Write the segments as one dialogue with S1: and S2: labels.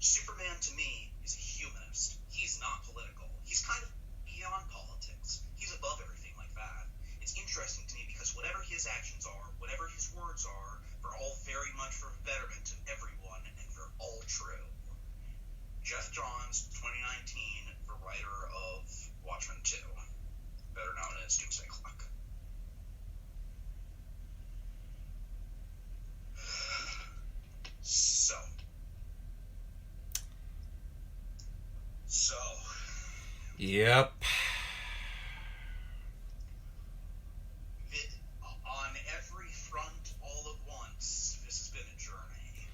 S1: Superman, to me, is a humanist. He's not political. He's kind of beyond politics. He's above everything like that. It's interesting to me because whatever his actions are, whatever his words are, they're all very much for the betterment of everyone, and they're all true. Geoff Johns, 2019, the writer of Watchmen 2, better known as Doomsday Clock. So.
S2: Yep.
S1: On every front, all at once, this has been a journey.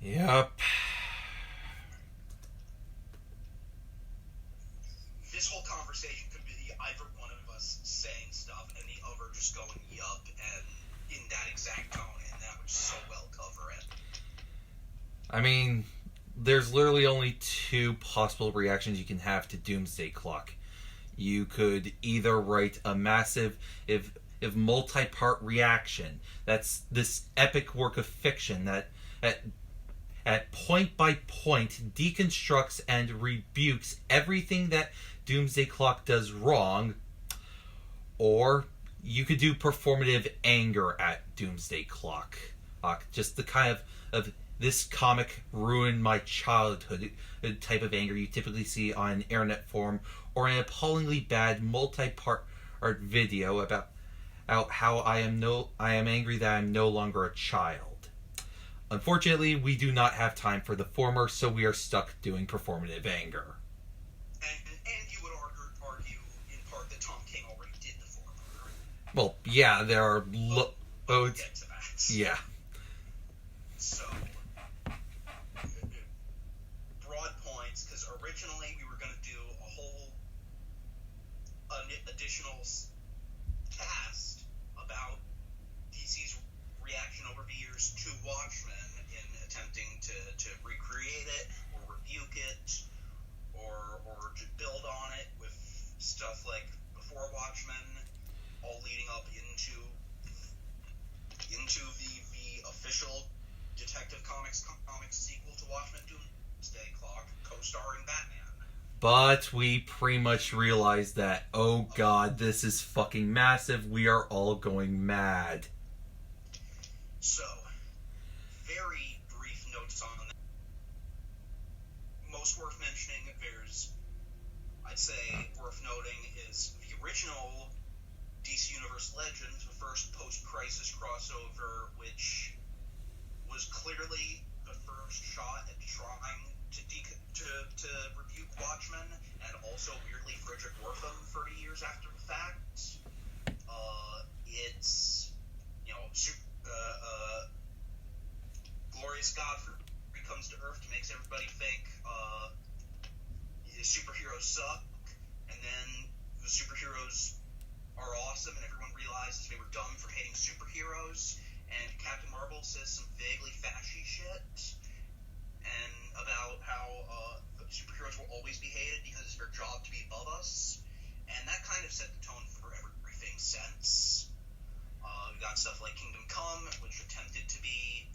S2: Yep.
S1: This whole conversation could be either one of us saying stuff and the other just going yup and in that exact tone, and that would so well cover it.
S2: I mean, there's literally only two possible reactions you can have to Doomsday Clock. You could either write a massive, if multi-part reaction, that's this epic work of fiction that at point by point deconstructs and rebukes everything that Doomsday Clock does wrong, or you could do performative anger at Doomsday Clock. Just the kind of this comic ruined my childhood type of anger you typically see on an internet forum or an appallingly bad multi-part video about how I am angry that I'm no longer a child. Unfortunately, we do not have time for the former, so we are stuck doing performative anger.
S1: And you would argue in part that Tom King already did the former.
S2: Well, yeah, there are
S1: we'll get to that.
S2: Yeah.
S1: So, broad points, because originally we were going to do a whole additional cast about DC's reaction over the years to Watchmen in attempting to recreate it or rebuke it or to build on it with stuff like before Watchmen, all leading up into the official Detective Comics sequel to Watchmen, Doomsday Clock, co-starring Batman.
S2: But we pretty much realized that, oh god, this is fucking massive, we are all going mad.
S1: So, very brief notes on that. Most worth mentioning, I'd say worth noting, is the original DC Universe Legends, the first post-crisis crossover, which was clearly the first shot at trying to rebuke Watchmen, and also weirdly Frederick Wertham 30 years after the fact. It's, Glorious Godfrey comes to Earth to make everybody think superheroes suck, and then the superheroes are awesome, and everyone realizes they were dumb for hating superheroes, and Captain Marvel says some vaguely fashy shit, and about how superheroes will always be hated because it's their job to be above us, and that kind of set the tone for everything since. We got stuff like Kingdom Come, which attempted to be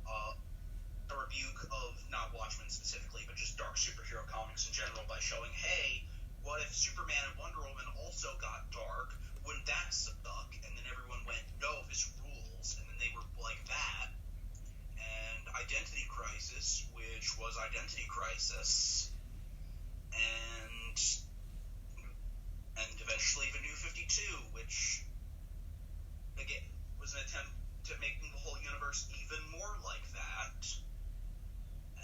S1: a rebuke of not Watchmen specifically, but just dark superhero comics in general by showing, hey, what if Superman and Wonder Woman also got dark? Wouldn't that suck? And then everyone went, no, this rules, and then they were like that. And Identity Crisis, which was Identity Crisis, and eventually the New 52, which again was an attempt to make the whole universe even more like that.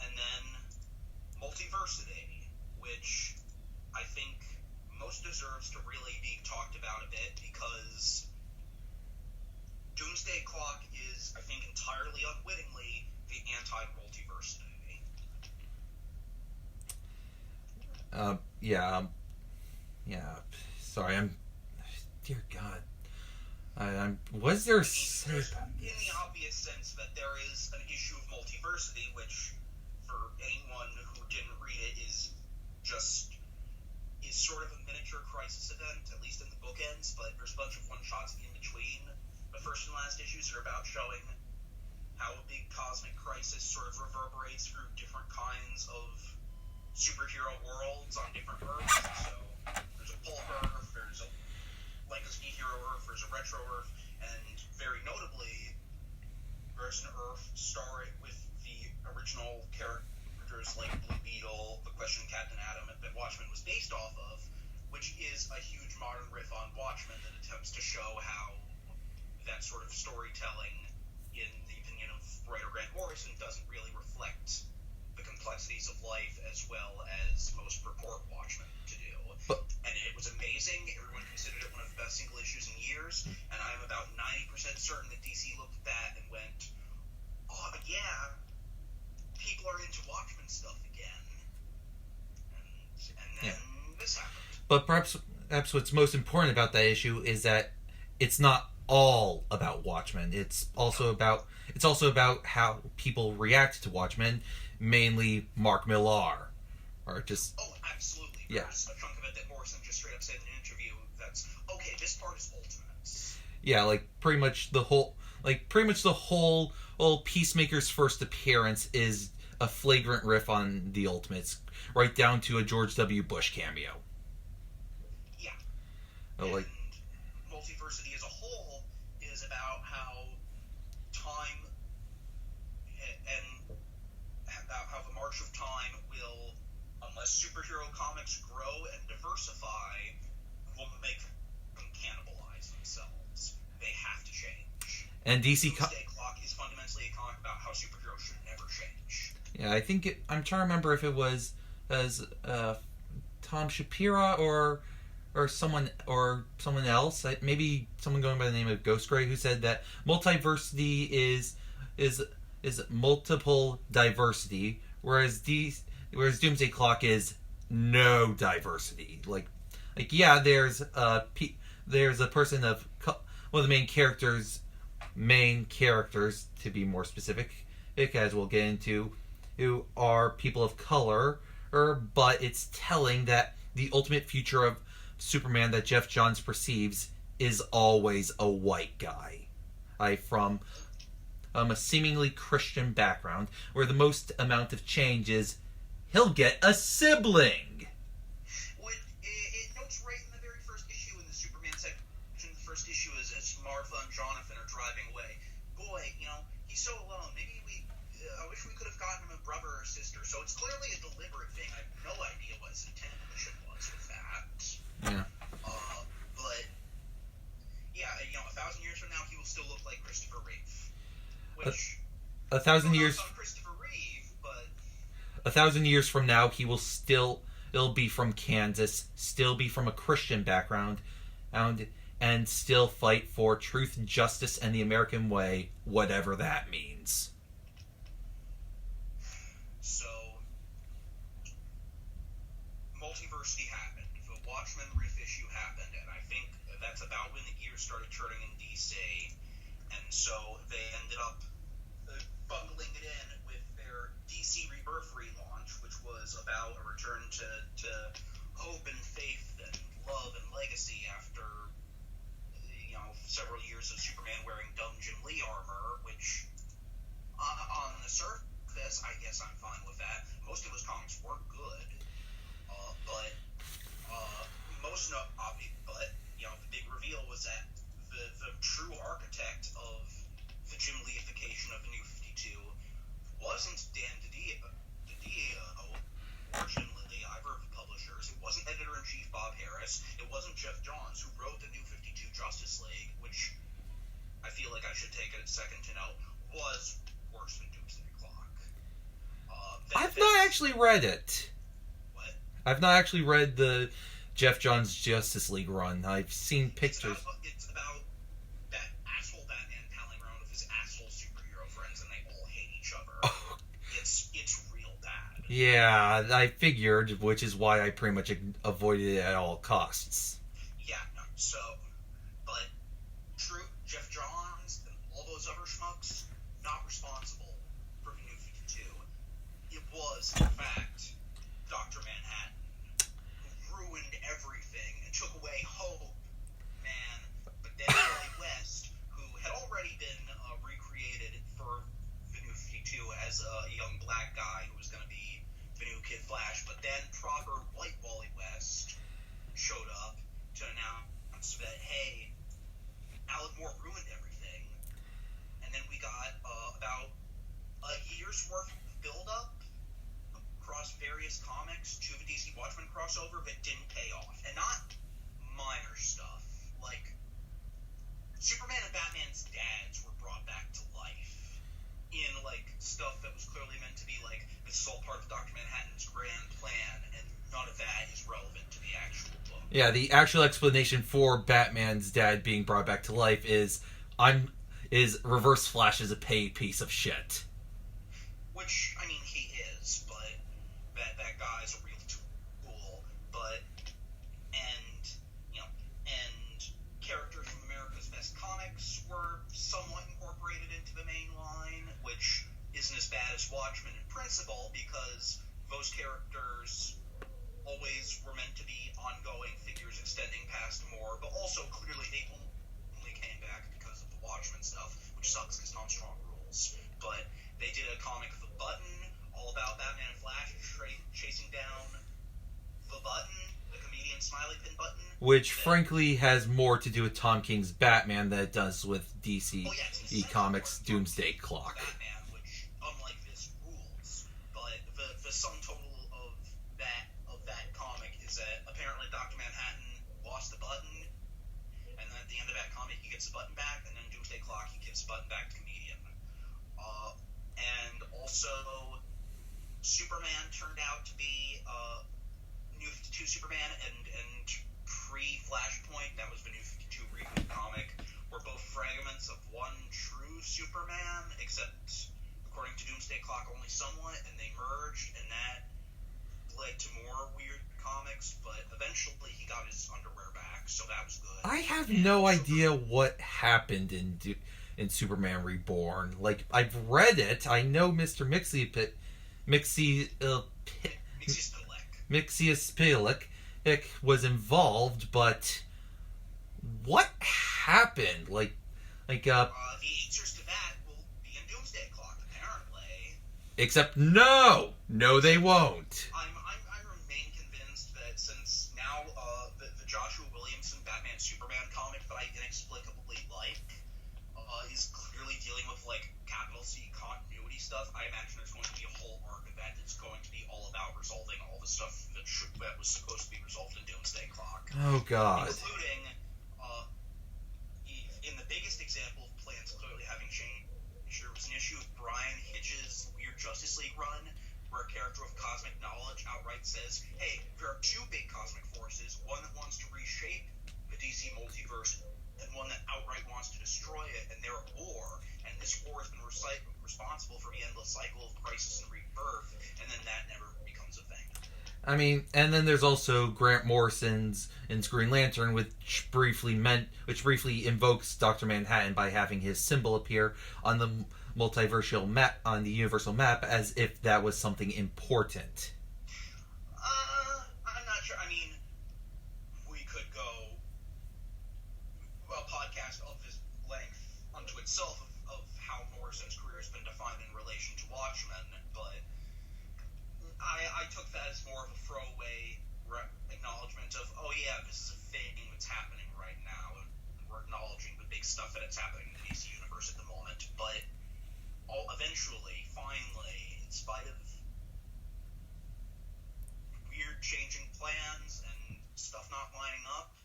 S1: And then Multiversity, which I think most deserves to really be talked about a bit, because Doomsday Clock is, I think, entirely unwittingly the anti-multiversity. Yeah.
S2: Sorry, dear God. Was there
S1: in the obvious sense that there is an issue of multiversity, which, for anyone who didn't read it, is sort of a miniature crisis event, at least in the bookends, but there's a bunch of one-shots in between. The first and last issues are about showing how a big cosmic crisis sort of reverberates through different kinds characters like Blue Beetle, the Question Captain Atom, that Watchmen was based off of, which is a huge modern riff on Watchmen that attempts to show how that sort of storytelling, in the opinion of writer Grant Morrison, doesn't really reflect the complexities of life as well as most purport Watchmen to do. And it was amazing. Everyone considered it one of the best single issues in years, and I'm about 90% certain that DC looked at that and went, oh, yeah, people are into Watchmen stuff again. And then this happened.
S2: But perhaps what's most important about that issue is that it's not all about Watchmen. It's also about how people react to Watchmen, mainly Mark Millar, or just.
S1: Oh, absolutely.
S2: Yeah.
S1: There's a chunk of it that Morrison just straight up said in an interview that's okay. This part is Ultimates.
S2: Yeah, like pretty much the whole Peacemaker's first appearance is a flagrant riff on the Ultimates, right down to a George W. Bush cameo.
S1: Yeah.
S2: Oh, like.
S1: Multiversity as a whole is about how time and about how the march of time will, unless superhero comics grow and diversify, will make them cannibalize themselves. They have to change.
S2: And DC
S1: Doomsday Clock is fundamentally a comic about how superheroes should never change.
S2: Yeah, I think I'm trying to remember if it was as Tom Shapira or someone else, maybe someone going by the name of Ghost Gray, who said that multiversity is multiple diversity, whereas Doomsday Clock is no diversity. Like yeah, there's a person of one of the main characters to be more specific, as we'll get into, who are people of color, but it's telling that the ultimate future of Superman that Geoff Johns perceives is always a white guy. From a seemingly Christian background, where the most amount of change is he'll get a sibling.
S1: It notes right in the very first issue in the Superman section, the first issue is as Martha and Jonathan are driving away. Boy, he's so alone. Maybe I wish we could have gotten him a brother or sister. So it's clearly a deliberate thing. I have no idea what his intention was with that.
S2: Yeah.
S1: But yeah, 1,000 years from now, he will still look like Christopher Reeve. Which
S2: 1,000 years.
S1: Christopher Reeve, but
S2: 1,000 years from now, he'll be from Kansas, still be from a Christian background, and still fight for truth, justice, and the American way, whatever that means.
S1: So, multiversity happened. The Watchmen riff issue happened, and I think that's about when the gears started turning in DC. And so they ended up bundling it in with their DC Rebirth relaunch, which was about a return to hope and faith and love and legacy after several years of Superman wearing dumb Jim Lee armor, which on the surface, I guess I'm fine with that. Most of those comics were good, but the big reveal was that the true architect of the Jim Lee-ification of the New 52 wasn't Dan DiDio or Jim Lee, either of the publishers. It wasn't editor-in-chief Bob Harris. It wasn't Geoff Johns, who wrote the New 52 Justice League, which I feel like I should take a second to note was worse than Doomsday Clock.
S2: I've not actually read it.
S1: What?
S2: I've not actually read the Geoff Johns Justice League run. I've seen pictures.
S1: It's about that asshole Batman palling around with his asshole superhero friends, and they all hate each other.
S2: Oh.
S1: It's real bad.
S2: Yeah, I figured, which is why I pretty much avoided it at all costs.
S1: Yeah, no, so, but true, Geoff Johns and all those other schmucks, not responsible for the New 52. It was, in fact, Dr. Manhattan, who ruined everything and took away hope, man. But then Wally West, who had already been recreated for the New 52 as a young black guy who was going to be the new Kid Flash, but then proper white Wally West showed up to announce that, various comics to the DC Watchmen crossover that didn't pay off. And not minor stuff. Like, Superman and Batman's dads were brought back to life in, like, stuff that was clearly meant to be, like, this is all part of Dr. Manhattan's grand plan, and none of that is relevant to the actual book.
S2: Yeah, the actual explanation for Batman's dad being brought back to life is Reverse Flash is a paid piece of shit.
S1: Which, I mean, he is, but that guy's a real tool. But, and characters from America's Best Comics were somewhat incorporated into the main line, which isn't as bad as Watchmen in principle, because those characters always were meant to be ongoing figures extending past more, but also clearly they only came back because of the Watchmen stuff, which sucks because Tom Strong rules. But they did a comic, The Button, all about Batman and Flash chasing down the Button, the comedian smiley pin button.
S2: Which, frankly, has more to do with Tom King's Batman than it does with DC Comics' Doomsday Clock.
S1: Batman, which, unlike this, rules. But the sum total of that comic is that apparently Dr. Manhattan lost the button, and then at the end of that comic he gets the button back, and then Doomsday Clock he gives the button back to comedian. And also, Superman turned out to be New 52 Superman and pre-Flashpoint, that was the New 52 reboot comic, were both fragments of one true Superman, except, according to Doomsday Clock, only somewhat, and they merged, and that led to more weird comics, but eventually he got his underwear back, so that was good.
S2: I have no idea what happened in Superman Reborn. Like, I've read it. I know Mr. Mixie-Spillick was involved, but what happened? The
S1: answers to that will be in Doomsday Clock, apparently.
S2: Except no, they won't.
S1: I remain convinced that since now the Joshua Williamson Batman Superman comic that I inexplicably like is clearly dealing with, like, capital C continuity stuff, I imagine there's going to be a whole arc of that that's going to be all about resolving all the stuff that was supposed to be resolved in Doomsday Clock.
S2: Oh, God.
S1: Including, in the biggest example of plans clearly having changed, there was an issue of Brian Hitch's Weird Justice League run, where a character with cosmic knowledge outright says, hey, there are two big cosmic forces, one that wants to reshape the DC multiverse, and one that outright wants to destroy it, and they're at war, and this war has been responsible for the endless cycle of crisis and rebirth, and then that never becomes a thing.
S2: I mean, and then there's also Grant Morrison's Green Lantern, which briefly invokes Dr. Manhattan by having his symbol appear on the multiversal map, on the universal map, as if that was something important.
S1: I'm not sure. I mean, we could go a podcast of this length unto itself of how Morrison's career has been defined in relation to Watchmen, but I took that as more of a throwaway acknowledgement of, oh yeah, this is a thing that's happening right now, and we're acknowledging the big stuff that it's happening in the DC universe at the moment, but eventually, finally, in spite of weird changing plans and stuff not lining up,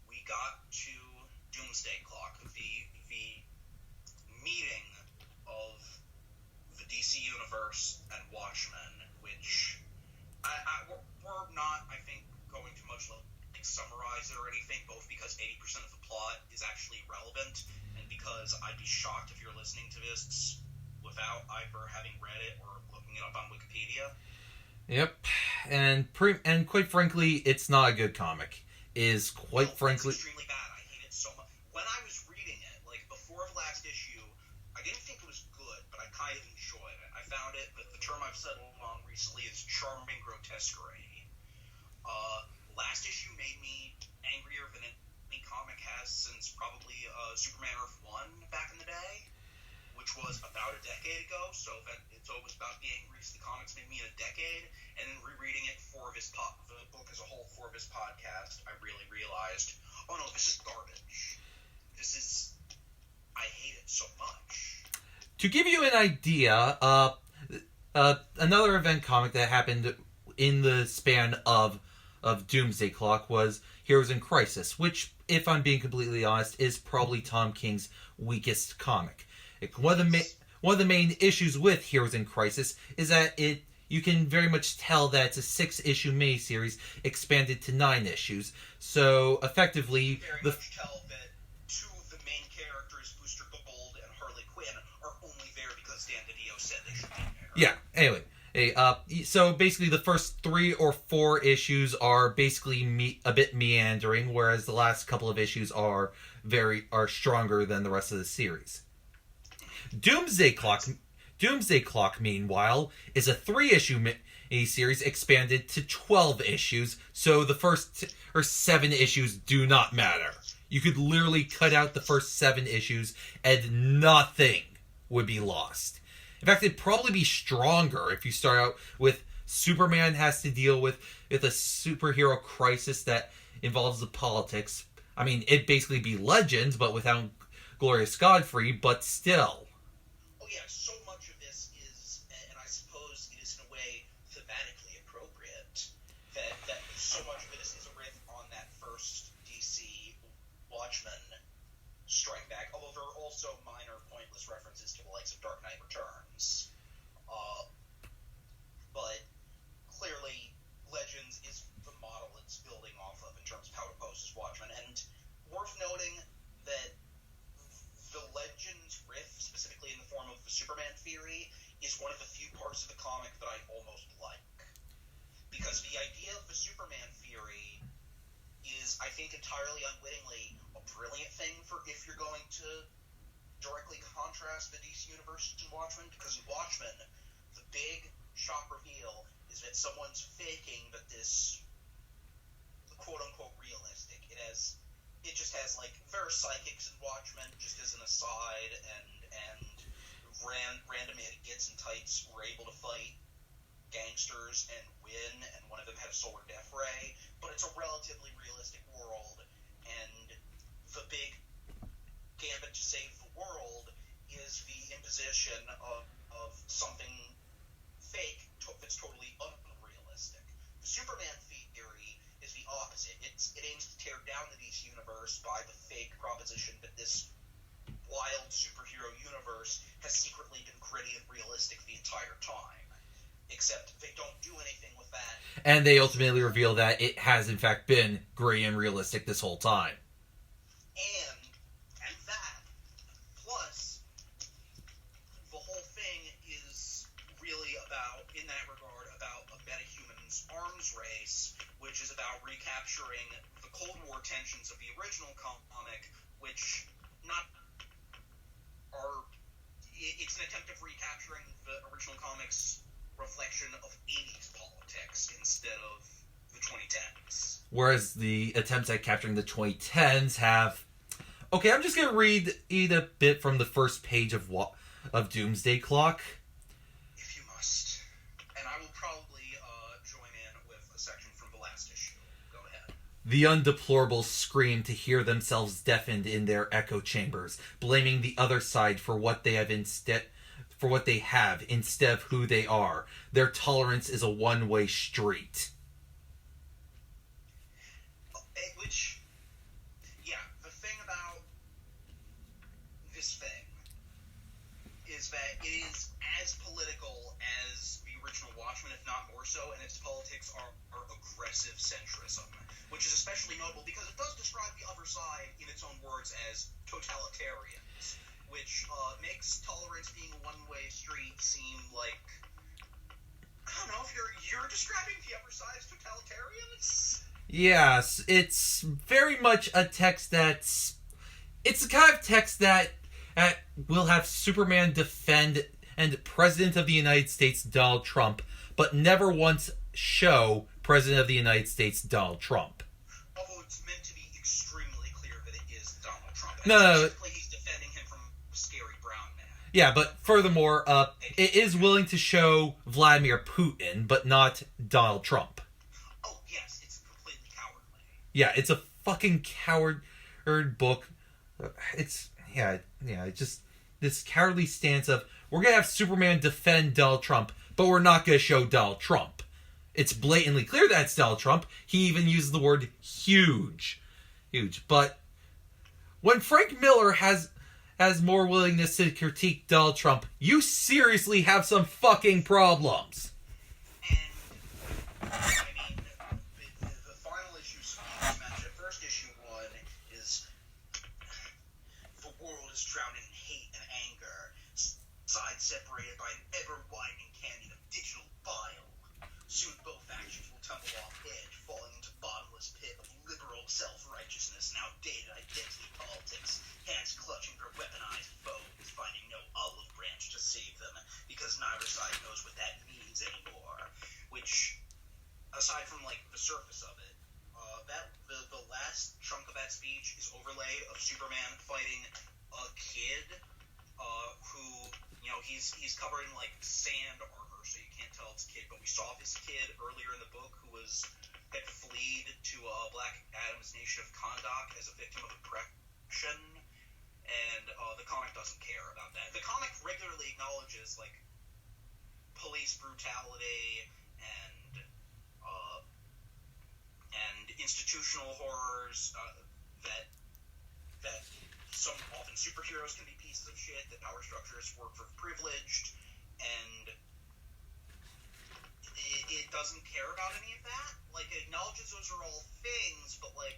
S1: we got to Doomsday Clock, the meeting of the DC universe and Watchmen, which we're not, I think, going to much like summarize it or anything, both because 80% of the plot is actually relevant, and because I'd be shocked if you're listening to this without either having read it or looking it up on Wikipedia.
S2: Yep, and quite frankly, it's not a good comic. It's
S1: extremely bad. I hate it so much. When I was reading it, like before the last issue, I didn't think it was good, but I kind of enjoyed it. I found it, but the term I've settled on recently is charming grotesquerie. Last issue made me angrier than any comic has since probably Superman Earth 1 back in the day, which was about a decade ago, so it's always about the angriest the comics made me in a decade, and then rereading it for the book as a whole for this podcast, I really realized, oh no, this is garbage. I hate it so much.
S2: To give you an idea, another event comic that happened in the span of Doomsday Clock was Heroes in Crisis, which, if I'm being completely honest, is probably Tom King's weakest comic. One of the main issues with Heroes in Crisis is that you can very much tell that it's a 6-issue miniseries expanded to 9 issues. So effectively,
S1: much tell that two of the main characters, Booster Gold and Harley Quinn, are only there because Dan DiDio said they should be there.
S2: Yeah. Anyway. So basically the first 3 or 4 issues are basically a bit meandering, whereas the last couple of issues are stronger than the rest of the series. Doomsday Clock, meanwhile, is a 3-issue miniseries expanded to 12 issues, so the first 7 issues do not matter. You could literally cut out the first 7 issues and nothing would be lost. In fact, it'd probably be stronger if you start out with Superman has to deal with a superhero crisis that involves the politics. I mean, it'd basically be Legends, but without Glorious Godfrey, but still.
S1: Oh yeah, so much of this is, and I suppose it is in a way thematically appropriate, that so much of it is a riff on that first DC Watchmen strike back, although there are also minor pointless references to the likes of Dark Knight Returns. But clearly Legends is the model it's building off of in terms of how it opposes Watchmen, and worth noting that the Legends riff, specifically in the form of the Superman theory, is one of the few parts of the comic that I almost like. Because the idea of the Superman theory is, I think, entirely unwittingly a brilliant thing for if you're going to directly contrast the DC universe to Watchmen, because in Watchmen, the big shock reveal is that someone's faking that this quote-unquote realistic. It just has, like, there are psychics in Watchmen, just as an aside, and random idiots in tights were able to fight gangsters and win, and one of them had a solar death ray, but it's a relatively realistic world, and the big gambit to save the world is the imposition of something fake that's totally unrealistic. The Superman theory is the opposite. It aims to tear down the DC universe by the fake proposition that this wild superhero universe has secretly been gritty and realistic the entire time. Except they don't do anything with that.
S2: And they ultimately reveal that it has in fact been gritty and realistic this whole time.
S1: And that, plus, the whole thing is really about, in that regard, about a metahuman's arms race, which is about recapturing the Cold War tensions of the original comic, which it's an attempt of recapturing the original comic's reflection of 80s politics instead of the 2010s.
S2: Whereas the attempts at capturing the 2010s have... Okay, I'm just going to read a bit from the first page of Doomsday Clock.
S1: If you must. And I will probably join in with a section from the last issue. Go ahead.
S2: The undeplorables scream to hear themselves deafened in their echo chambers, blaming the other side for what they have instead of who they are. Their tolerance is a one-way street.
S1: Which, yeah, the thing about this thing is that it is as political as the original Watchmen, if not more so, and its politics are aggressive centrism, which is especially notable because it does describe the other side, in its own words, as totalitarians, which makes tolerance being a one-way street seem like, I don't know, if you're describing the other side as totalitarians?
S2: Yes, it's very much a text it's the kind of text that will have Superman defend and President of the United States Donald Trump, but never once show President of the United States Donald Trump.
S1: Although it's meant to be extremely clear that it is Donald Trump. And
S2: No.
S1: he's defending him from Scary Brown Man.
S2: Yeah, but furthermore, it is willing to show Vladimir Putin, but not Donald Trump.
S1: Oh, yes, it's completely cowardly.
S2: Yeah, it's a fucking coward book. It's just this cowardly stance of, we're gonna have Superman defend Donald Trump, but we're not gonna show Donald Trump. it's blatantly clear that it's Donald Trump. He even uses the word huge. Huge. But when Frank Miller has more willingness to critique Donald Trump, you seriously have some fucking problems.
S1: And, I mean, the final issues you mentioned, first issue 1 is the world is drowning in hate and anger, sides separated by an ever-widening canyon of digital bile. Soon both factions will tumble off edge, falling into bottomless pit of liberal self-righteousness and outdated identity politics, hands clutching for weaponized foes, finding no olive branch to save them, because neither side knows what that means anymore. Which, aside from, like, the surface of it, the last chunk of that speech is overlay of Superman fighting a kid, who, you know, he's covered in, like, sand armor, so you can't tell it's a kid, but we saw this kid earlier in the book who had fled to Black Adam's nation of Kahndaq as a victim of oppression, and the comic doesn't care about that. The comic regularly acknowledges, like, police brutality and institutional horrors, that some often superheroes can be pieces of shit, that power structures work for the privileged, and it doesn't care about any of that. Like, it acknowledges those are all things, but, like,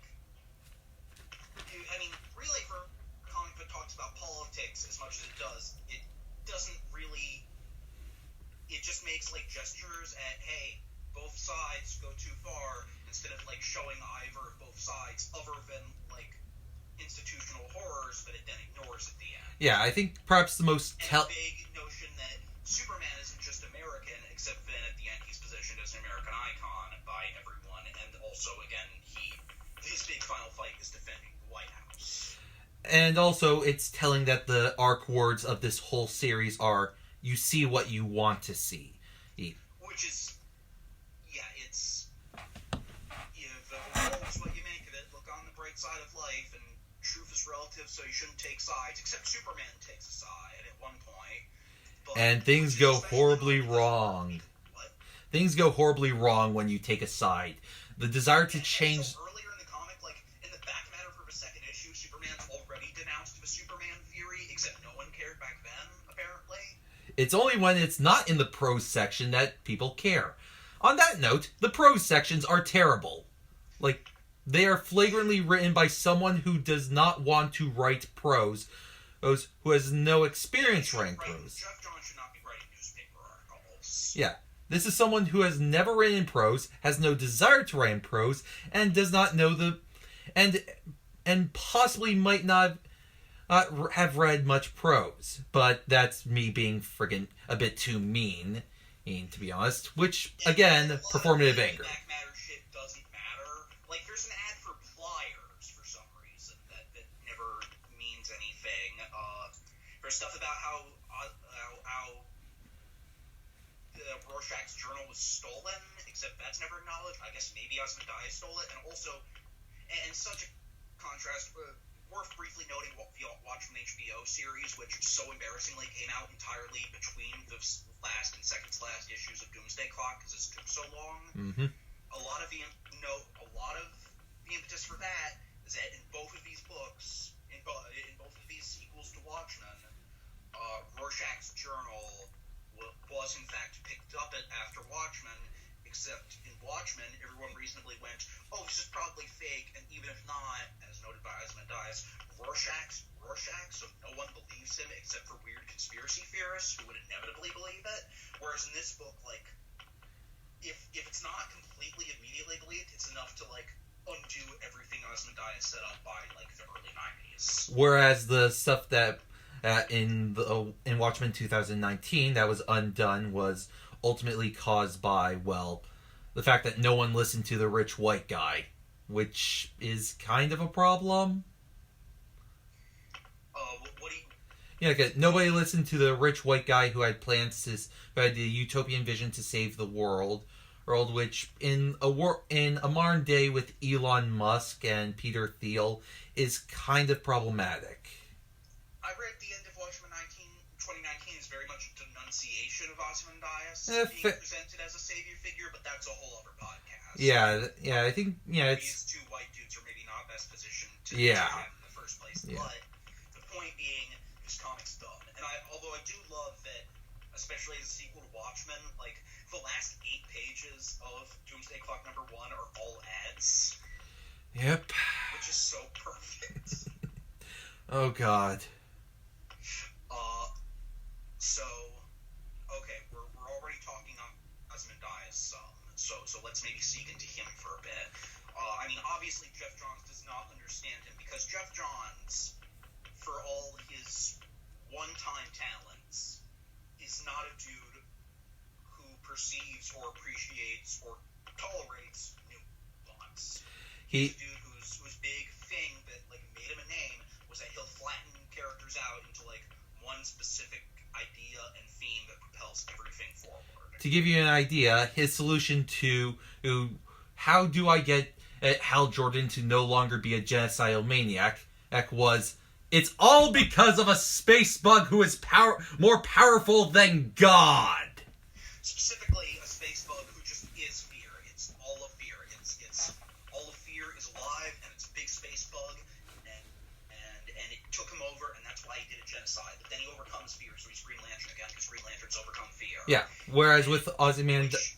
S1: I mean, really, for a comic that talks about politics as much as it doesn't really, it just makes, like, gestures at, hey, both sides go too far, instead of, like, showing either of both sides, other than, like, institutional horrors that it then ignores at the end.
S2: Yeah, I think perhaps the most
S1: the big notion that Superman isn't just American, except then at the end he's positioned as an American icon by everyone, and also, again, his big final fight is defending the White House.
S2: And also, it's telling that the arc words of this whole series are, you see what you want to see.
S1: Which is, yeah, it's, the world is what you make of it. Look on the bright side of life, and truth is relative, so you shouldn't take sides, except Superman takes a side at one point. But
S2: and things go horribly wrong.
S1: What?
S2: Things go horribly wrong when you take a side. The desire to change...
S1: Also, earlier in the comic, like, in the back matter for the second issue, Superman's already denounced the Superman theory, except no one cared back then, apparently.
S2: It's only when it's not in the prose section that people care. On that note, the prose sections are terrible. Like, they are flagrantly written by someone who does not want to write prose, who has no experience writing prose.
S1: Geoff should not be writing newspaper articles.
S2: Yeah. This is someone who has never written in prose, has no desire to write in prose, and does not know and possibly might not have read much prose. But that's me being friggin' a bit too mean, to be honest. Which, again, performative anger.
S1: Back matter shit doesn't matter. Like, there's an ad for pliers for some reason that never means anything. There's stuff about how Rorschach's journal was stolen, except that's never acknowledged. I guess maybe Asmodeus stole it, and also, and such a contrast, worth briefly noting the Watchmen HBO series, which so embarrassingly came out entirely between the last and second to last issues of Doomsday Clock, because it took so long.
S2: Mm-hmm.
S1: A lot of the impetus for that is that in both of these books, in both of these sequels to Watchmen, Rorschach's journal was in fact picked up after Watchmen, except in Watchmen, everyone reasonably went, oh, this is probably fake, and even if not, as noted by Asmodeus, Rorschach, so no one believes him except for weird conspiracy theorists who would inevitably believe it, whereas in this book, like, if it's not completely immediately believed, it's enough to, like, undo everything Asmodeus set up by, like, the early 90s.
S2: Whereas the stuff that in Watchmen 2019 that was undone was ultimately caused by, well, the fact that no one listened to the rich white guy, which is kind of a problem.
S1: What do you...
S2: Yeah, okay, nobody listened to the rich white guy who had who had the utopian vision to save the world, which in a modern day with Elon Musk and Peter Thiel is kind of problematic.
S1: I read the end of Watchmen 2019 is very much a denunciation of Ozymandias being presented as a savior figure, but that's a whole other podcast.
S2: Yeah, I think,
S1: These two white dudes are maybe not best positioned to do that in the first place, but the point being, this comic's dumb. And although I do love that, especially as a sequel to Watchmen, like, the last 8 pages of Doomsday Clock #1 are all ads.
S2: Yep.
S1: Which is so perfect.
S2: Oh, God.
S1: So, okay, we're already talking on Ozymandias some, so let's maybe seek into him for a bit. I mean, obviously Geoff Johns does not understand him, because Geoff Johns, for all his one-time talents, is not a dude who perceives or appreciates or tolerates nuance. He's a dude whose big thing that, like, made him a name was that he'll flatten characters out into, like, one specific idea and theme that propels everything forward.
S2: To give you an idea, his solution to how do I get Hal Jordan to no longer be a genocidal maniac was, it's all because of a space bug who is more powerful than God.
S1: Specifically, a space bug who just is fear. It's all of fear. It's all of fear is alive, and it's a big space bug, and it took him over, and that's why he did a genocide. But then he overcomes fear, so he's Green Lantern again, because Green Lanterns overcome fear.
S2: Yeah, whereas with Ozymandias...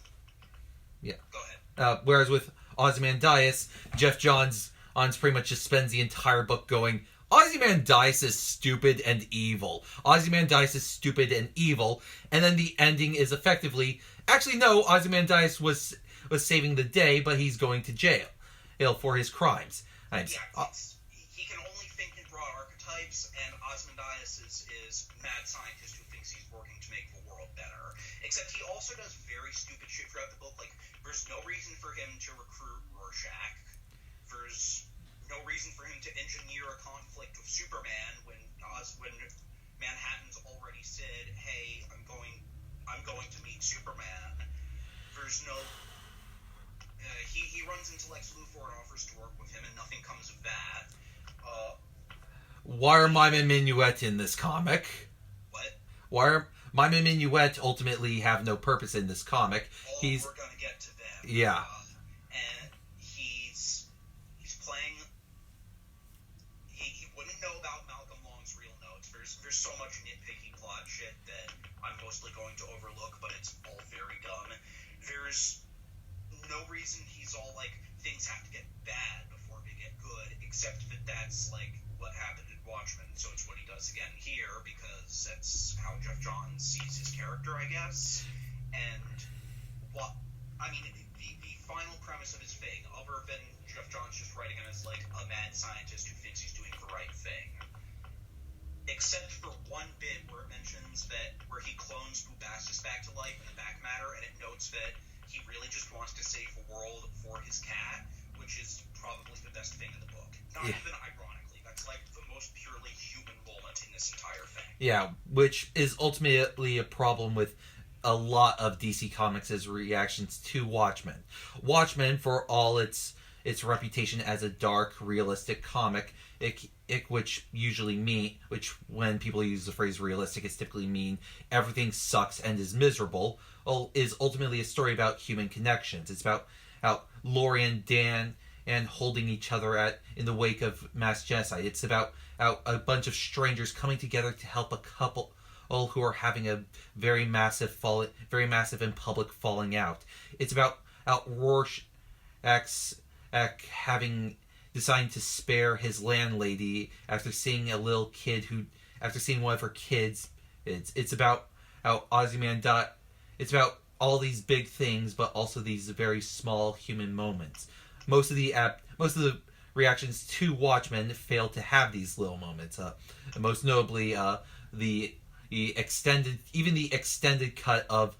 S1: Yeah. Go ahead.
S2: Whereas with Ozymandias, Geoff Johns pretty much just spends the entire book going, Ozymandias is stupid and evil. Ozymandias is stupid and evil. And then the ending is effectively, actually no, Ozymandias was saving the day, but he's going to jail for his crimes.
S1: He can only think in broad archetypes, and Ozymandias is mad scientist who thinks he's working to make the world better. Except he also does very stupid shit throughout the book. Like, there's no reason for him to recruit Rorschach. There's no reason for him to engineer a conflict with Superman when Manhattan's already said, "Hey, I'm going to meet Superman." There's no. He runs into Lex Luthor and offers to work with him, and nothing comes of that.
S2: Why are Mime and Minuet in this comic?
S1: What?
S2: Why are Mime and Minuet ultimately have no purpose in this comic?
S1: We're gonna get to them.
S2: Yeah.
S1: And he's playing. He wouldn't know about Malcolm Long's real notes. There's so much nitpicky plot shit that I'm mostly going to overlook, but it's all very dumb. There's no reason he's all like, things have to get bad before they get good, except that that's like what happened in Watchmen, so it's what he does again here, because that's how Geoff Johns sees his character, I guess. And the final premise of his thing, other than Geoff Johns just writing him as like a mad scientist who thinks he's doing the right thing, except for one bit where it mentions that where he clones Bubastis back to life in the back matter, and it notes that he really just wants to save the world for his cat, which is probably the best thing in the book. Not even ironically. That's like the most purely human moment in this entire thing. Yeah,
S2: which is ultimately a problem with a lot of DC Comics' reactions to Watchmen. Watchmen, for all its reputation as a dark, realistic comic, which when people use the phrase realistic, it's typically mean everything sucks and is miserable, is ultimately a story about human connections. It's about how Laurie and Dan and holding each other in the wake of mass genocide. It's about a bunch of strangers coming together to help a couple who are having a very massive and public falling out. It's about Rorschach having deciding to spare his landlady after seeing one of her kids. It's about how Ozymandias. It's about all these big things, but also these very small human moments. Most of the reactions to Watchmen fail to have these little moments. Most notably, the extended cut of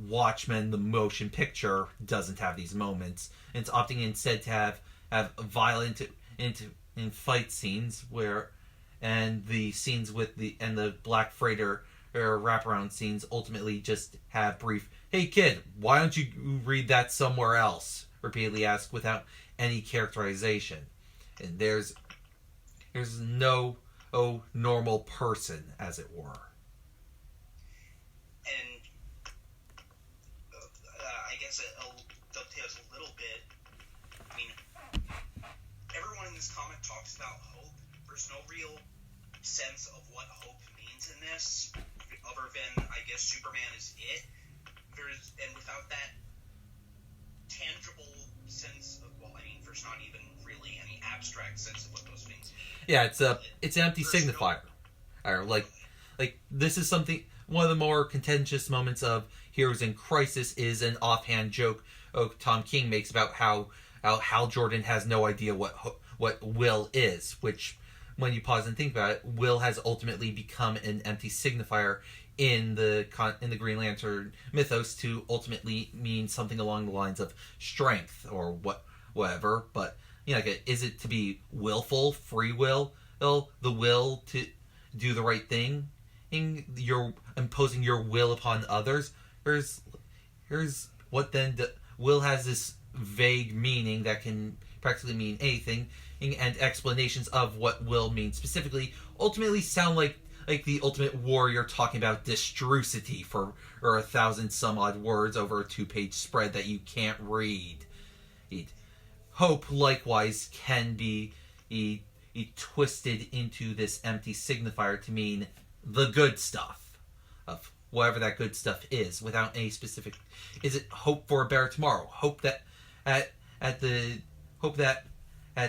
S2: Watchmen, the motion picture, doesn't have these moments. And it's opting instead to have violent in fight scenes and the scenes with the Black Freighter wraparound scenes ultimately just have brief, "Hey kid, why don't you read that somewhere else?" repeatedly asked without any characterization. And there's no normal person, as it were.
S1: sense of what hope means in this, other than, I guess, Superman is it. And without that tangible sense of, well, I mean, there's not even really any abstract sense of what those things mean.
S2: Yeah, it's an empty signifier. Or like this is something. One of the more contentious moments of Heroes in Crisis is an offhand joke Tom King makes about how Hal Jordan has no idea what will is, which, when you pause and think about it, will has ultimately become an empty signifier in the Green Lantern mythos to ultimately mean something along the lines of strength or whatever. But is it to be willful, free will, the will to do the right thing? You're imposing your will upon others. Here's what then. Will has this vague meaning that can practically mean anything, and explanations of what will means specifically ultimately sound like the Ultimate Warrior talking about distrucity for 1,000 some odd words over a 2-page spread that you can't read. Hope likewise can be twisted into this empty signifier to mean the good stuff of whatever that good stuff is, without any specific. Is it hope for a better tomorrow? Hope that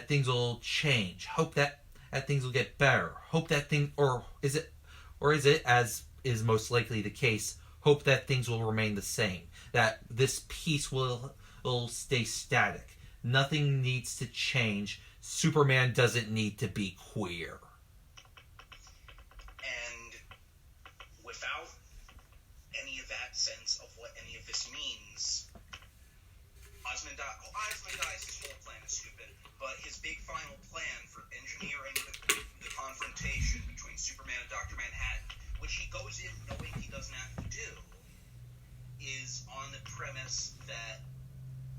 S2: things will change. Hope that things will get better. Hope that or is it, as is most likely the case, hope that things will remain the same. That this peace will stay static. Nothing needs to change. Superman doesn't need to be queer.
S1: And without any of that sense of what any of this means, Osmond dies. His whole plan is stupid, but his big final plan for engineering the confrontation between Superman and Dr. Manhattan, which he goes in knowing he doesn't have to do, is on the premise that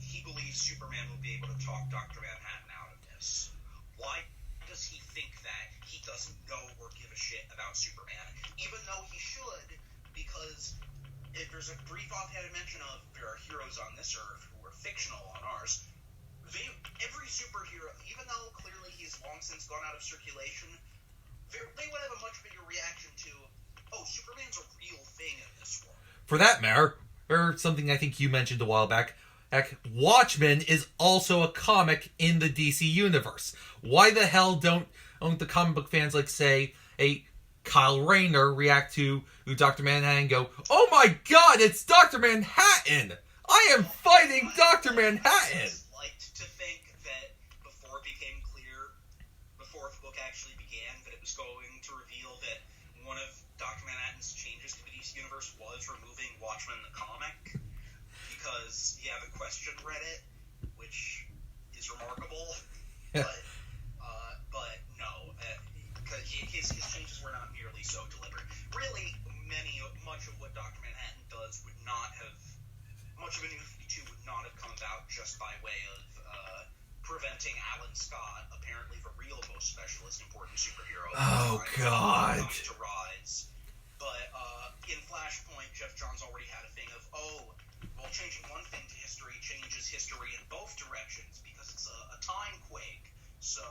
S1: he believes Superman will be able to talk Dr. Manhattan out of this. Why does he think that? He doesn't know or give a shit about Superman, even though he should, because if there's a brief offhanded mention of there are heroes on this Earth who are fictional on ours. Every superhero, even though clearly he's long since gone out of circulation, they would have a much bigger reaction to, oh, Superman's a real thing in this world. For that
S2: matter, or something I think you mentioned a while back, Watchmen is also a comic in the DC universe. Why the hell don't the comic book fans, like, say, Kyle Rayner react to Dr. Manhattan and go, oh my god, it's Dr. Manhattan! I am fighting Dr. Manhattan!
S1: I liked to think that before it became clear, before the book actually began, that it was going to reveal that one of Dr. Manhattan's changes to the DC universe was removing Watchmen the comic, because, yeah, the question Reddit, which is remarkable, but no, because his changes were not nearly so deliberate. Really, much of what Dr. Manhattan does would not have, much of a New 52 would not have come about just by way of preventing Alan Scott, apparently the real most specialist important superhero,
S2: God,
S1: to rise. But in Flashpoint, Geoff Johns already had a thing of, changing one thing to history changes history in both directions, because it's a time quake. So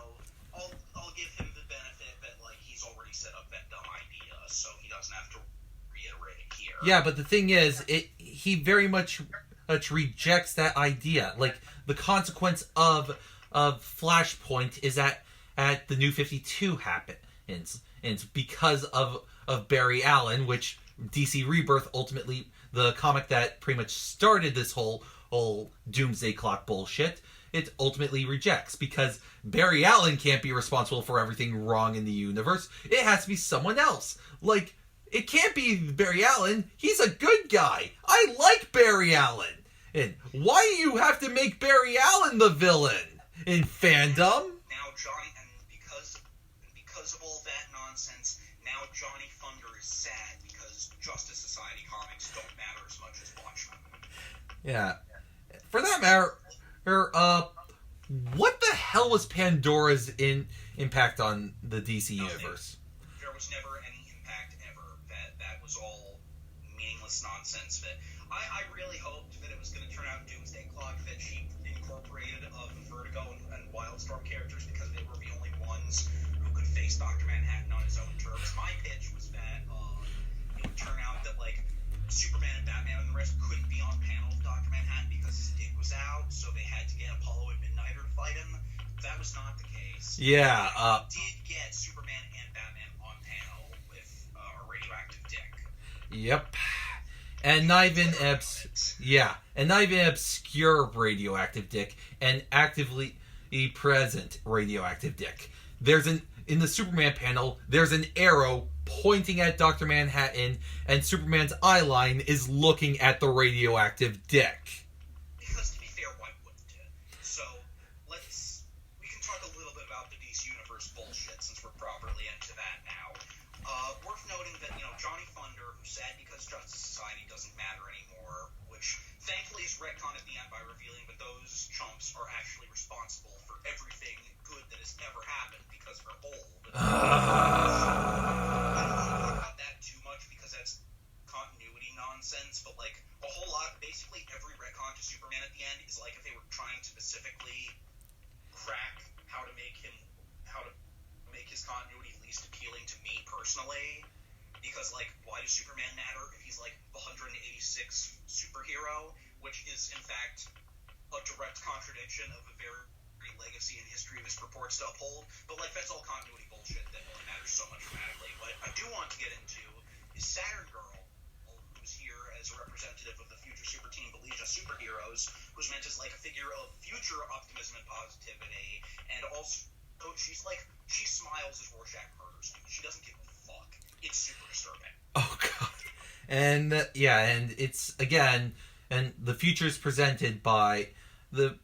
S1: I'll give him the benefit that, like, he's already set up that dumb idea, so he doesn't have to reiterate it here.
S2: Yeah, but the thing is, he very much rejects that idea. Like, the consequence of Flashpoint is that at the New 52 happens, and because of Barry Allen, which DC Rebirth ultimately, the comic that pretty much started this whole Doomsday Clock bullshit, it ultimately rejects, because Barry Allen can't be responsible for everything wrong in the universe. It has to be someone else. Like, it can't be Barry Allen. He's a good guy. I like Barry Allen. And why do you have to make Barry Allen the villain in fandom?
S1: Now Johnny, and because of all that nonsense, now Johnny Thunder is sad because Justice Society comics don't matter as much as Watchmen.
S2: Yeah. For that matter, what the hell was Pandora's impact on the DC universe?
S1: There was never any impact ever. That was all meaningless nonsense. But I really hoped that it was going to turn out Doomsday Clock, that she incorporated Vertigo and Wildstorm characters because they were the only ones who could face Dr. Manhattan on his own terms.
S2: Yeah.
S1: Did get Superman and Batman on panel with a radioactive dick.
S2: Yep. And not even obscure radioactive dick, and actively present radioactive dick. In the Superman panel, there's an arrow pointing at Dr. Manhattan, and Superman's eye line is looking at the radioactive dick.
S1: Because to be fair, why wouldn't it? So we can talk a little bit about the DC Universe bullshit since we're properly into that now. Worth noting that, Johnny Thunder, who's sad because Justice Society doesn't matter anymore, which thankfully is retconned at the end by revealing that those chumps are actually responsible for everything good that has ever happened because they're old. I don't want to talk about that too much because that's continuity nonsense, but a whole lot, basically every retcon to Superman at the end is like if they were trying to specifically crack how to make his continuity least appealing to me personally, because why does Superman matter if he's the 186th superhero, which is in fact a direct contradiction of a very legacy and history this purports to uphold, but that's all continuity bullshit that only matters so much dramatically. What I do want to get into is Saturn Girl, who's here as a representative of the future super team, the Legion of Superheroes, who's meant as a figure of future optimism and positivity, and also she smiles as Rorschach murders you. She doesn't give a fuck. It's super disturbing.
S2: Oh god. And and it's again, and the future is presented by the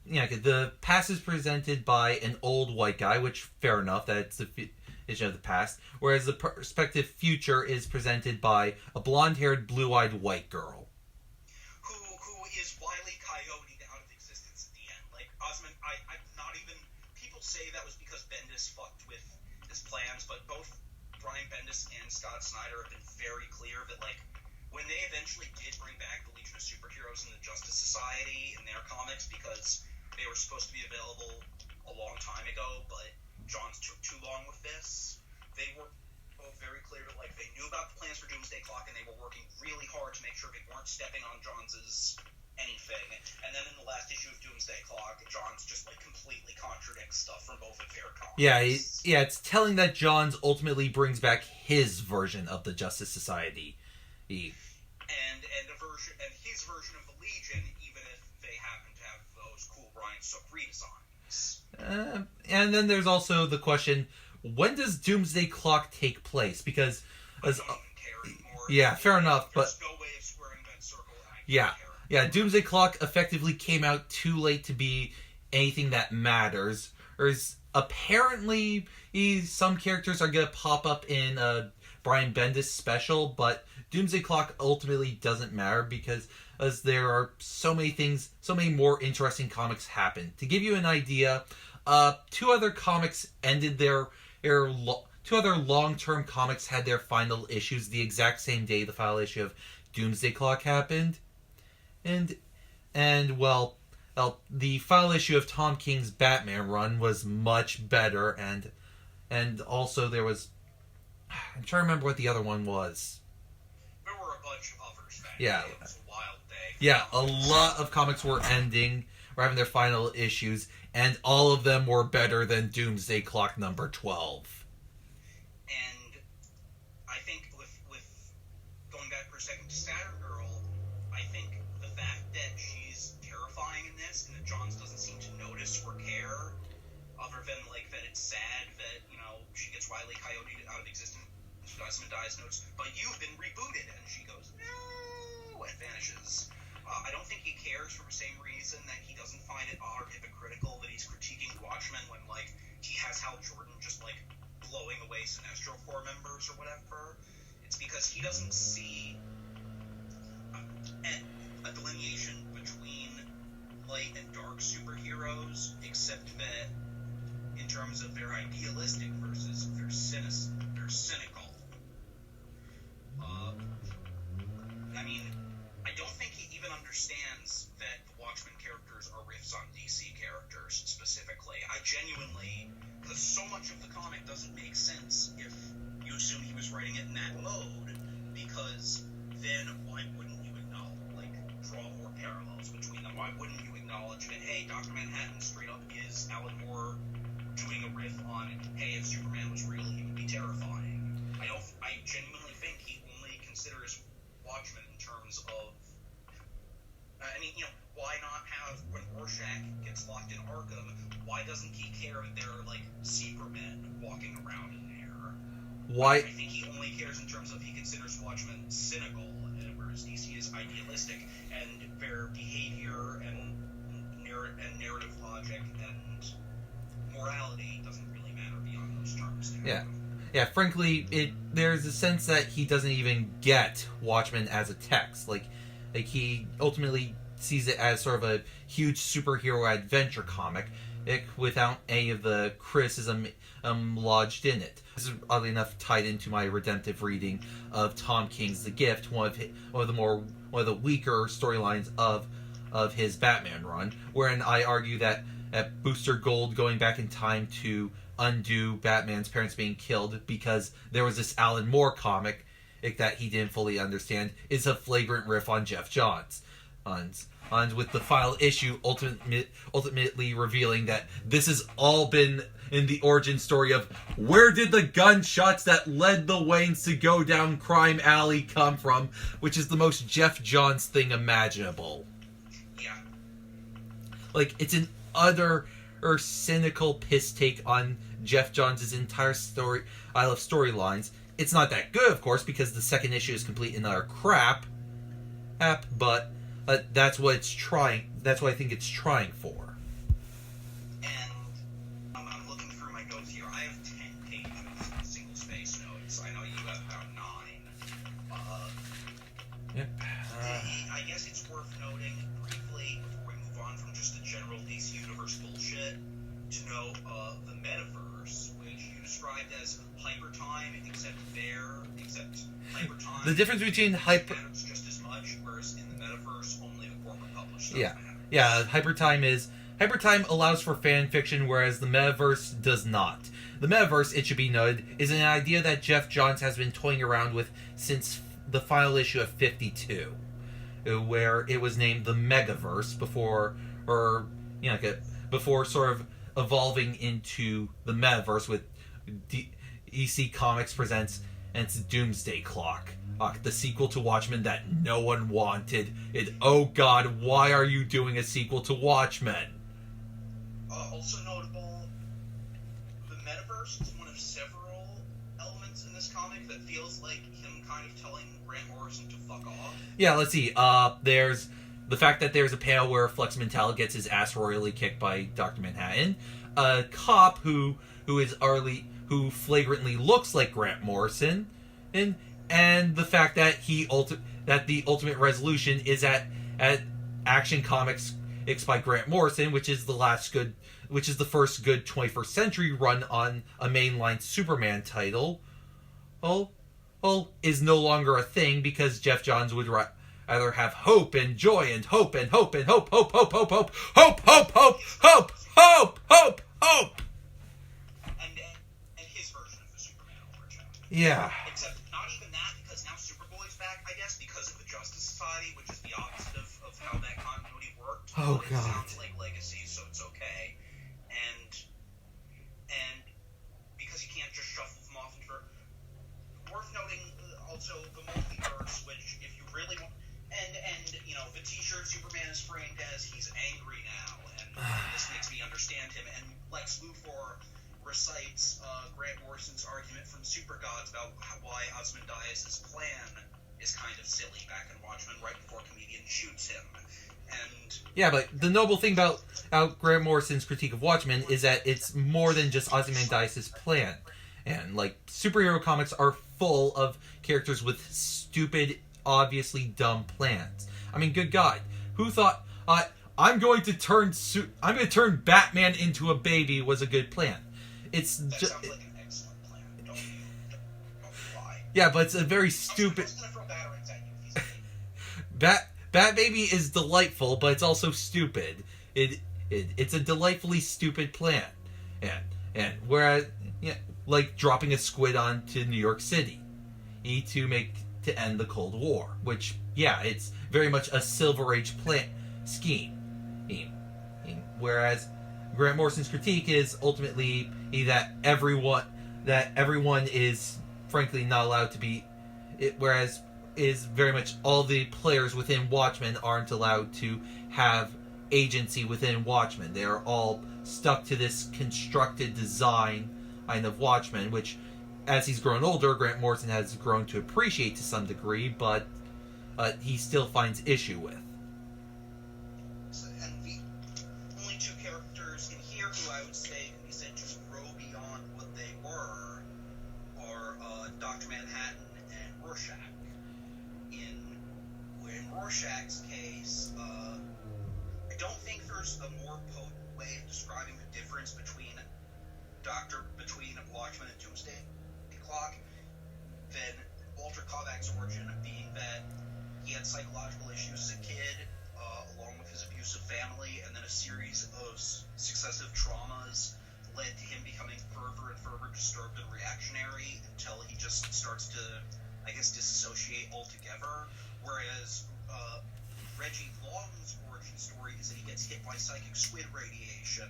S2: past is presented by an old white guy, which fair enough, that's the vision of the past, whereas the prospective future is presented by a blonde-haired, blue-eyed white girl.
S1: Who is Wile E. Coyote'd out of existence at the end. Osmond, I'm not even... People say that was because Bendis fucked with his plans, but both Brian Bendis and Scott Snyder have been very clear that, when they eventually did bring back the Legion of Superheroes and the Justice Society in their comics, because they were supposed to be available a long time ago, but Johns took too long with this, they were both very clear that, they knew about the plans for Doomsday Clock, and they were working really hard to make sure they weren't stepping on Johns' anything. And then in the last issue of Doomsday Clock, Johns just, completely contradicts stuff from both of their comics.
S2: Yeah, it's telling that Johns ultimately brings back his version of the Justice Society.
S1: And his version of the Legion, even if they happen to have those cool Brian Sook redesigns.
S2: And then there's also the question: when does Doomsday Clock take place? Because
S1: I don't even care anymore.
S2: Yeah, fair enough. But
S1: there's no way of squaring that circle.
S2: Yeah. Doomsday Clock effectively came out too late to be anything that matters. Apparently, some characters are gonna pop up in Brian Bendis special, but Doomsday Clock ultimately doesn't matter because as there are so many things, so many more interesting comics happen. To give you an idea, two other long-term comics had their final issues the exact same day the final issue of Doomsday Clock happened. And the final issue of Tom King's Batman run was much better, and also there was... I'm trying to remember what the other one was.
S1: There were a bunch of others that
S2: Yeah.
S1: day. It was a wild day.
S2: Yeah, a lot of comics were having their final issues, and all of them were better than Doomsday Clock number 12.
S1: And I think with going back for a second to Saturn Girl, I think the fact that she's terrifying in this, and that Johns doesn't seem to notice or care, other than that it's sad that she gets Wile E. Coyote out of existence, some dies notes, but you've been rebooted, and she goes no, and vanishes. I don't think he cares for the same reason that he doesn't find it odd or hypocritical that he's critiquing Watchmen when he has Hal Jordan just blowing away Sinestro Corps members or whatever. It's because he doesn't see a delineation between light and dark superheroes, except that in terms of their idealistic versus their cynical. I don't think he even understands that the Watchmen characters are riffs on DC characters specifically. I genuinely, because so much of the comic doesn't make sense if you assume he was writing it in that mode, because then why wouldn't you draw more parallels between them? Why wouldn't you acknowledge that, hey, Dr. Manhattan straight up is Alan Moore doing a riff on, hey, if Superman was real, he would be terrifying. I genuinely think he only considers Watchmen in terms of, why not have, when Rorschach gets locked in Arkham, why doesn't he care that there are, like, Supermen walking around in there?
S2: Why?
S1: I think he only cares in terms of he considers Watchmen cynical, whereas DC is idealistic, and their behavior and narrative logic and morality doesn't really matter beyond those terms.
S2: Yeah, frankly, there's a sense that he doesn't even get Watchmen as a text. Like he ultimately sees it as sort of a huge superhero adventure comic, without any of the criticism lodged in it. This is oddly enough tied into my redemptive reading of Tom King's The Gift, one of the weaker storylines of his Batman run, wherein I argue that Booster Gold going back in time to undo Batman's parents being killed because there was this Alan Moore comic that he didn't fully understand is a flagrant riff on Geoff Johns. And with the final issue ultimately revealing that this has all been in the origin story of where did the gunshots that led the Waynes to go down Crime Alley come from, which is the most Geoff Johns thing imaginable.
S1: Yeah.
S2: Like, it's an utter or cynical piss take on Geoff Johns' entire story. I love storylines. It's not that good, of course, because the second issue is complete and utter crap. But that's what it's trying. That's what I think it's trying for.
S1: And I'm looking through my notes here. I have 10 pages of single-space notes. I know you have about 9.
S2: Yep.
S1: I guess it's worth noting briefly before we move on from just the general DC Universe bullshit to know the metaverse, which you described as hypertime, except hypertime.
S2: The difference between
S1: matters just as much, whereas in the metaverse, only the corporate published stuff matters.
S2: Yeah. Hypertime allows for fan fiction, whereas the metaverse does not. The metaverse, it should be noted, is an idea that Geoff Johns has been toying around with since the final issue of 52, where it was named the Megaverse before sort of evolving into the metaverse with DC Comics presents and it's Doomsday Clock, the sequel to Watchmen that no one wanted. Oh God, why are you doing a sequel to Watchmen?
S1: Also notable, the metaverse is one of several elements in this comic that feels like him kind of telling Grant Morrison to fuck off.
S2: Yeah, let's see. There's the fact that there's a panel where Flex Mental gets his ass royally kicked by Dr. Manhattan. A cop who flagrantly looks like Grant Morrison, and the fact that that the ultimate resolution is at Action Comics by Grant Morrison, which is the first good 21st century run on a mainline Superman title, is no longer a thing because Geoff Johns would rather have hope and joy and hope and hope and hope.
S1: And his version of the Superman origin.
S2: Yeah.
S1: Except not even that, because now Superboy's back, I guess, because of the Justice Society, which is the opposite of how that continuity worked.
S2: Oh,
S1: it
S2: God.
S1: sounds like Legacy, so it's okay. And because you can't just shuffle them off into... Worth noting, also, the multiverse, which, if you really want... And the t-shirt Superman is framed as, he's angry now, and this makes me understand him. And Lex Luthor recites Grant Morrison's argument from Super Gods about why Ozymandias' plan is kind of silly back in Watchmen right before Comedian shoots him. And
S2: yeah, but the noble thing about Grant Morrison's critique of Watchmen is that it's more than just Ozymandias' plan. And, superhero comics are full of characters with stupid, obviously dumb plans. I mean, good God, who thought I'm going to turn Batman into a baby was a good plan?
S1: That sounds like an excellent plan. Don't lie.
S2: Yeah, but it's a very stupid.
S1: I'm just gonna throw batarangs at you if he's a
S2: Bat Baby is delightful, but it's also stupid. It's a delightfully stupid plan, and whereas like dropping a squid onto New York City, to end the Cold War, which it's very much a Silver Age scheme. Whereas Grant Morrison's critique is ultimately that everyone is frankly not allowed to be, whereas is very much all the players within Watchmen aren't allowed to have agency within Watchmen. They are all stuck to this constructed design of Watchmen, which, as he's grown older, Grant Morrison has grown to appreciate to some degree, but he still finds issue with.
S1: And the only two characters in here who I would say can be said just grow beyond what they were are Dr. Manhattan and Rorschach. In Rorschach's case, I don't think there's a more potent way of describing the difference between Watchmen and Doomsday Clock than Walter Kovacs' origin being that he had psychological issues as a kid, along with his abusive family, and then a series of successive traumas led to him becoming further and further disturbed and reactionary until he just starts to, I guess, disassociate altogether. Whereas Reggie Long's origin story is that he gets hit by psychic squid radiation,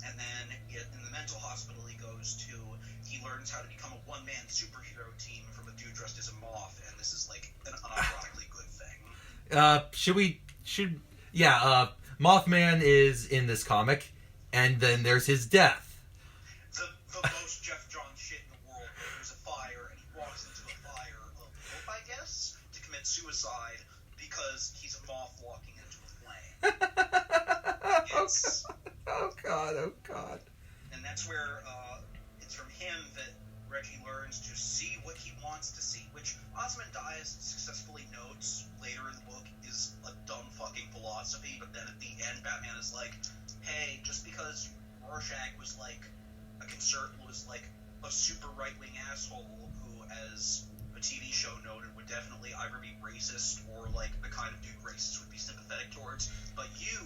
S1: and then in the mental hospital he goes to, he learns how to become a one-man superhero team from a dude dressed as a moth, and this is like an unironically good thing. Mothman is in this comic, and then there's his death. The most Geoff Johns shit in the world, where there's a fire, and he walks into the fire of hope, I guess, to commit suicide, because he's a moth walking into a flame.
S2: Oh god.
S1: And that's where it's from him that Reggie learns to see what he wants to see, which Ozymandias successfully notes later in the book is a dumb fucking philosophy, but then at the end Batman is like, hey, just because Rorschach was like a super right-wing asshole who, as a TV show noted, would definitely either be racist or like the kind of dude racists would be sympathetic towards, but you,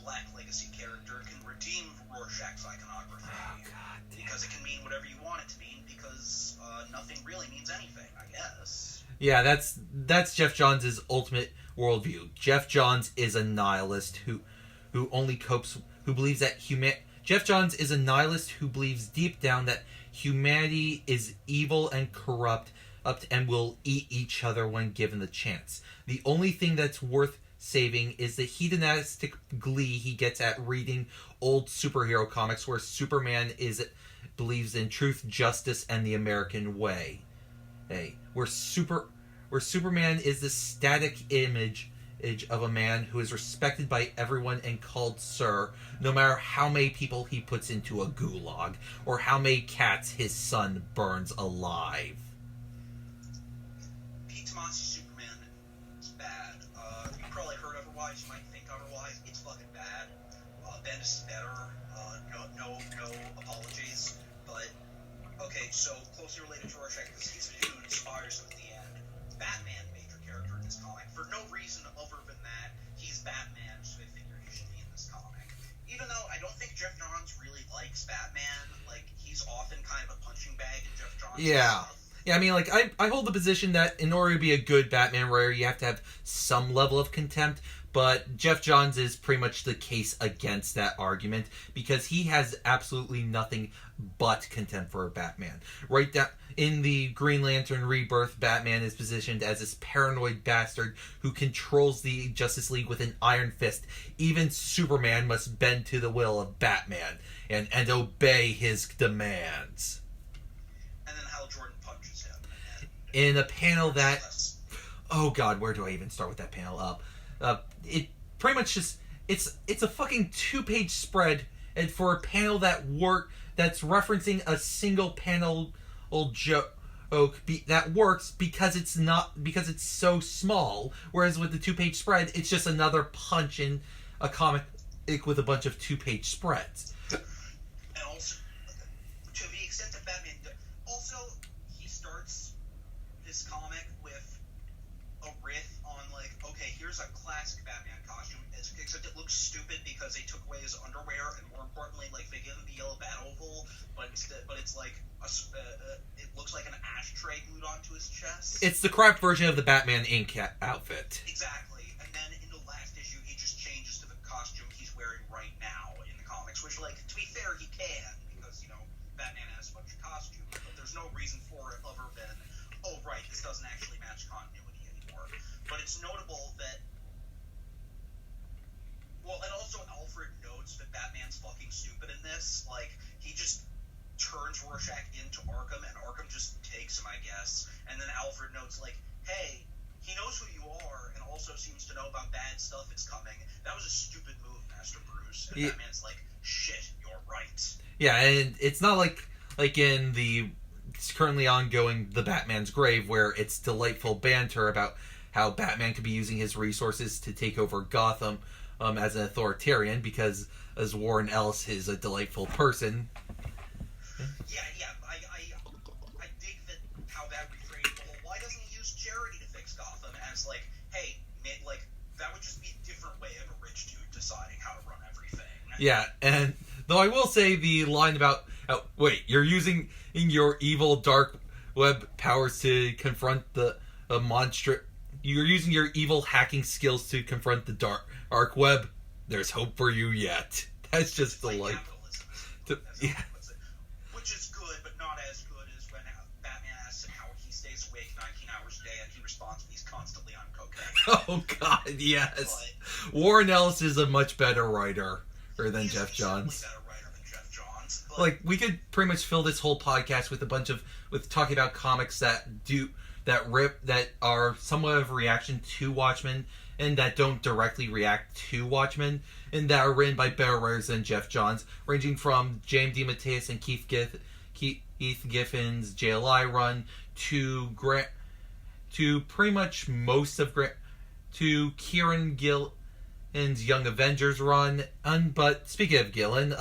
S1: Black Legacy character, can redeem Rorschach's iconography.
S2: Oh, God damn.
S1: Because it can mean whatever you want it to mean, because nothing really means anything, I guess.
S2: Yeah, that's Geoff Johns' ultimate worldview. Geoff Johns is a nihilist who believes that Geoff Johns is a nihilist who believes deep down that humanity is evil and corrupt and will eat each other when given the chance. The only thing that's worth saving is the hedonistic glee he gets at reading old superhero comics where Superman believes in truth, justice, and the American way. Where Superman is the static image of a man who is respected by everyone and called Sir, no matter how many people he puts into a gulag, or how many cats his son burns alive.
S1: Pete Tomasi's Superman is bad. You probably heard otherwise, you might think otherwise. It's fucking bad. Bendis is better. No apologies. But, okay, so closely related to Rorschach, because he's the dude who inspires him at the end. Batman, major character in this comic. For no reason other than that, he's Batman, so I figure he should be in this comic. Even though I don't think Geoff Johns really likes Batman, like, he's often kind of a punching bag in Geoff Johns' stuff.
S2: Yeah, I mean, like, I hold the position that in order to be a good Batman writer, you have to have some level of contempt, but Geoff Johns is pretty much the case against that argument, because he has absolutely nothing but contempt for Batman. Right down in the Green Lantern Rebirth, Batman is positioned as this paranoid bastard who controls the Justice League with an iron fist. Even Superman must bend to the will of Batman and obey his demands.
S1: And then Hal Jordan punches him.
S2: In a panel that... Oh god, where do I even start with that panel? It pretty much just... It's a fucking 2-page spread, and for a panel that's referencing a single panel joke that works because it's so small, whereas with the 2-page spread, it's just another punch in a comic with a bunch of 2-page spreads.
S1: And also, to the extent that Batman... Also, he starts this comic with a riff on, like, okay, here's a classic Batman costume, except it looks stupid because they took away his underwear, and more importantly, like, they give him the yellow bat oval, but it's like it looks like an ashtray glued onto his chest.
S2: It's the cracked version of the Batman Inc. outfit.
S1: Exactly. And then in the last issue, he just changes to the costume he's wearing right now in the comic this, like, he just turns Rorschach into Arkham, and Arkham just takes him, I guess. And then Alfred notes, like, hey, he knows who you are, and also seems to know about bad stuff that's coming. That was a stupid move, Master Bruce. And Batman's like, shit, you're right.
S2: Yeah, and it's not like in the currently ongoing The Batman's Grave, where it's delightful banter about how Batman could be using his resources to take over Gotham as an authoritarian, because as Warren Ellis is a delightful person.
S1: Yeah, I dig that how that reframed the whole, why doesn't he use charity to fix Gotham, as like, hey, like, that would just be a different way of a rich dude deciding how to run everything.
S2: Yeah, and though I will say the line about, you're using your evil dark web powers to confront the monster. You're using your evil hacking skills to confront the dark web. There's hope for you yet. That's just delightful. Yeah.
S1: Which is good, but not as good as when Batman asks him how he stays awake 19 hours a day, and he responds, he's constantly on cocaine.
S2: Oh God, yes. But Warren Ellis is a much better writer than Geoff Johns.
S1: Better writer than Geoff Johns. But
S2: like, we could pretty much fill this whole podcast with with talking about comics that are somewhat of a reaction to Watchmen, and that don't directly react to Watchmen, and that are written by better writers than Geoff Johns, ranging from James DeMatteis and Keith Giffen's JLI run to pretty much most of to Kieran Gillen's Young Avengers run. But speaking of Gillen,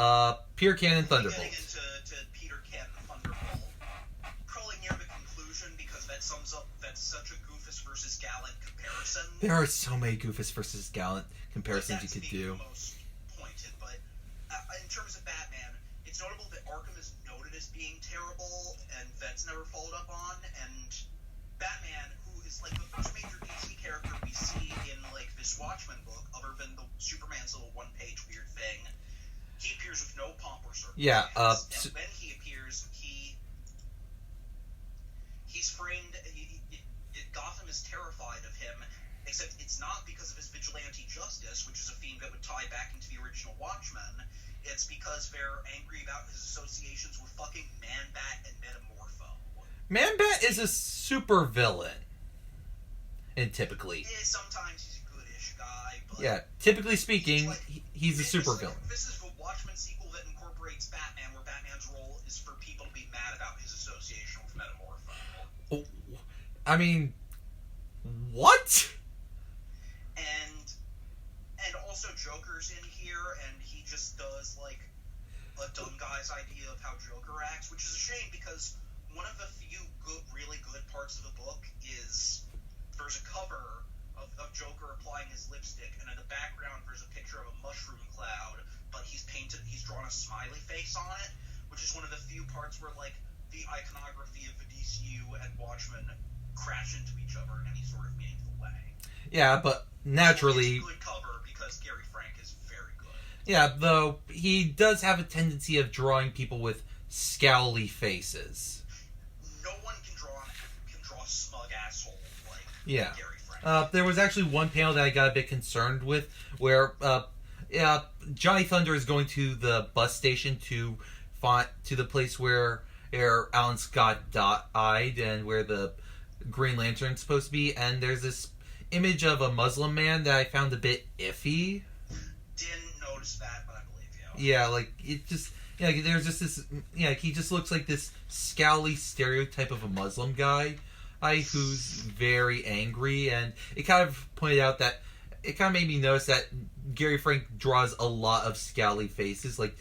S2: Peter Cannon Thunderbolt.
S1: Getting into Peter Cannon Thunderbolt, probably near the conclusion, because that sums up, that's such a Goofus versus Gallant comparison.
S2: There are so many Goofus versus Gallant comparisons you could do.
S1: The most pointed, but in terms of Batman, it's notable that Arkham is noted as being terrible, and that's never followed up on. And Batman, who is like the first major DC character we see in like this Watchmen book, other than the Superman's little one-page weird thing, he appears with no pomp or circumstance.
S2: Yeah.
S1: And when he appears, he's framed. Gotham is terrified of him, except it's not because of his vigilante justice, which is a theme that would tie back into the original Watchmen. It's because they're angry about his associations with fucking Man-Bat and Metamorpho.
S2: Man-Bat is a super villain. And typically.
S1: Yeah, sometimes he's a goodish guy, but...
S2: Yeah, typically speaking, he's a super villain.
S1: This is the Watchmen sequel that incorporates Batman, where Batman's role is for people to be mad about his association with Metamorpho.
S2: Oh, I mean... What?
S1: And also Joker's in here, and he just does, like, a dumb guy's idea of how Joker acts, which is a shame, because one of the few really good parts of the book is there's a cover of Joker applying his lipstick, and in the background there's a picture of a mushroom cloud, but he's drawn a smiley face on it, which is one of the few parts where, like, the iconography of the DCU and Watchmen crash into each other in any sort of meaningful way.
S2: Yeah, but naturally...
S1: It's a good cover because Gary Frank is very good.
S2: Yeah, though he does have a tendency of drawing people with scowly faces.
S1: No one can draw smug assholes like
S2: yeah.
S1: Gary Frank.
S2: There was actually one panel that I got a bit concerned with, where Johnny Thunder is going to the bus station to the place where Alan Scott died and where the Green Lantern's supposed to be, and there's this image of a Muslim man that I found a bit iffy.
S1: Didn't notice that, but I believe you.
S2: Yeah, like, it just... Yeah, there's just this... Yeah, he just looks like this scowly stereotype of a Muslim guy who's very angry, and it kind of pointed out that... It kind of made me notice that Gary Frank draws a lot of scowly faces. Like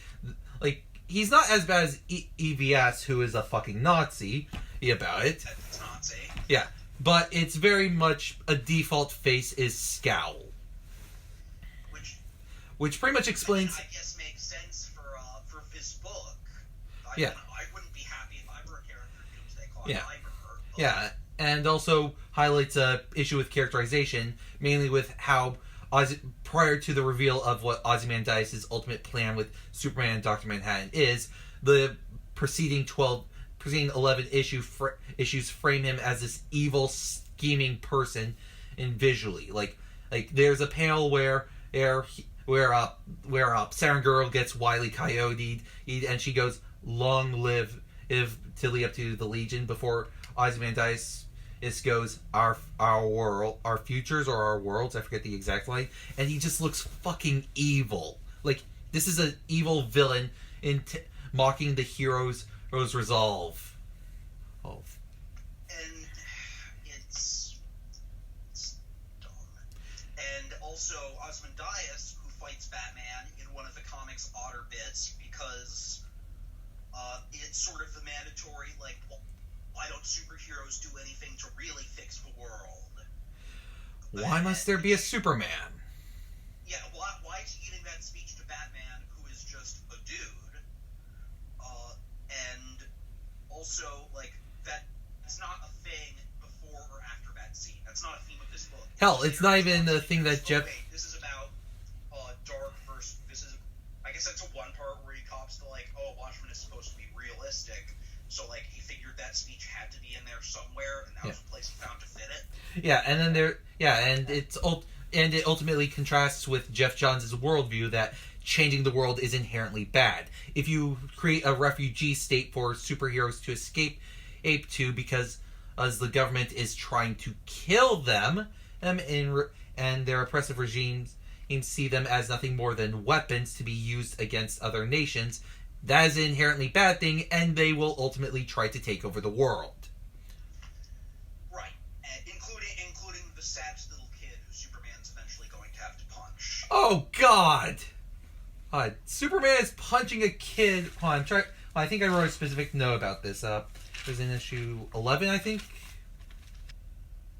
S2: he's not as bad as EVS, who is a fucking Nazi about it.
S1: It's Nazi.
S2: Yeah, but it's very much a default face is scowl. Which pretty much explains...
S1: I guess makes sense for this book. I wouldn't be happy if I were a character in Doomsday Clock either.
S2: Yeah, and also highlights a issue with characterization, mainly with how prior to the reveal of what Ozymandias' ultimate plan with Superman and Dr. Manhattan is, the preceding 11 issues frame him as this evil, scheming person, and visually, like there's a panel where Siren Girl gets Wile E. Coyote'd, and she goes, "Long live if to lead up to the Legion," before Ozymandias goes, our world, our futures or our worlds, I forget the exact line, and he just looks fucking evil. Like, this is an evil villain mocking the hero's resolve. Oh.
S1: And it's dumb. And also Ozymandias, who fights Batman in one of the comics' odder bits, because it's sort of the mandatory, like, why don't superheroes do anything to really fix the world?
S2: Why must there be a Superman?
S1: Yeah, why is he giving that speech to Batman, who is just a dude? And also, like, that's not a thing before or after that scene. That's not a theme of this book.
S2: Hell, it's not even the thing that Geoff...
S1: Okay, this is about dark versus... I guess that's a one part where he cops to, like, oh, Watchmen is supposed to be realistic. So, like, he figured that speech had to be in there somewhere, and that was the place he found to fit it.
S2: Yeah, and then it ultimately contrasts with Geoff Johns' worldview that changing the world is inherently bad. If you create a refugee state for superheroes to escape to because as the government is trying to kill them, and their oppressive regimes see them as nothing more than weapons to be used against other nations, that is an inherently bad thing, and they will ultimately try to take over the world.
S1: Right, including the saddest little kid who Superman's eventually going to have to punch.
S2: Oh God! Superman is punching a kid. I think I wrote a specific note about this. It was in issue 11, I think.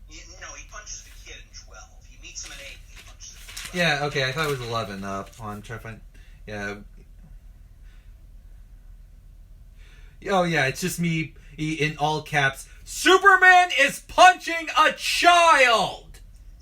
S1: No, he punches the kid in 12. He meets him in 8. He punches him in 12.
S2: Yeah, okay, I thought it was 11. On try to find. Yeah. Oh yeah, it's just me in all caps. Superman is punching a child.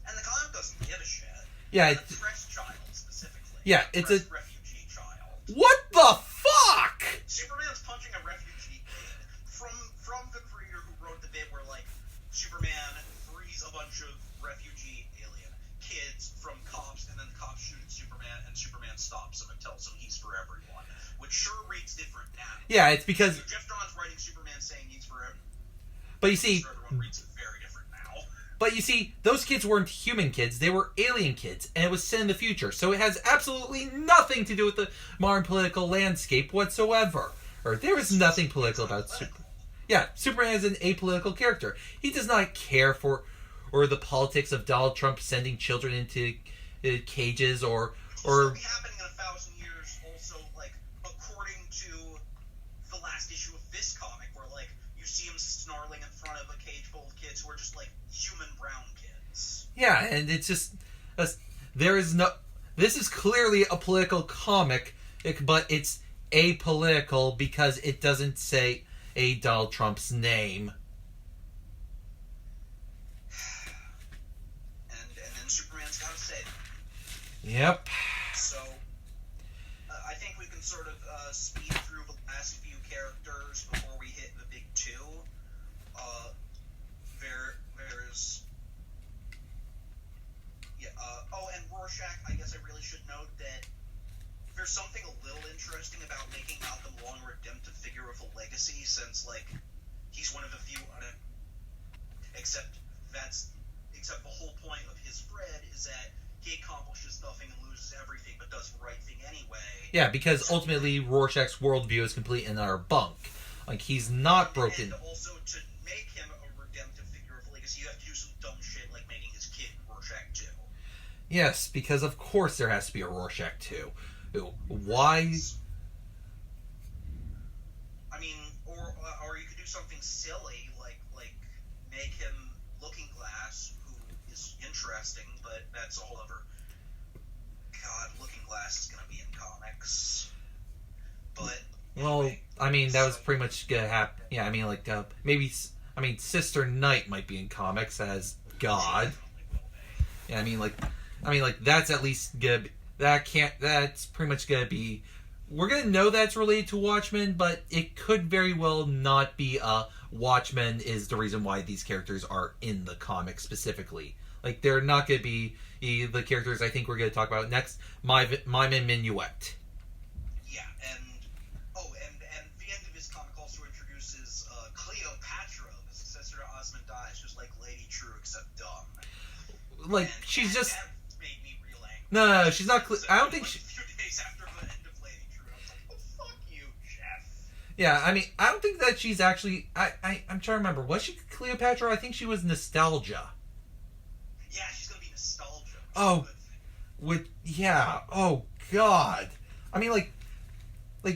S1: And the comic doesn't give a shit.
S2: Yeah,
S1: it's a fresh child specifically.
S2: Yeah, it's a
S1: refugee child.
S2: What the fuck?
S1: Superman's punching a refugee kid from the creator who wrote the bit where, like, Superman frees a bunch of refugee alien kids from cops, and then the cops shoot at Superman, and Superman stops him and tells him he's for everyone, which sure reads different now.
S2: Yeah, it's because
S1: Geoff Johns writing Superman saying he's for everyone.
S2: But you see,
S1: everyone reads it very different now.
S2: But you see, those kids weren't human kids; they were alien kids, and it was set in the future. So it has absolutely nothing to do with the modern political landscape whatsoever. Or there is nothing political about Superman. Yeah, Superman is an apolitical character. He does not care for the politics of Donald Trump sending children into cages or.
S1: It'll be happening in 1,000 years. Also, like, according to the last issue of this comic, where, like, you see him snarling in front of a cage full of kids who are just, like, human brown kids.
S2: Yeah, and it's just there is no. This is clearly a political comic, but it's apolitical because it doesn't say Donald Trump's name.
S1: And then Superman's got to say it.
S2: Yep.
S1: So, I think we can sort of speed through the last few characters before we hit the big two. There's... Yeah, and Rorschach, I guess I really should note that there's something a little interesting about making Malcolm Long a redemptive figure with a legacy, since, like, he's one of the few... Except the whole point of his thread is that he accomplishes nothing and loses everything, but does the right thing anyway.
S2: Yeah, because ultimately Rorschach's worldview is complete and utter bunk. Like, he's not broken.
S1: And also, to make him a redemptive figure of legacy, you have to do some dumb shit like making his kid Rorschach 2.
S2: Yes, because of course there has to be a Rorschach 2. Why?
S1: I mean, or you could do something silly, like make him Looking Glass, who is interesting, but that's a whole other... God, Looking Glass is going to be in comics. But...
S2: Well,
S1: anyway,
S2: I mean, that was pretty much gonna happen. Yeah, I mean, like, Sister Night might be in comics as God. Yeah, I mean, like, that's at least gonna be, that's pretty much gonna be, we're gonna know that's related to Watchmen, but it could very well not be Watchmen is the reason why these characters are in the comic specifically. Like, they're not going to be the characters I think we're going to talk about next. Mime and Minuet.
S1: Yeah, and the end of his comic also introduces Cleopatra, the successor to Ozymandias, who's like Lady True except dumb.
S2: Like,
S1: and
S2: she's just...
S1: That made me real angry.
S2: No, she's not... I don't think
S1: like,
S2: she...
S1: a few days after the end of Lady True, I was like, oh, fuck you, Geoff.
S2: Yeah, I mean, I don't think that she's actually... I'm trying to remember. Was she Cleopatra? I think she was Nostalgia.
S1: Yeah, she's gonna be Nostalgia.
S2: Oh, yeah. Oh, God. I mean, like,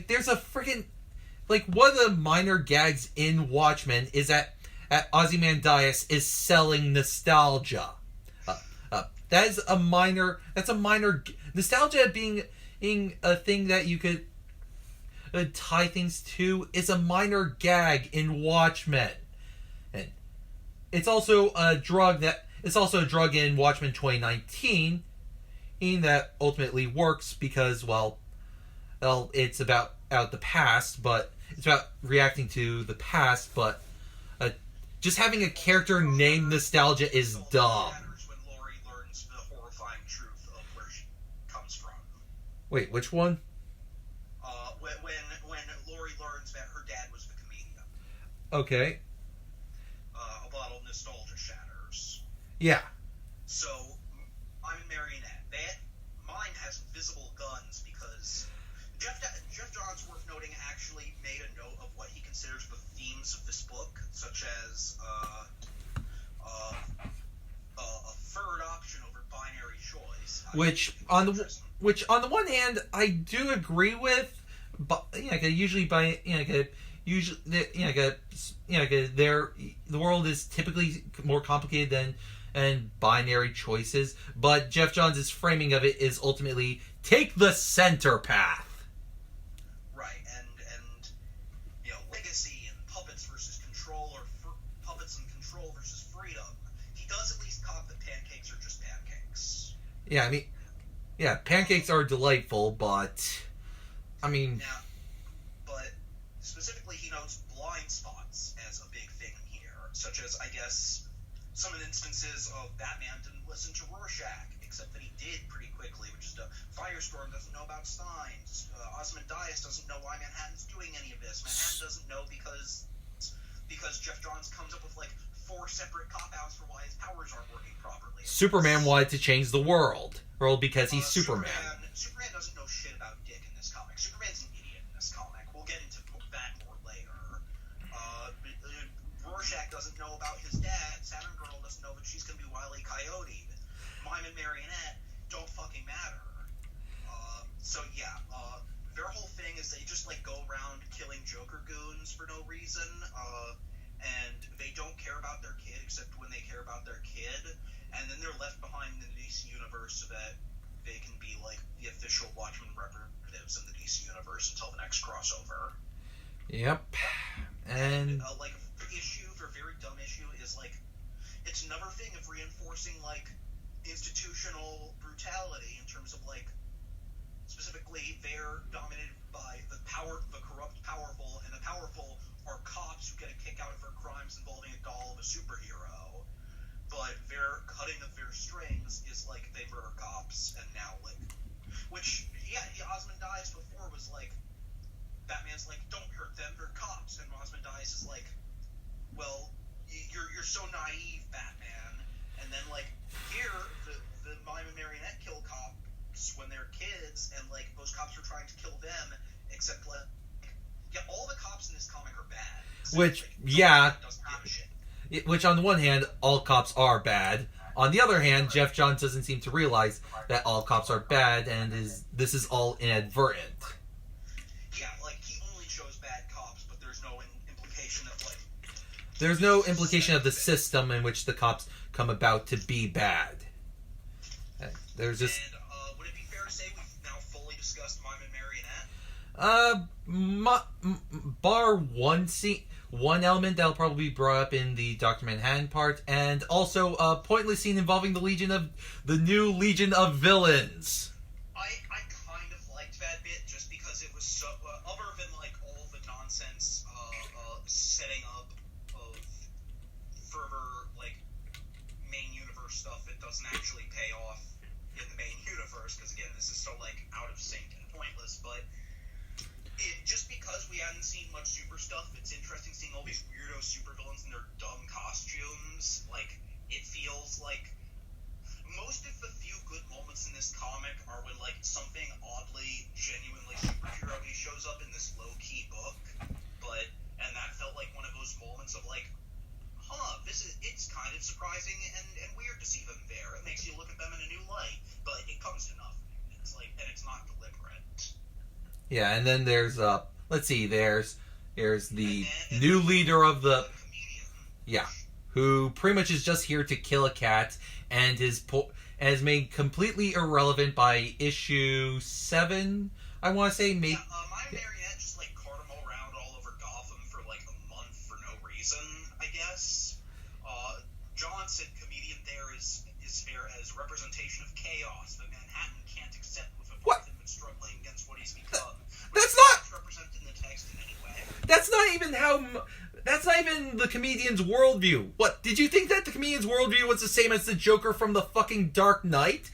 S2: there's a freaking... Like, one of the minor gags in Watchmen is that Ozymandias is selling Nostalgia. That is a minor... That's a minor... Nostalgia being a thing that you could tie things to is a minor gag in Watchmen. And it's also a drug that... It's also a drug in Watchmen 2019 that ultimately works because, well, it's about the past, but it's about reacting to the past, but just having a character named Nostalgia is dumb.
S1: When Laurie learns the horrifying truth of where she comes from.
S2: Wait, which one?
S1: When Laurie learns that her dad was the comedian.
S2: Okay.
S1: A bottle of nostalgia shatters.
S2: Yeah.
S1: So, I'm a marionette. Mine has visible guns because Geoff Johns, worth noting, actually made a note of what he considers the themes of this book, such as a third option over binary choice.
S2: Which on the one hand I do agree with, but the world is typically more complicated than binary choices, but Geoff Johns' framing of it is ultimately take the center path.
S1: Right, and legacy and puppets versus control, or puppets and control versus freedom. He does at least cop that pancakes are just pancakes.
S2: Yeah, I mean, yeah, pancakes are delightful, but I mean...
S1: Now, but specifically he notes blind spots as a big thing here, such as, I guess, some instances of Batman didn't listen to Rorschach, except that he did pretty quickly, which is Firestorm doesn't know about Steins, Ozymandias doesn't know why Manhattan's doing any of this. Manhattan doesn't know because Geoff Johns comes up with, like, 4 separate cop-outs for why his powers aren't working properly.
S2: Superman wanted to change the world because he's Superman.
S1: Superman doesn't know shit about Dick in this comic. Superman's an idiot in this comic. We'll get into that more later. Rorschach doesn't know about his dad. Saturn Girl doesn't know that she's going to be Wile E. Coyote. Mime and Marionette don't fucking matter. Their whole thing is they just, like, go around killing Joker goons for no reason, and they don't care about their kid except when they care about their kid, and then they're left behind in the DC universe so that they can be, like, the official Watchmen representatives in the DC universe until the next crossover.
S2: Yep. And
S1: like, a issue, for a very dumb issue, is, like, it's another thing of reinforcing, like, institutional brutality in terms of, like, specifically they're dominated by the corrupt powerful, and the powerful are cops who get a kick out of their crimes involving a doll of a superhero. But their cutting of their strings is, like, they were cops, and now, like, which, yeah, Ozymandias before was, like, Batman's like, don't hurt them, they're cops, and Ozymandias is like, well, you're so naive, Batman. And then, like, here, the Mime and Marionette kill cops when they're kids, and, like, those cops are trying to kill them, except, like, yeah, all the cops in this comic are bad.
S2: Which,
S1: like,
S2: yeah,
S1: doesn't give a shit.
S2: which on the one hand, all cops are bad. On the other hand, Geoff Johns doesn't seem to realize that all cops are bad, and this is all inadvertent.
S1: Yeah, like, he only chose bad cops, but there's no implication of, like...
S2: There's no implication of the system in which the cops come about to be bad. There's just...
S1: And, would it be fair to say we've now fully discussed Mime and Marionette?
S2: Bar one scene... One element that'll probably be brought up in the Dr. Manhattan part, and also a pointless scene involving the new Legion of Villains.
S1: I kind of liked that bit just because it was so other than, like, all the nonsense setting up of further, like, main universe stuff that doesn't actually pay off in the main universe, because again, this is so like out of sync and pointless. But just because we hadn't seen much super stuff, it's interesting seeing all these weirdo supervillains in their dumb costumes. Like, it feels like most of the few good moments in this comic are when like something oddly, genuinely superhero-y shows up in this low-key book. And that felt like one of those moments of like, it's kind of surprising and weird to see them there. It makes you look at them in a new light, but it comes to nothing. And it's not deliberate.
S2: Yeah, and then there's let's see, there's the new leader of the who pretty much is just here to kill a cat, and is made completely irrelevant by issue 7. I want to say maybe.
S1: Yeah, my marionette just like cart him around all over Gotham for like a month for no reason, I guess. John said comedian there is there as representation of chaos that Manhattan can't accept with a person that's struggling against what he's become.
S2: That's not
S1: represented in the text in any way.
S2: That's not even the comedian's worldview. What, did you think that the comedian's worldview was the same as the Joker from the fucking Dark Knight?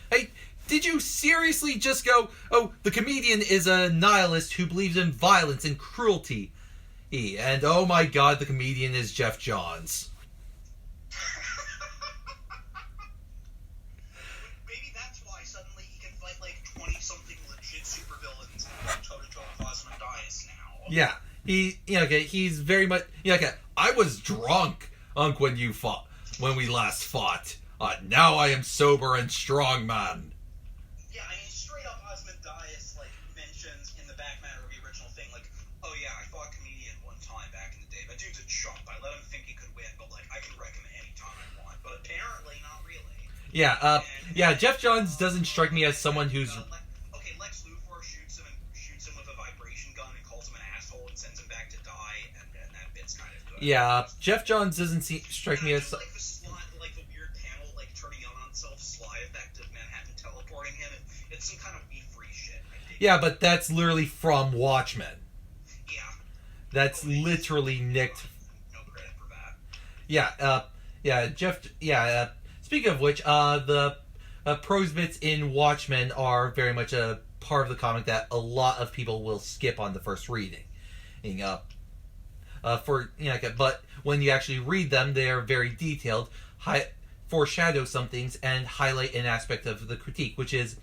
S2: Hey, did you seriously just go, oh, the comedian is a nihilist who believes in violence and cruelty, and oh my god, the comedian is Geoff Johns.
S1: Maybe that's why suddenly he can fight like 20-something legit supervillains and toe-to-toe with Ozymandias now.
S2: Yeah. He's very much, I was drunk, when we last fought. Now I am sober and strong, man.
S1: Yeah, I mean, straight up Ozymandias, like, mentions in the back matter of the original thing, like, oh yeah, I fought Comedian one time back in the day. That dude's a chump. I let him think he could win, but, like, I can wreck him anytime I want. But apparently not really.
S2: Yeah, Geoff Johns doesn't strike me as someone who's...
S1: Lex Luthor shoots him with a vibration gun and calls him an asshole and sends him back to die, and that bit's kind of good.
S2: Yeah, Geoff Johns doesn't strike me as...
S1: Like the weird panel, like turning on itself, sly effect of Manhattan teleporting him. It's some kind of free shit.
S2: Yeah, but that's literally from Watchmen.
S1: Yeah.
S2: That's literally nicked.
S1: No credit for that.
S2: Speaking of which, the prose bits in Watchmen are very much a part of the comic that a lot of people will skip on the first reading. But when you actually read them, they are very detailed, foreshadow some things, and highlight an aspect of the critique, which is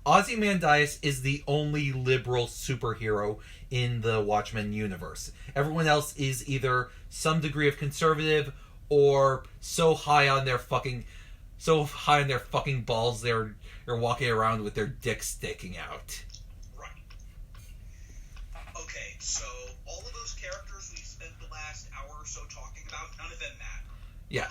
S2: Ozymandias is the only liberal superhero in the Watchmen universe. Everyone else is either some degree of conservative or so high on their fucking balls they're walking around with their dick sticking out.
S1: Right. Okay, so all of those characters we've spent the last hour or so talking about, none of them matter.
S2: Yeah.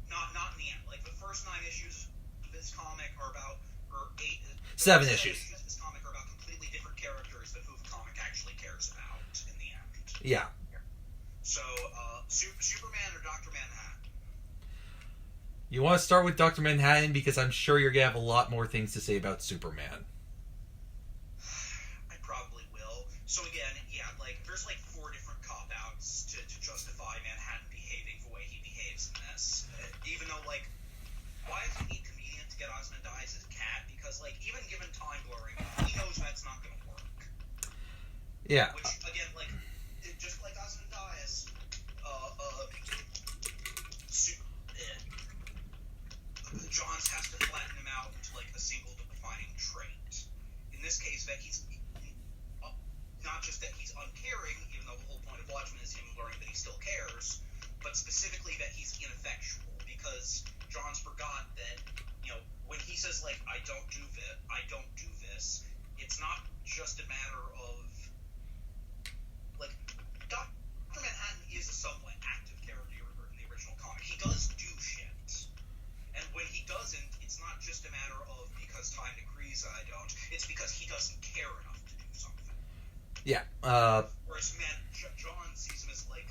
S1: Not in the end. Like, the first 9 issues of this comic are about, or 8...
S2: 7 issues.
S1: of this comic are about completely different characters than who the comic actually cares about in the end.
S2: Yeah.
S1: So, Superman or Dr. Manhattan?
S2: You want to start with Dr. Manhattan because I'm sure you're going to have a lot more things to say about Superman.
S1: I probably will. So again, yeah, like, there's like 4 different cop-outs to justify Manhattan behaving the way he behaves in this. Even though, like, why does he need Comedian to get Ozymandias as a cat? Because, like, even given time blurring, he knows that's not going to work.
S2: Yeah.
S1: Which, again, like, just like Ozymandias, Johns has to flatten him out into, like, a single defining trait. In this case, that he's not just that he's uncaring, even though the whole point of Watchmen is him learning that he still cares, but specifically that he's ineffectual, because Johns forgot that, when he says, like, I don't do this, it's not just a matter of, like, Dr. Manhattan is a somewhat active character in the original comic. He does do shit. And when he doesn't, it's not just a matter of because time decrees I don't. It's because he doesn't care enough to do something.
S2: Yeah.
S1: Whereas John sees him as, like,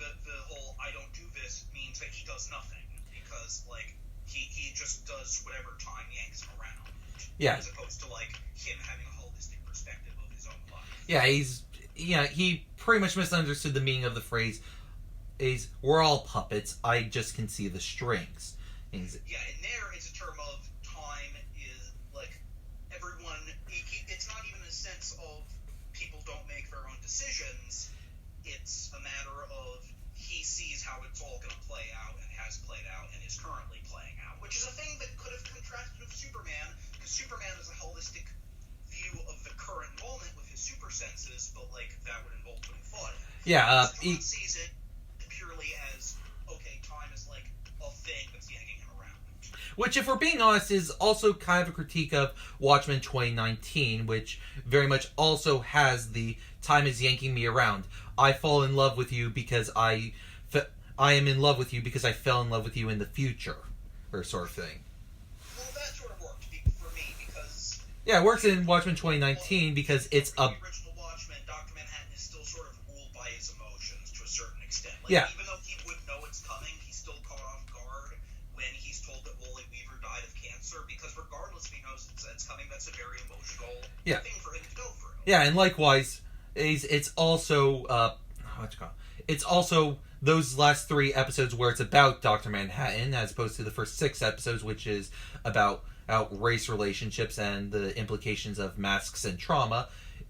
S1: the whole I don't do this means that he does nothing. Because, like, he just does whatever time yanks him around.
S2: Yeah.
S1: As opposed to, like, him having a holistic perspective of his own life.
S2: Yeah, he pretty much misunderstood the meaning of the phrase, we're all puppets, I just can see the strings.
S1: Yeah, in there, it's a term of time is, like, everyone, it's not even a sense of people don't make their own decisions. It's a matter of he sees how it's all going to play out and has played out and is currently playing out, which is a thing that could have contrasted with Superman, because Superman is a holistic view of the current moment with his super senses, but, like, that would involve putting thought in it.
S2: Yeah,
S1: he sees it purely as, okay, time is, like, a thing that's yanking him around.
S2: Which, if we're being honest, is also kind of a critique of Watchmen 2019, which very much also has the time is yanking me around. I fall in love with you because I am in love with you because I fell in love with you in the future, or sort of thing.
S1: Well, that sort of worked for me because...
S2: Yeah, it works in Watchmen 2019 because it's a...
S1: In the original Watchmen, Dr. Manhattan is still sort of ruled by his emotions to a certain extent. Like,
S2: yeah.
S1: Even though he would know it's coming, he's still caught off guard when he's told that Wally Weaver died of cancer, because regardless if he knows it's coming, that's a very emotional thing for him to go through.
S2: Yeah, and likewise, it's also... It's also those last 3 episodes where it's about Dr. Manhattan, as opposed to the first 6 episodes, which is about race relationships and the implications of masks and trauma,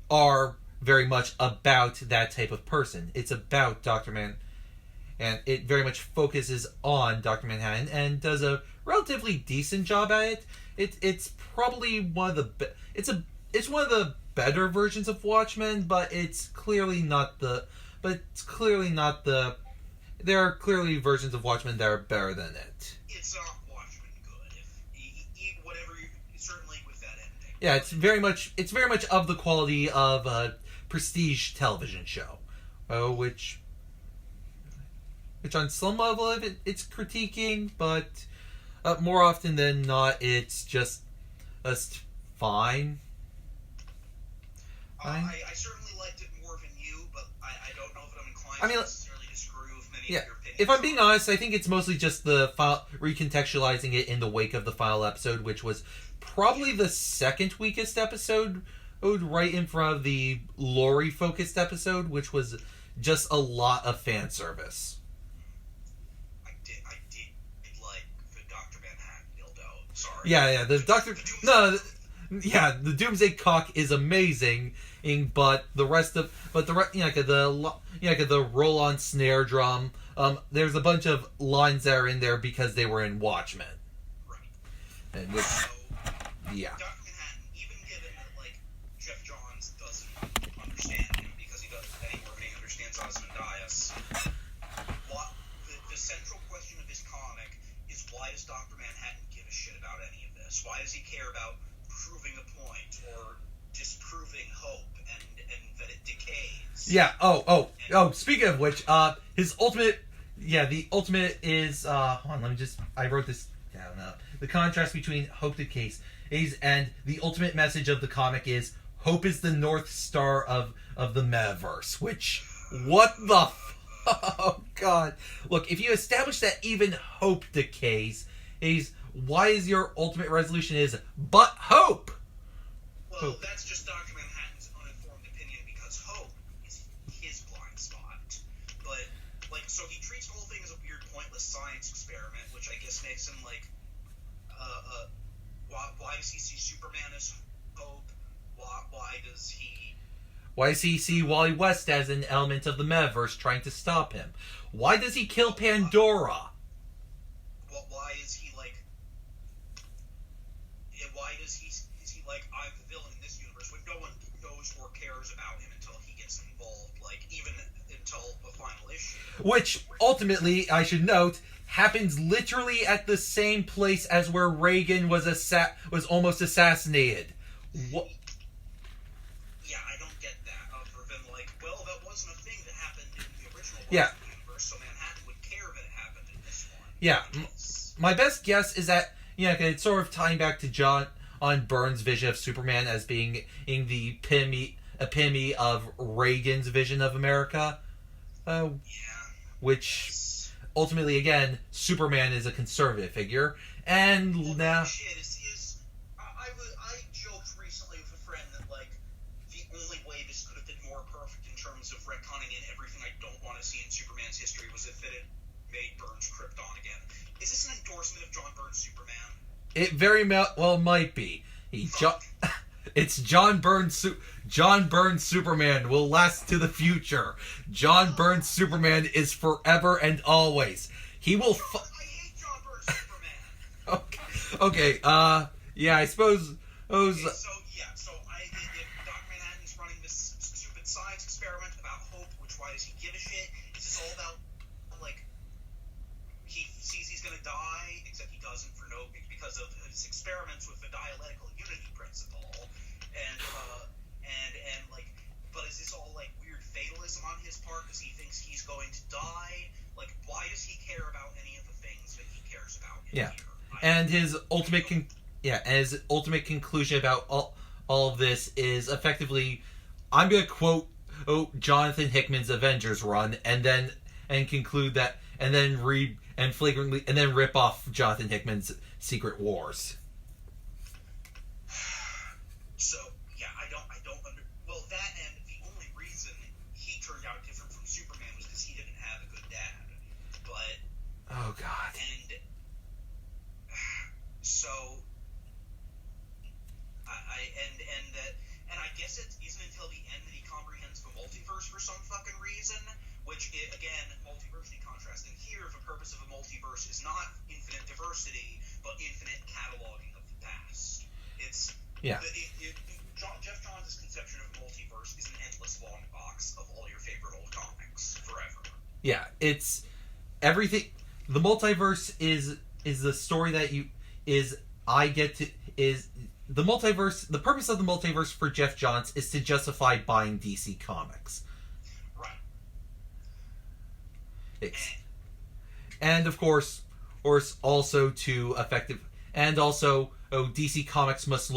S2: are very much about that type of person. It's about Dr. Manhattan, and it very much focuses on Dr. Manhattan and does a relatively decent job at it. It's probably one of the it's one of the better versions of Watchmen, but it's clearly not the. There are clearly versions of Watchmen that are better than it.
S1: It's not Watchmen good. Certainly with that ending.
S2: Yeah, it's very much of the quality of a prestige television show, which on some level of it's critiquing, but more often than not, it's just fine.
S1: I certainly liked it more than you, but I don't know if I'm inclined to necessarily disagree with many of your opinions.
S2: If I'm being honest, I think it's mostly just the recontextualizing it in the wake of the final episode, which was probably the second weakest episode, right in front of the Laurie-focused episode, which was just a lot of fan service.
S1: I did like the Dr. Manhattan dildo. Sorry.
S2: Yeah, the Doomsday Clock is amazing, but the roll-on snare drum. There's a bunch of lines that are in there because they were in Watchmen.
S1: Right.
S2: And which, yeah.
S1: Dr. Manhattan, even given that, like, Geoff Johns doesn't understand him because he doesn't anymore than he understands Ozymandias, the central question of his comic is, why does Dr. Manhattan give a shit about any of this? Why does he care about proving a point or disproving hope and that it decays?
S2: Yeah. Speaking of which, his ultimate. Yeah, the ultimate is. Hold on, I wrote this down. The contrast between hope decays and the ultimate message of the comic is hope is the North Star of the metaverse. Which, what the? Oh God! Look, if you establish that even hope decays, why is your ultimate resolution is but hope?
S1: Well, hope. That's just Dr. Manhattan's uninformed opinion because hope is his blind spot. But, like, so he treats the whole thing as a weird, pointless science experiment, which I guess makes him, like, why does he see Superman as hope? Why does he
S2: see Wally West as an element of the metaverse trying to stop him? Why does he kill Pandora?
S1: Why is he like? Why is he like, I'm the villain in this universe when no one knows or cares about him until he gets involved, like even until the final issue.
S2: Which ultimately, I should note, happens literally at the same place as where Reagan was almost assassinated. What?
S1: Yeah, I don't get that. Other than like, well, that wasn't a thing that happened in the original universe, so Manhattan would care that it happened in this one.
S2: Yeah, my best guess is that it's sort of tying back to John Byrne's vision of Superman as being in the epitome of Reagan's vision of America. Which ultimately, again, Superman is a conservative figure, and now.
S1: I joked recently with a friend that like the only way this could have been more perfect in terms of retconning in everything I don't want to see in Superman's history was if it had made Byrne's Krypton again. Is this an endorsement of John Byrne's Superman?
S2: It very well might be. It's John Byrne's Superman will last to the future. John Byrne's Superman is forever and always. He will.
S1: I hate John Byrne's Superman.
S2: Okay. Yeah. I suppose.
S1: Okay, so if Dr. Manhattan's running this stupid science experiment about hope, why does he give a shit? Is this all about like he sees he's gonna die, except he doesn't because of his experiments with the dialectical unity principle, and like, but is this all like weird fatalism on his part because he thinks he's going to die? Like, why does he care about any of the things that he cares about in here?
S2: And his ultimate conclusion about all of this is effectively, I'm going to quote Jonathan Hickman's Avengers run, and conclude that, and then rip off Jonathan Hickman's Secret Wars.
S1: So well, that, and the only reason he turned out different from Superman was because he didn't have a good dad. But
S2: oh god.
S1: And so I guess it isn't until the end that he comprehends the multiverse for some fucking reason, which, again, multiversity contrasting here, the purpose of a multiverse is not infinite diversity, but infinite cataloging of the past. It's...
S2: Yeah.
S1: Geoff Johns' conception of multiverse is an endless long box of all your favorite old comics, forever.
S2: Yeah, it's... everything... The multiverse is the story that the multiverse. The purpose of the multiverse for Geoff Johns is to justify buying DC Comics.
S1: Right.
S2: And of course, also to effective, and also, DC Comics must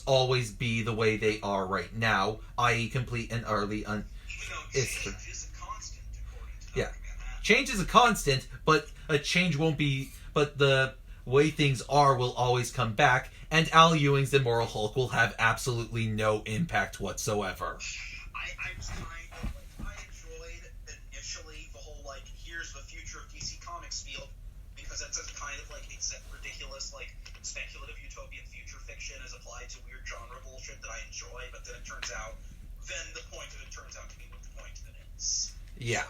S2: always be the way they are right now, i.e., complete and utterly
S1: Even though change is a constant, according to Dr. Manhattan.
S2: Change is a constant, but a change won't be. But the way things are will always come back, and Al Ewing's Immoral Hulk will have absolutely no impact whatsoever.
S1: I was kind of I enjoyed initially the whole here's the future of DC Comics field, because that's a kind of ridiculous speculative utopian future fiction as applied to weird genre bullshit that I enjoy. But then the point of it turns out to be what the point of it is.
S2: Yeah.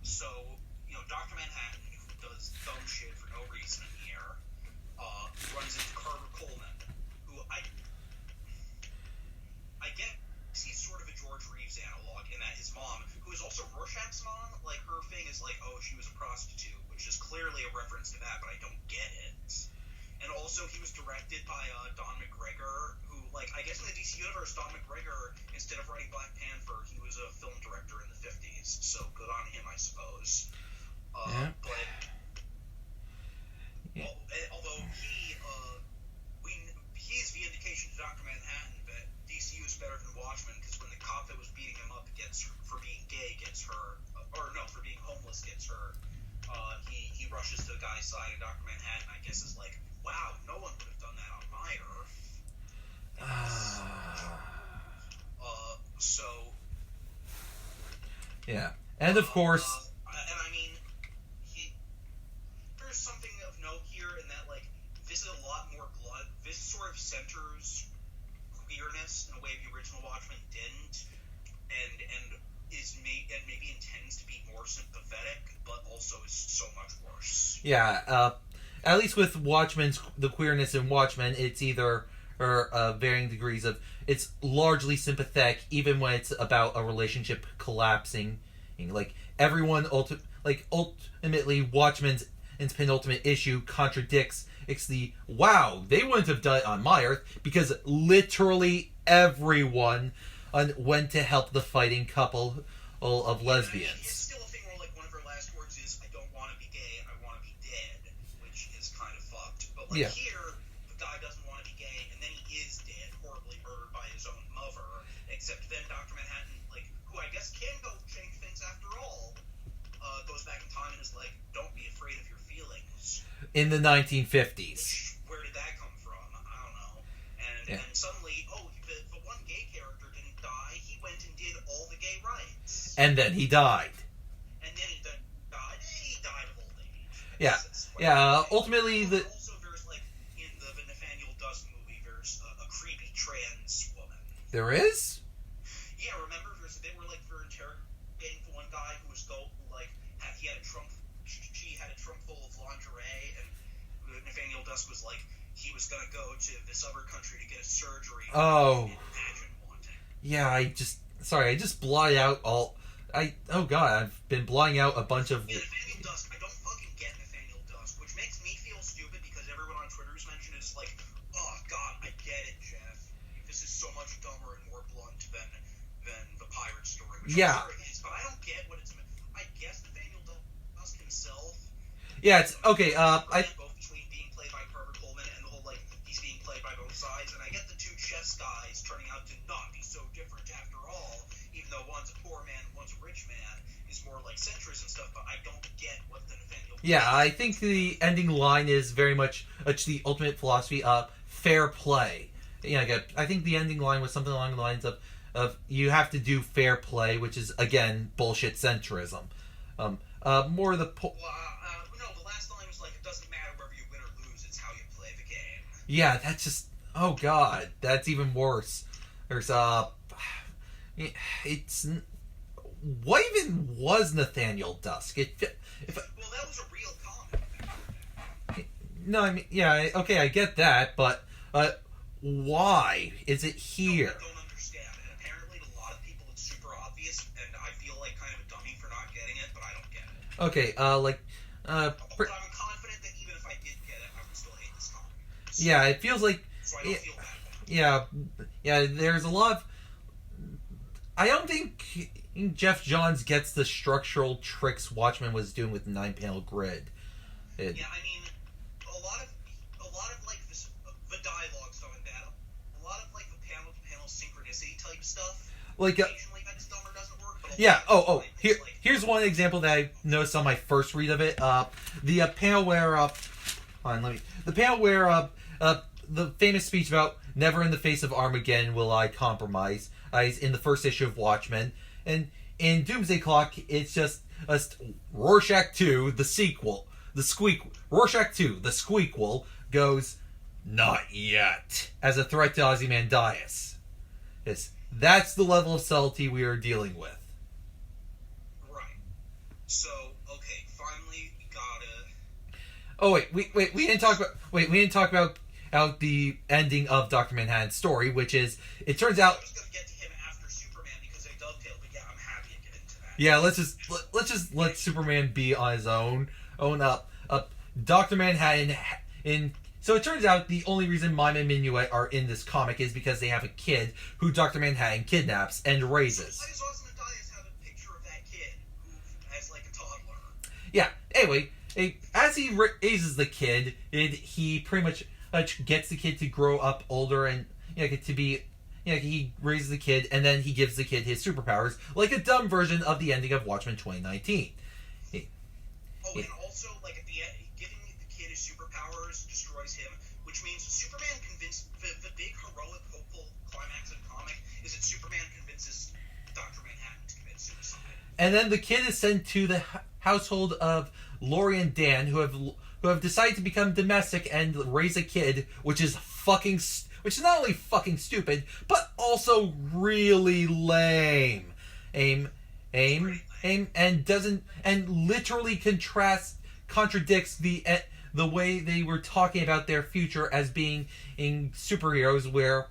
S1: So, Dr. Manhattan, who does dumb shit for no reason in here, runs into Carter Coleman, who I guess he's sort of a George Reeves analog in that his mom, who is also Rorschach's mom, her thing is she was a prostitute, which is clearly a reference to that, but I don't get it. And also, he was directed by Don McGregor, who, I guess in the DC universe, Don McGregor, instead of writing Black Panther, he was a film director in the 50s, so good on him, I suppose.
S2: Yeah.
S1: But, although he's the indication to Dr. Manhattan that DCU is better than Watchmen, because when the cop that was beating him up for being gay for being homeless gets hurt, he rushes to the guy's side, and Dr. Manhattan, I guess, is wow, no one would have done that on my Earth.
S2: Yeah. And of course...
S1: and I mean, there's something of note here in that, this is a lot more blood. This sort of centers queerness in a way the original Watchmen didn't, and maybe intends to be more sympathetic, but also is so much worse.
S2: Yeah, at least with the queerness in Watchmen, it's either varying degrees of, it's largely sympathetic, even when it's about a relationship collapsing. Everyone, ultimately, Watchmen's penultimate issue contradicts wow, they wouldn't have done it on my Earth, because literally everyone went to help the fighting couple of lesbians.
S1: It's still a thing where, one of her last words is, I don't want to be gay, I want to be dead, which is kind of fucked. But,
S2: yeah.
S1: Here, the guy doesn't want to be gay, and then he is dead, horribly murdered by his own mother, except then Dr. Manhattan, who I guess can go change things after all, goes back in time and is don't be afraid of your feelings.
S2: In the 1950s.
S1: Where did that come from? I don't know. And suddenly, the one gay character didn't die, he went and did all the gay rights.
S2: And then he died.
S1: And then he died. He died of old age.
S2: Yeah. Ultimately, the...
S1: Also, there's, like, in the Nathaniel Dusk movie, there's a creepy trans woman.
S2: There is?
S1: Yeah, remember, there's a bit where, like, they're interrogating the one guy who was, he had a trunk, she had a trunk full of lingerie, and Nathaniel Dusk was like, he was gonna go to this other country to get a surgery.
S2: Oh.
S1: Imagine wanting.
S2: Yeah, I just blotted out all... Oh god, I've been blotting out a bunch of...
S1: Yeah, Nathaniel Dusk, I don't fucking get Nathaniel Dusk, which makes me feel stupid because everyone on Twitter's mentioned it is like, oh god, I get it, Geoff. This is so much dumber and more blunt than the pirate story, which
S2: yeah.
S1: I'm sure it is, but I don't get what it's... I guess Nathaniel Dusk himself...
S2: Yeah, it's... Okay,
S1: both between being played by Carter Coleman and the whole, like, he's being played by both sides, and I get the two chess guys turning out to not be so different after all, even though one's a poor man, one's a rich man, is more like centrism stuff, but I don't get what the Nathaniel...
S2: Yeah, I think the ending line is very much the ultimate philosophy of fair play. Yeah, I think the ending line was something along the lines of you have to do fair play, which is, again, bullshit centrism. More of the...
S1: no, the last line was like, it doesn't matter whether you win or lose, it's how you play the game.
S2: Yeah, that's just... Oh, God. That's even worse. There's, it's... What even was Nathaniel Dusk?
S1: Well, that was a real comic.
S2: No, I mean, yeah, okay, I get that, but why is it here?
S1: No, I don't understand. And apparently to a lot of people it's super obvious, and I feel like kind of a dummy for not getting it, but I don't get it.
S2: Okay,
S1: but I'm confident that even if I did get it, I would still hate this comic. So,
S2: yeah, it feels like...
S1: So I don't feel bad.
S2: Yeah, there's a lot of... I don't think Geoff Johns gets the structural tricks Watchmen was doing with the 9-panel grid.
S1: Yeah, I mean, a lot of like this, the dialogue stuff in battle, a lot of like the panel-to-panel synchronicity type stuff.
S2: Like,
S1: occasionally that's dumb or doesn't work. But
S2: yeah. Here's one example that I noticed on my first read of it. The panel where the famous speech about never in the face of Armageddon will I compromise is in the first issue of Watchmen, and in Doomsday Clock it's just Rorschach 2, the sequel. Rorschach 2, the squeakquel, goes, not yet, as a threat to Ozymandias. That's the level of subtlety we are dealing with.
S1: Right. So, okay, finally we gotta...
S2: Oh, we didn't talk about the ending of Dr. Manhattan's story, which is, it turns out...
S1: I was gonna get to him after Superman because they dovetail, but yeah, I'm happy to get into that.
S2: Yeah, let's just let Superman be on his own up. Dr. Manhattan so it turns out the only reason Mime and Minuet are in this comic is because they have a kid who Dr. Manhattan kidnaps and raises.
S1: So why does Ozymandias have a picture of that kid who has like a toddler?
S2: Yeah, anyway, as he raises the kid, he pretty much gets the kid to grow up older and to be... he raises the kid, and then he gives the kid his superpowers, like a dumb version of the ending of Watchmen 2019.
S1: And also, like, at the end, giving the kid his superpowers destroys him, which means Superman convinced... The big, heroic, hopeful climax of the comic is that Superman convinces Dr. Manhattan to commit suicide.
S2: And then the kid is sent to the household of Laurie and Dan, who have decided to become domestic and raise a kid, which is not only fucking stupid, but also really lame. And literally contradicts the way they were talking about their future as being in superheroes, where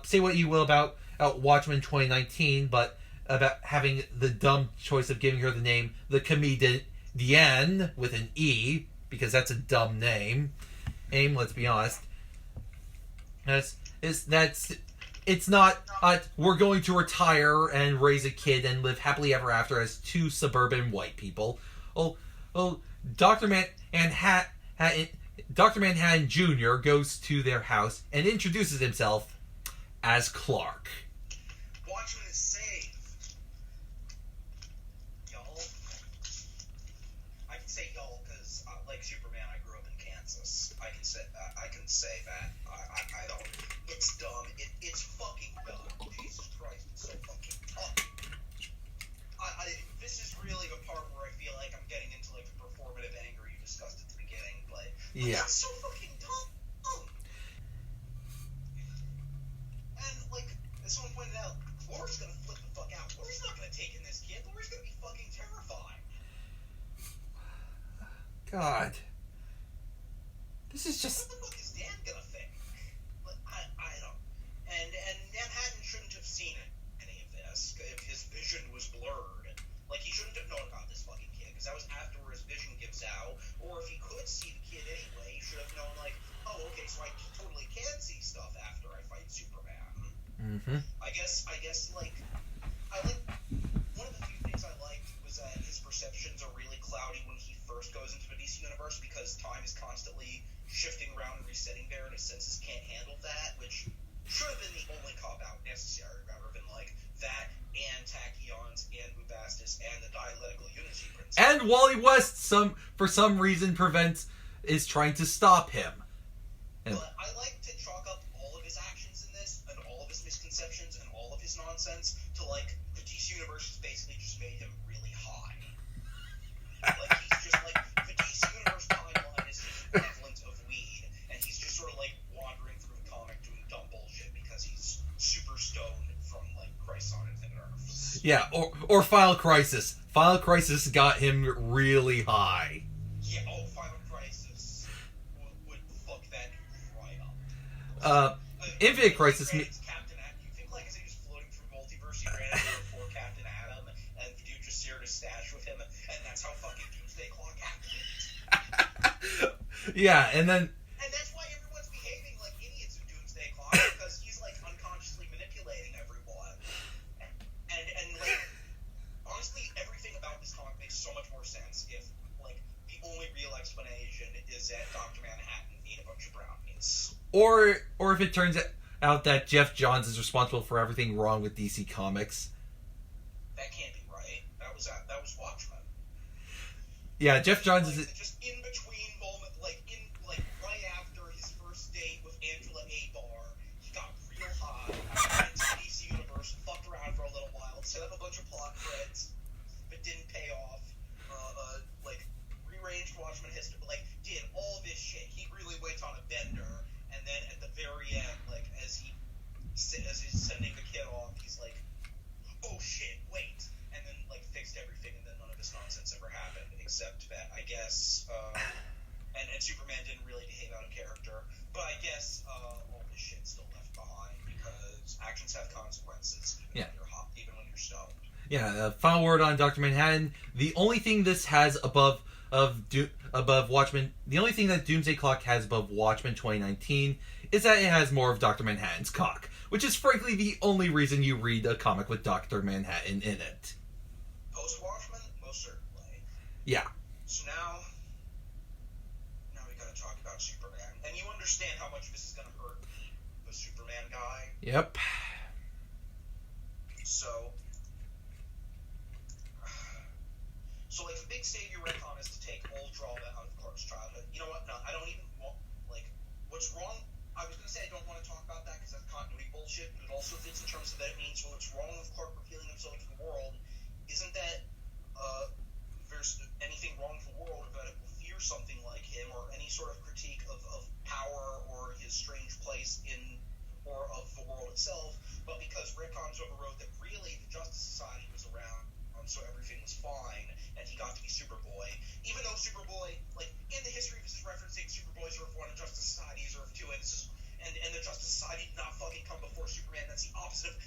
S2: say what you will about Watchmen 2019, but about having the dumb choice of giving her the name the Comedienne with an E, because that's a dumb name. Let's be honest. It's not we're going to retire and raise a kid and live happily ever after as two suburban white people. Dr. Manhattan Jr. goes to their house and introduces himself as Clark.
S1: Watchmen is saved. Y'all. I can say y'all because, like Superman, I grew up in Kansas. I can say that. I don't... It's dumb. It's fucking dumb. Jesus Christ, it's so fucking dumb. really the part where I feel like I'm getting into like the performative anger you discussed at the beginning, but
S2: yeah.
S1: It's so fucking dumb. And like, as someone pointed out, Laura's gonna flip the fuck out. Laura's not gonna take in this kid. Laura's gonna be fucking terrified.
S2: God. This is just...
S1: What the fuck is Dan gonna think? Like, I don't... And Manhattan shouldn't have seen any of this if his vision was blurred. Like, he shouldn't have known about this fucking kid, because that was after his vision gives out. Or if he could see the kid anyway, he should have known, like, oh, okay, so I totally can see stuff after I fight Superman.
S2: Mm-hmm.
S1: I guess, like, one of the few things I liked was that his perceptions are really cloudy when he first goes into the DC universe, because time is constantly shifting around and resetting there, and his senses can't handle that, which should have been the only cop-out necessary, rather than, like, that, and tachyons, and Bubastis, and the dialectical unity principle.
S2: And Wally West, for some reason, is trying to stop him.
S1: But I like to chalk up all of his actions in this, and all of his misconceptions, and all of his nonsense, to, like, the DC universe has basically just made him really high. Like, he's just, like, the DC universe timeline is his equivalent of weed, and he's just sort of, like, wandering through the comic doing dumb bullshit because he's super stoned from, like, Christ on Infinite Earths.
S2: Yeah, or Final Crisis. Final Crisis got him really high.
S1: Yeah, Final Crisis would fuck that right up.
S2: Infinite Crisis...
S1: Captain Atom. You think, like, as he was floating through multiverse, he ran into before Captain Atom, and the dude just shared a stash with him, and that's how fucking Doomsday Clock happened.
S2: Yeah, and then...
S1: And that's why everyone's behaving like idiots in Doomsday Clock, because he's, like, unconsciously manipulating everyone. And like, honestly, everything about this comic makes so much more sense if, like, the only real explanation is that Dr. Manhattan ate a bunch of brownies.
S2: Or if it turns out that Geoff Johns is responsible for everything wrong with DC Comics.
S1: That can't be right. That was Watchmen.
S2: Yeah, Geoff Johns is...
S1: Just in between moment, like right after his first date with Angela Abar, he got real high, went to the DC universe, fucked around for a little while, set up a bunch of plot threads that didn't pay off, like rearranged Watchmen history, like did all this shit. He really went on a bender, and then at the very end, like as he's sending the kid off, he's like, oh shit, wait, and then like fixed everything, and then none of this nonsense ever happened, except that I guess, and Superman didn't really behave out of character, but I guess all this shit's still left behind because actions have consequences, even when you're hot, even when you're stoned.
S2: Yeah, final word on Dr. Manhattan. The only thing this has above Watchmen, the only thing that Doomsday Clock has above Watchmen 2019 is that it has more of Dr. Manhattan's cock, which is frankly the only reason you read a comic with Dr. Manhattan in it.
S1: Post-Watchmen? Most certainly.
S2: Yeah.
S1: So now we gotta talk about Superman. And you understand how much this is gonna hurt the Superman guy.
S2: Yep.
S1: So like, the big savior retcon is to take old drama out of Clark's childhood. You know what? No, I don't even want, like, what's wrong? I was going to say I don't want to talk about that because that's continuity bullshit, but it also fits in terms of that it means what's wrong with Clark revealing himself to the world isn't that there's anything wrong with the world, or that it will fear something like him, or any sort of critique of power or his strange place in, or of the world itself, but because retcons overrode that really the Justice Society was around, so everything was fine, and he got to be Superboy. Even though Superboy, like, in the history, this is referencing Superboy's Earth 1 and Justice Society's Earth 2, and the Justice Society did not fucking come before Superman. That's the opposite of...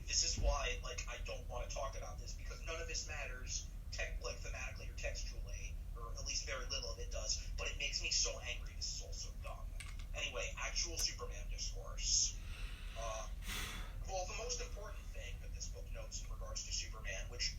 S1: This is why, like, I don't want to talk about this, because none of this matters, thematically or textually, or at least very little of it does, but it makes me so angry. This is all so dumb. Anyway, actual Superman discourse. Well, the most important thing that this book notes in regards to Superman, which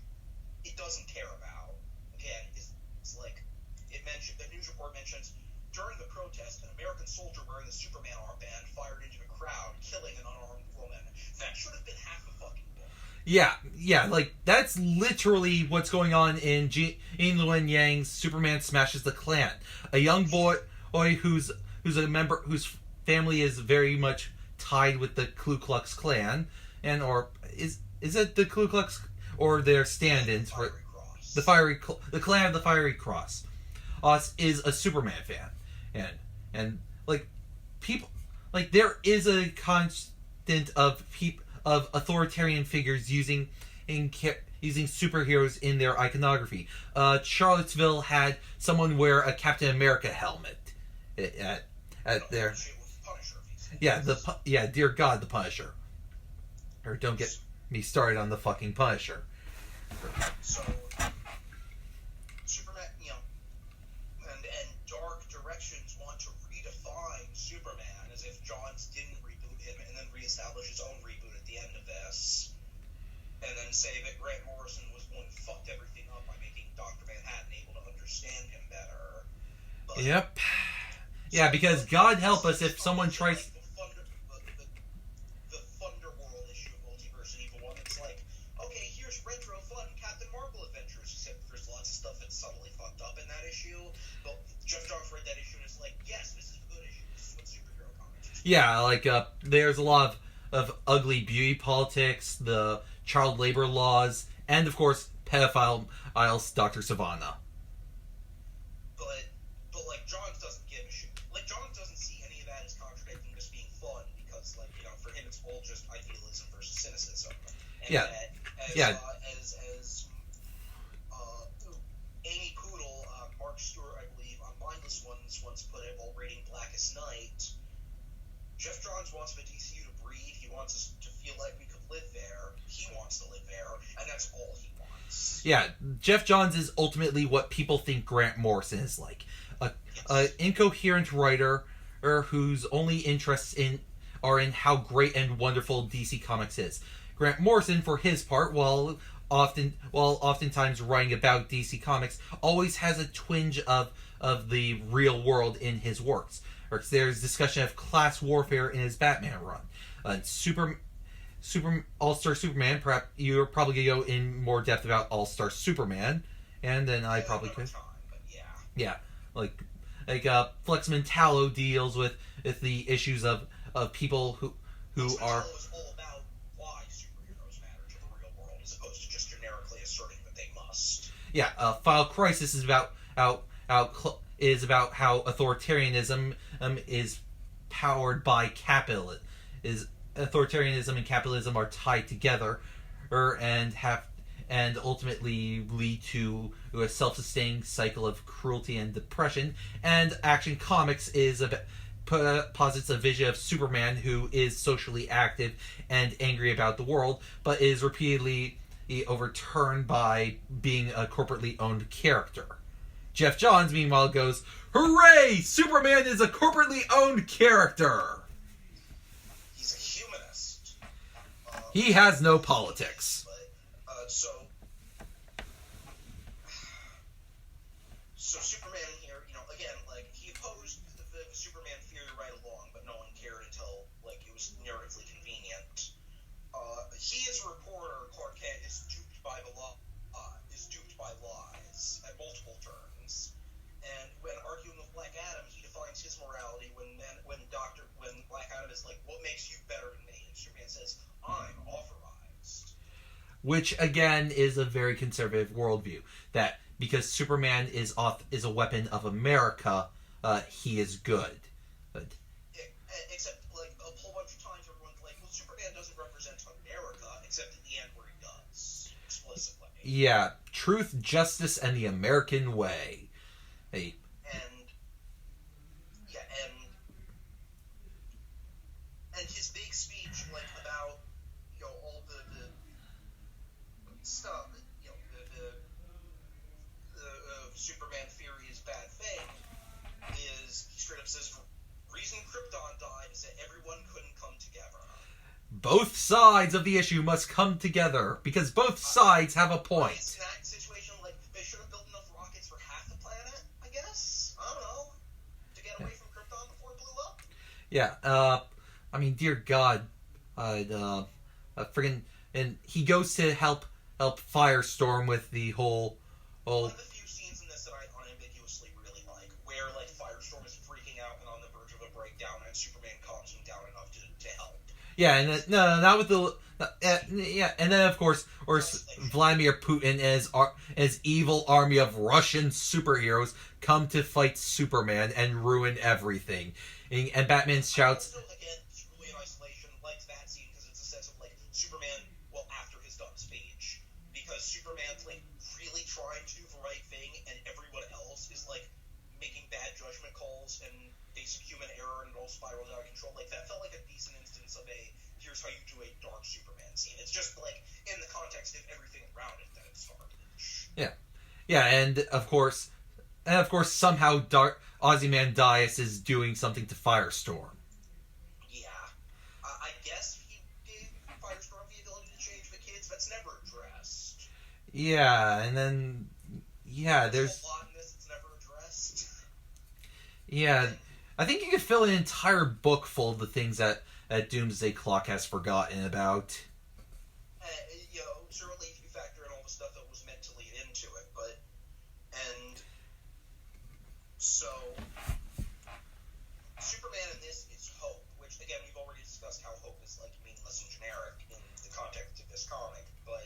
S1: it doesn't care about, again, is like, the news report mentions, during the protest, an American soldier wearing the Superman armband fired into the crowd, killing an unarmed woman. That should have been half the fucking book.
S2: Yeah, like, that's literally what's going on in Ian Llewellyn Yang's Superman Smashes the Klan. A young boy who's a member, whose family is very much tied with the Ku Klux Klan, or is it the Ku Klux, or their stand-ins for... the Clan of the Fiery Cross, is a Superman fan, and like people, like there is a constant of authoritarian figures using superheroes in their iconography. Charlottesville had someone wear a Captain America helmet at their dear God, the Punisher. Or don't get me started on the fucking Punisher.
S1: So Superman, and Dark Directions want to redefine Superman as if Johns didn't reboot him and then reestablish his own reboot at the end of this, and then say that Grant Morrison was the one who fucked everything up by making Dr. Manhattan able to understand him better. But,
S2: yep. Yeah, because God help us if someone tries.
S1: The Thunderworld issue of Multiverse and Evil 1, it's like, okay, here's retro fun Captain Marvel adventures, except there's lots of stuff that's subtly fucked up in that issue. But Geoff Johns read that issue and is like, yes, this is a good issue. This is what superhero comics is.
S2: Yeah, like there's a lot of ugly beauty politics, the child labor laws, and of course, pedophile Isles Dr. Savannah.
S1: But like, Johns doesn't give a shit. Like, Johns doesn't see any of that as contradicting, just being fun, because, like, for him it's all just idealism versus cynicism. And
S2: yeah.
S1: As Amy Poodle, Mark Stewart, I believe, on Mindless Ones once put it while reading Blackest Night, Geoff Johns wants the DCU to breathe. He wants us to feel like we could live there. He wants to live there, and that's all he wants.
S2: Yeah, Geoff Johns is ultimately what people think Grant Morrison is like. An incoherent writer whose only interests are in how great and wonderful DC Comics is. Grant Morrison, for his part, while oftentimes writing about DC Comics, always has a twinge of the real world in his works. There's discussion of class warfare in his Batman run. All-Star Superman, perhaps you're probably going to go in more depth about All-Star Superman, and then I probably could. Yeah, like Flex Mentallo deals with the issues of people who are.
S1: Is all about why superheroes matter to the real world, as opposed to just generically asserting that they must.
S2: Yeah, File Crisis is about how authoritarianism is powered by capital. Authoritarianism and capitalism are tied together, and ultimately lead to a self-sustaining cycle of cruelty and depression. And Action Comics posits a vision of Superman who is socially active and angry about the world, but is repeatedly overturned by being a corporately owned character. Geoff Johns, meanwhile, goes, "Hooray! Superman is a corporately owned character!"
S1: He's a humanist.
S2: He has no politics.
S1: So Superman here, again, like, he opposed the Superman theory right along, but no one cared until, like, it was narratively convenient. He, as a reporter, Clark Kent, is duped by lies at multiple turns. And when arguing with Black Adam, he defines his morality when Black Adam is like, "What makes you better than me?" And Superman says, "I'm authorized."
S2: Which, again, is a very conservative worldview. That because Superman is a weapon of America, he is good.
S1: Except, like, a whole bunch of times everyone's like, well, Superman doesn't represent America, except at the end where he does, explicitly.
S2: Yeah, truth, justice, and the American way. Hey.
S1: And his big speech, like, about, all the stuff, the Superman theory is bad thing, is he straight up says, the reason Krypton died is that everyone couldn't come together.
S2: Both sides of the issue must come together, because both sides have a point.
S1: In that situation, like, they should have built enough rockets for half the planet, I guess? I don't know. To get away from Krypton before it blew up?
S2: Yeah, I mean, dear God, friggin', and he goes to help Firestorm with the whole.
S1: One of the few scenes in this that I unambiguously really like, where, like, Firestorm is freaking out and on the verge of a breakdown, and Superman calms him down enough to help.
S2: Yeah, and then, no, not with the. Yeah, and then of course, Vladimir Putin and his evil army of Russian superheroes come to fight Superman and ruin everything. And Batman shouts.
S1: Also, again, it's really in isolation, like that scene, because it's a sense of like Superman. Well, after his done speech, because Superman's like really trying to do the right thing, and everyone else is like making bad judgment calls and basic human error, and it all spirals out of control. Like that felt like a decent instance of a here's how you do a dark Superman scene. It's just like in the context of everything around it that it's garbage.
S2: Yeah, and of course, somehow Ozymandias is doing something to Firestorm.
S1: Yeah, I guess he gave Firestorm the ability to change the kids. That's never addressed.
S2: Yeah, and then there's
S1: a lot in this that's never addressed.
S2: Yeah, I think you could fill an entire book full of the things that Doomsday Clock has forgotten about.
S1: Certainly if you factor in all the stuff that was meant to lead into it, and so Superman in this is Hope, which again we've already discussed how Hope is like meaningless and generic in the context of this comic, but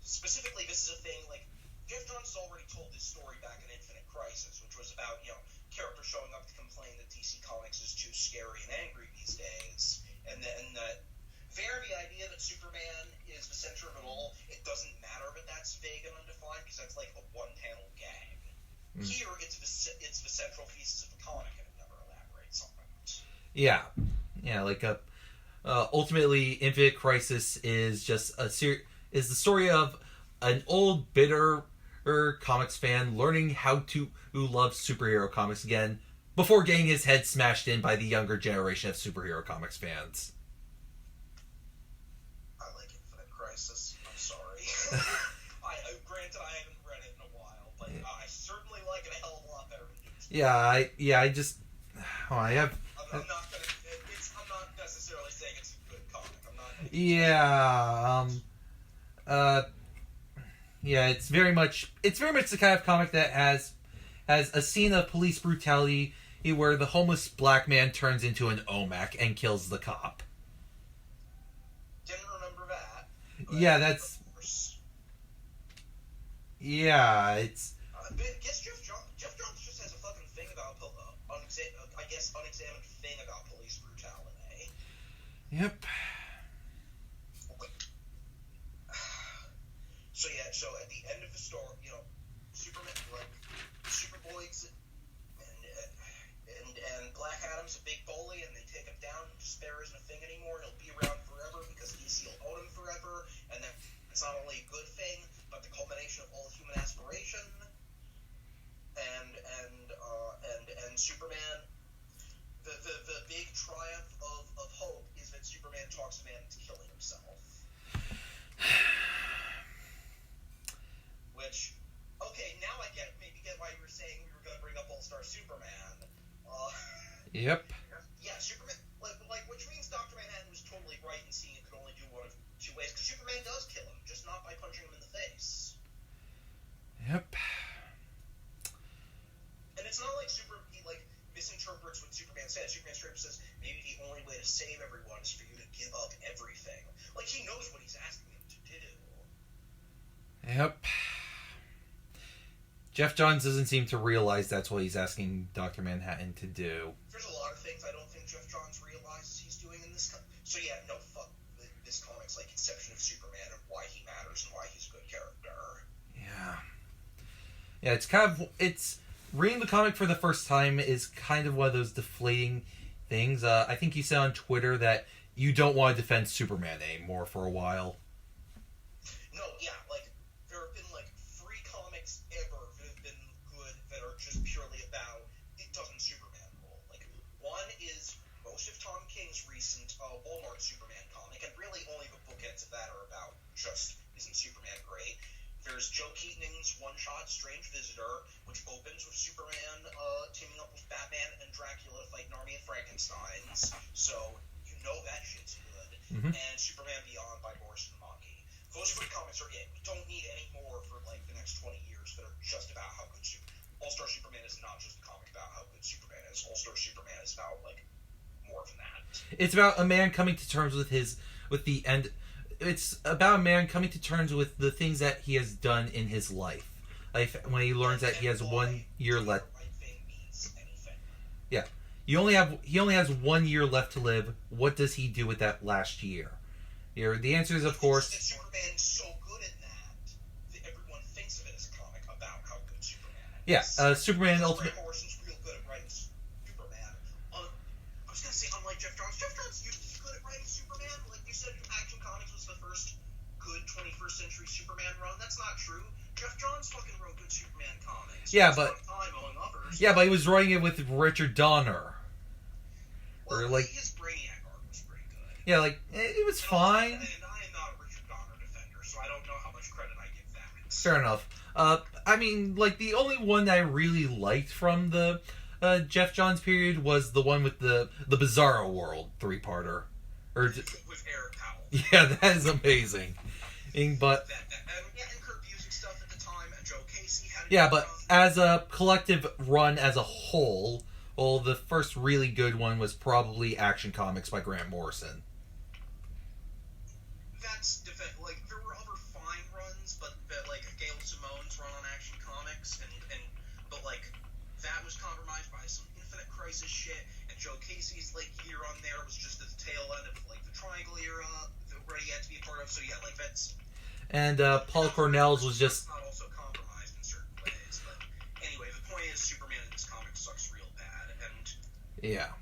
S1: specifically this is a thing like Geoff Johns already told this story back in Infinite Crisis, which was about characters showing up to complain that DC Comics is too scary and angry these days, and then that the idea that Superman is the center of it all, it doesn't matter that that's vague and undefined because that's like a one-panel gag. Here, it's the central thesis of the comic, and it never elaborates on it.
S2: Yeah, like ultimately, Infinite Crisis is just is the story of an old bitter comics fan learning how to love superhero comics again before getting his head smashed in by the younger generation of superhero comics fans.
S1: I like Infinite Crisis. I'm sorry. Granted, I haven't read it in a while, but I certainly like it a hell of a lot better than Doomsday.
S2: I just I have.
S1: I'm not necessarily saying it's a good comic. I'm not.
S2: It's very much the kind of comic that has a scene of police brutality where the homeless black man turns into an OMAC and kills the cop.
S1: Didn't remember that.
S2: Yeah, that's. Yeah, it's.
S1: I guess Geoff Johns just has a fucking thing about unexamined thing about police brutality.
S2: Yep.
S1: So at the end of the story, Superman, like Superboy, and Black Adam's a big bully, and they take him down. And despair isn't a thing anymore. He'll be around forever because DC will own him forever, and that's not only a good thing, but the culmination of all human aspiration. And Superman, the big triumph of Hope is that Superman talks a man into killing himself. Which, okay, now I maybe get why you were saying we were going to bring up All-Star Superman.
S2: Yep.
S1: Yeah, Superman, which means Dr. Manhattan was totally right in seeing it could only do one of two ways, because Superman does kill him, just not by punching him in the face.
S2: Yep.
S1: And it's not like he misinterprets what Superman says. Superman straight up says, maybe the only way to save everyone is for you to give up everything. Like, he knows what he's asking him to do.
S2: Yep. Geoff Johns doesn't seem to realize that's what he's asking Dr. Manhattan to do.
S1: There's a lot of things I don't think Geoff Johns realizes he's doing in this So yeah, no, fuck this comic's conception of Superman and why he matters and why he's a good character.
S2: Yeah, it's reading the comic for the first time is kind of one of those deflating things. I think you said on Twitter that you don't want to defend Superman anymore for a while.
S1: No, yeah, there have been 3 comics ever that have been good that are just purely about it doesn't Superman rule. One is most of Tom King's recent Walmart Superman comic, and really only the bookends of that are about just isn't Superman great. There's Joe Keatoning's one-shot Strange Visitor, which opens with Superman teaming up with Batman and Dracula to fight an army of Frankensteins, so you know that shit's good.
S2: Mm-hmm.
S1: And Superman Beyond by Morrison and Maki. Those 3 comics are it. We don't need any more for the next 20 years that are just about how good All-Star Superman is not just a comic about how good Superman is. All-Star Superman is about more than that.
S2: It's about a man coming to terms with the end. It's about a man coming to terms with the things that he has done in his life. Like when he learns that he has 1 year left. Yeah, he only has 1 year left to live. What does he do with that last year? The answer is, of course.
S1: Superman's so good at that everyone thinks of it as a comic about how good Superman is.
S2: Yeah, Superman Ultimate.
S1: Morrison's real good at writing Superman. I was gonna say, unlike Geoff Johns, Geoff Johns used to be good at writing Superman. Like you said, Action Comics was the first good 21st century Superman run. That's not true. Geoff Johns fucking wrote good Superman comics.
S2: Yeah, but he was writing it with Richard Donner.
S1: Well,
S2: or like
S1: his Brainiac arc was pretty good.
S2: Yeah, like it was fine.
S1: And I am not a Richard Donner defender, so I don't know how much credit I give that.
S2: Fair enough. I mean, like the only one that I really liked from the Geoff Johns period was the one with the Bizarro World 3-parter.
S1: With Eric Powell.
S2: Yeah, that is amazing. But
S1: and Kurt Busiek stuff at the time, and Joe Casey had.
S2: Yeah, but as a collective run as a whole, well, the first really good one was probably Action Comics by Grant Morrison.
S1: That's like there were other fine runs, but like Gail Simone's run on Action Comics, but like that was compromised by some Infinite Crisis shit, and Joe Casey's like year on there was just at the tail end of like the Triangle era where he had to be a part of. So yeah, like that's.
S2: And Paul Cornell's was just.
S1: Not also compromised in certain ways, but anyway, the point is Superman in this comic sucks real bad, and
S2: yeah,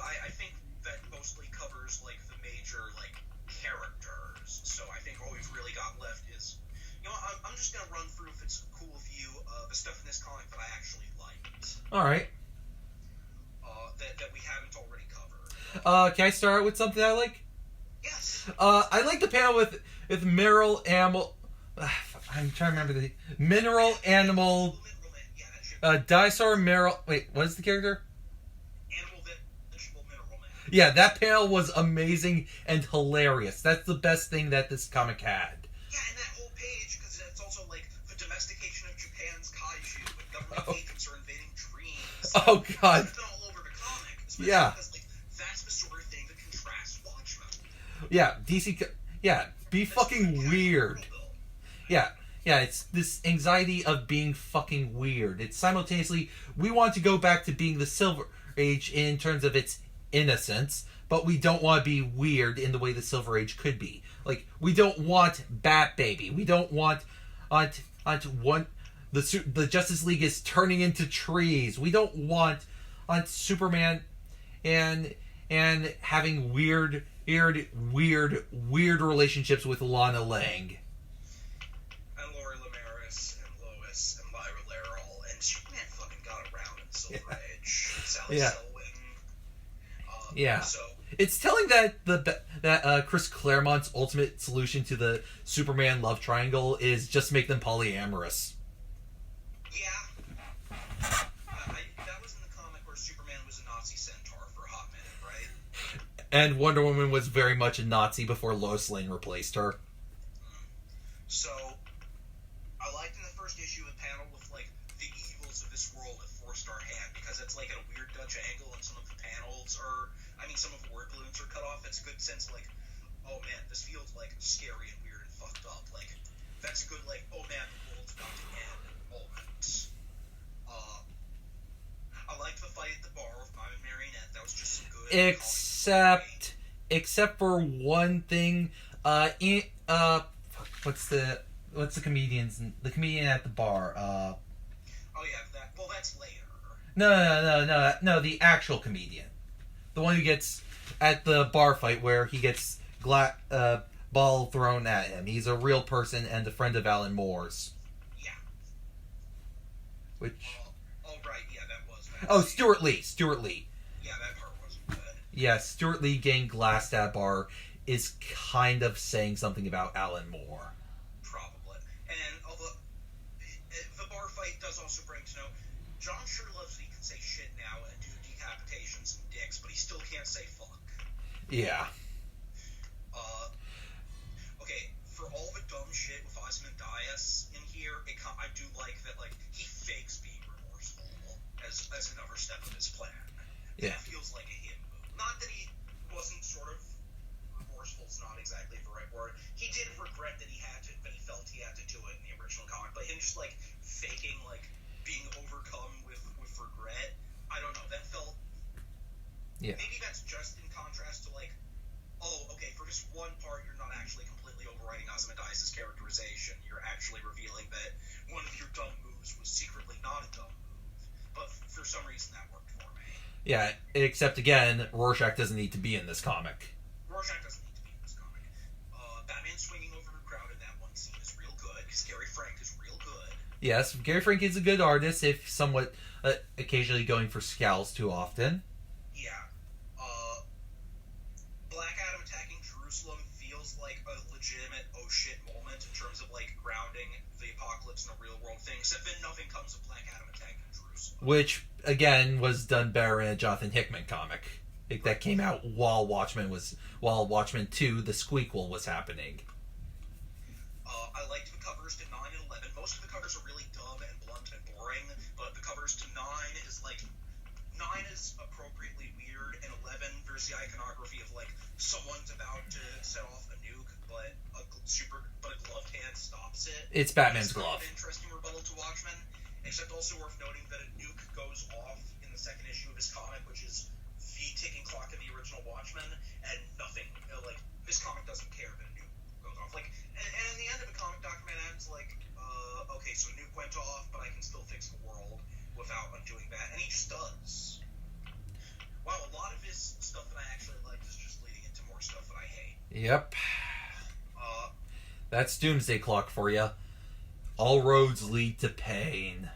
S1: I think that mostly covers like the major like characters. So I think all we've really got left is, I'm just gonna run through, if it's cool with you, the stuff in this comic that I actually liked.
S2: All right.
S1: That we haven't already covered.
S2: Can I start with something I like?
S1: Yes.
S2: I like the panel with Mineral Animal. I'm trying to remember the Mineral Animal. Dinosaur Mineral. Wait, what is the character?
S1: Animal Vegetable Mineral Man.
S2: Yeah, that panel was amazing and hilarious. That's the best thing that this comic had.
S1: Yeah, and that whole page, because it's also like the domestication of Japan's kaiju, when government agents are invading dreams.
S2: Oh God.
S1: It's been all over the comic.
S2: Yeah.
S1: Because, like, that's the sort of thing that contrasts Watchmen.
S2: Yeah, DC. Yeah, be fucking weird. Yeah, it's this anxiety of being fucking weird. It's simultaneously, we want to go back to being the Silver Age in terms of its innocence, but we don't want to be weird in the way the Silver Age could be. Like, we don't want Bat Baby. We don't want the Justice League is turning into trees. We don't want Superman and having weird relationships with Lana Lang.
S1: And Lori Lemaris and Lois and Lyra Laral, and Superman fucking got around in Silver Age. Sally Selwyn. So
S2: it's telling that Chris Claremont's ultimate solution to the Superman love triangle is just make them polyamorous.
S1: Yeah. That was in the comic where Superman was a Nazi centaur for a hot minute, right?
S2: And Wonder Woman was very much a Nazi before Lois Lane replaced her.
S1: So, I liked in the first issue a panel with, like, the evils of this world at 4-star hand, because it's, like, at a weird Dutch angle, and some of the panels are, some of the word balloons are cut off. It's a good sense of, like, oh, man, this feels, like, scary and weird and fucked up. Like, that's a good, like, oh, man, the world's about to end moment. I liked the fight at the bar with Mime and Marionette. That was just some good...
S2: Except for one thing, what's the comedian at the bar?
S1: Oh yeah, that's later.
S2: No, the actual comedian, the one who gets at the bar fight where he gets ball thrown at him. He's a real person and a friend of Alan Moore's.
S1: Yeah.
S2: Which?
S1: Right, yeah, that was.
S2: Oh, Stuart Lee.
S1: Yeah, that part wasn't good.
S2: Yeah, Stuart Lee getting glassed at bar is kind of saying something about Alan Moore.
S1: Probably. And although the bar fight does also bring to know, John sure loves that he can say shit now and do decapitations and dicks, but he still can't say fuck.
S2: Yeah.
S1: Okay, for all the dumb shit with Ozymandias in here, I do like that, like, he fakes being remorseful as another step of his plan.
S2: Yeah.
S1: It feels like a him move. Not that he just, like, faking, like, being overcome with regret. I don't know, that felt...
S2: Yeah.
S1: Maybe that's just in contrast to, like, oh, okay, for just one part, you're not actually completely overwriting Ozymandias' characterization. You're actually revealing that one of your dumb moves was secretly not a dumb move. But for some reason, that worked for me.
S2: Yeah, except, again, Rorschach doesn't need to be in this comic.
S1: Rorschach doesn't need to be in this comic. Batman swinging over a crowd in that one scene is real good, because Gary Frank is real good.
S2: Yes, Gary Frank is a good artist, if somewhat occasionally going for scowls too often.
S1: Yeah. Black Adam attacking Jerusalem feels like a legitimate oh shit moment in terms of, like, grounding the apocalypse in a real world thing, except that nothing comes of Black Adam attacking Jerusalem.
S2: Which, again, was done better in a Jonathan Hickman comic. That came out while Watchmen 2, The Squeakquel, was happening.
S1: I liked the covers to 9 and 11. Most of the covers are really dumb and blunt and boring, but the covers to 9 is, like, 9 is appropriately weird, and 11, there's the iconography of, like, someone's about to set off a nuke, but a gloved hand stops it.
S2: It's Batman's
S1: It's
S2: glove.
S1: Kind of an interesting rebuttal to Watchmen, except also worth noting that a nuke goes off in the second issue of his comic, which is the ticking clock in the original Watchmen, and nothing, like, this comic doesn't care that a nuke goes off. Like, and in the end of the comic, Dr. Manhattan's like, okay, so a nuke went off, but I can still fix the world without undoing that, and he just does. Wow, a lot of his stuff that I actually liked is just leading into more stuff that I hate.
S2: Yep. That's Doomsday Clock for you. All roads lead to pain.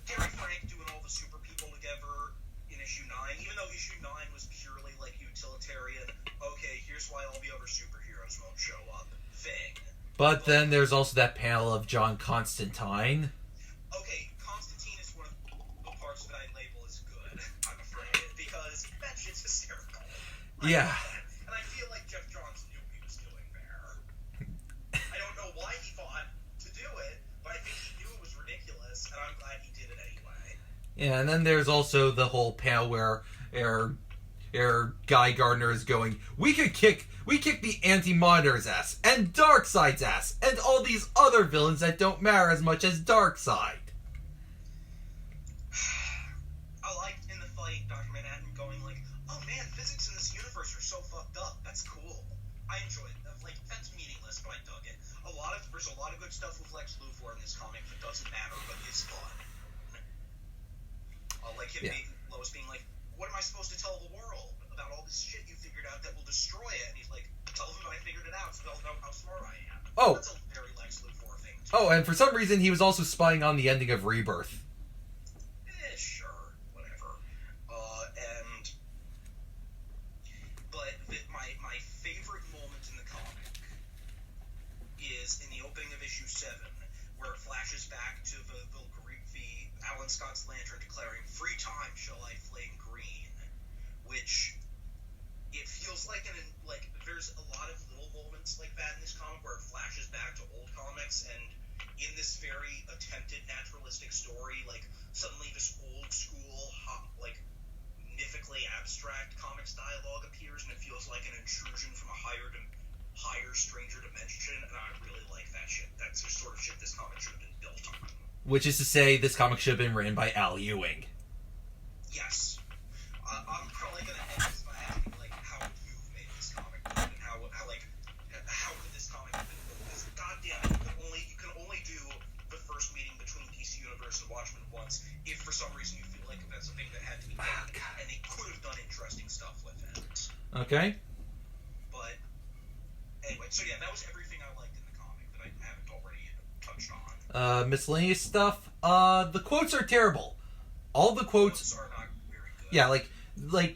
S1: Gary Frank doing all the super people together in issue 9, even though issue 9 was purely, like, utilitarian, okay, here's why all the other superheroes won't show up thing.
S2: But then there's also that panel of John Constantine.
S1: Okay, Constantine is one of the parts that I label as good, I'm afraid, because that shit's hysterical.
S2: Yeah.
S1: And I feel like Geoff Johns knew what he was doing there. I don't know why he thought to do it, but I think he knew it was ridiculous, and I'm glad he did it anyway.
S2: Yeah, and then there's also the whole panel where Guy Gardner is going, we kick the Anti-Monitor's ass, and Darkseid's ass, and all these other villains that don't matter as much as Darkseid.
S1: I liked in the fight Dr. Manhattan going like, oh man, physics in this universe are so fucked up. That's cool. I enjoyed it. Like, that's meaningless, but I dug it. There's a lot of good stuff with Lex Luthor in this comic that doesn't matter, but is fun. Like him Lois being like, what am I supposed to tell the world about all this shit you figured out that will destroy it? And he's like, tell them that I figured it out so they'll know how smart I am.
S2: Oh.
S1: That's a very Lex Luthor thing, too.
S2: Oh, and for some reason he was also spying on the ending of Rebirth.
S1: Sure, whatever. But my favorite moment in the comic is in the opening of issue 7, where it flashes back to the Alan Scott's Lantern declaring, free time shall I flame green, which it feels like there's a lot of little moments like that in this comic where it flashes back to old comics, and in this very attempted naturalistic story, like, suddenly this old school, like, mythically abstract comics dialogue appears, and it feels like an intrusion from a higher, stranger dimension, and I really like that shit. That's the sort of shit this comic should have been built on.
S2: Which is to say, this comic should have been written by Al Ewing.
S1: Yes. I'm probably going to end this by asking, like, how you've made this comic good, and how could this comic have been built? Because, goddamn it, you can only do the first meeting between DC Universe and Watchmen once, if for some reason you feel like that's a thing that had to be done, and they could have done interesting stuff with it.
S2: Okay.
S1: But, anyway, so yeah, that was everything I liked in the comic that I haven't already touched on.
S2: Miscellaneous stuff. The quotes are terrible. All the quotes
S1: are not very good.
S2: Yeah,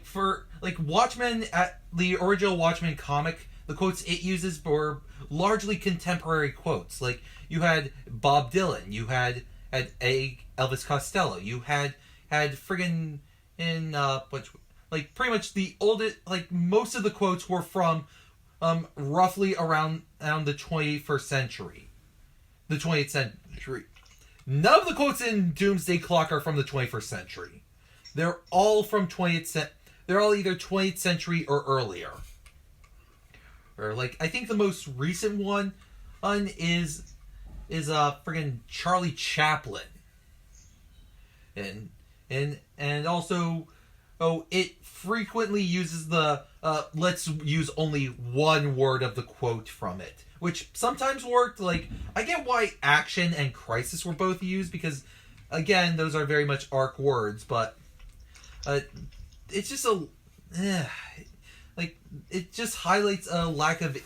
S2: for Watchmen, at the original Watchmen comic, the quotes it uses were largely contemporary quotes. Like, you had Bob Dylan, you had Elvis Costello, you had friggin' pretty much the oldest, most of the quotes were from roughly around the 21st century. The 20th century. None of the quotes in Doomsday Clock are from the 21st century. They're all from they're all either 20th century or earlier. Or I think the most recent one is friggin' Charlie Chaplin, and also, it frequently uses the let's use only one word of the quote from it, which sometimes worked. Like, I get why action and crisis were both used, because again, those are very much arc words, but it's just it just highlights a lack of.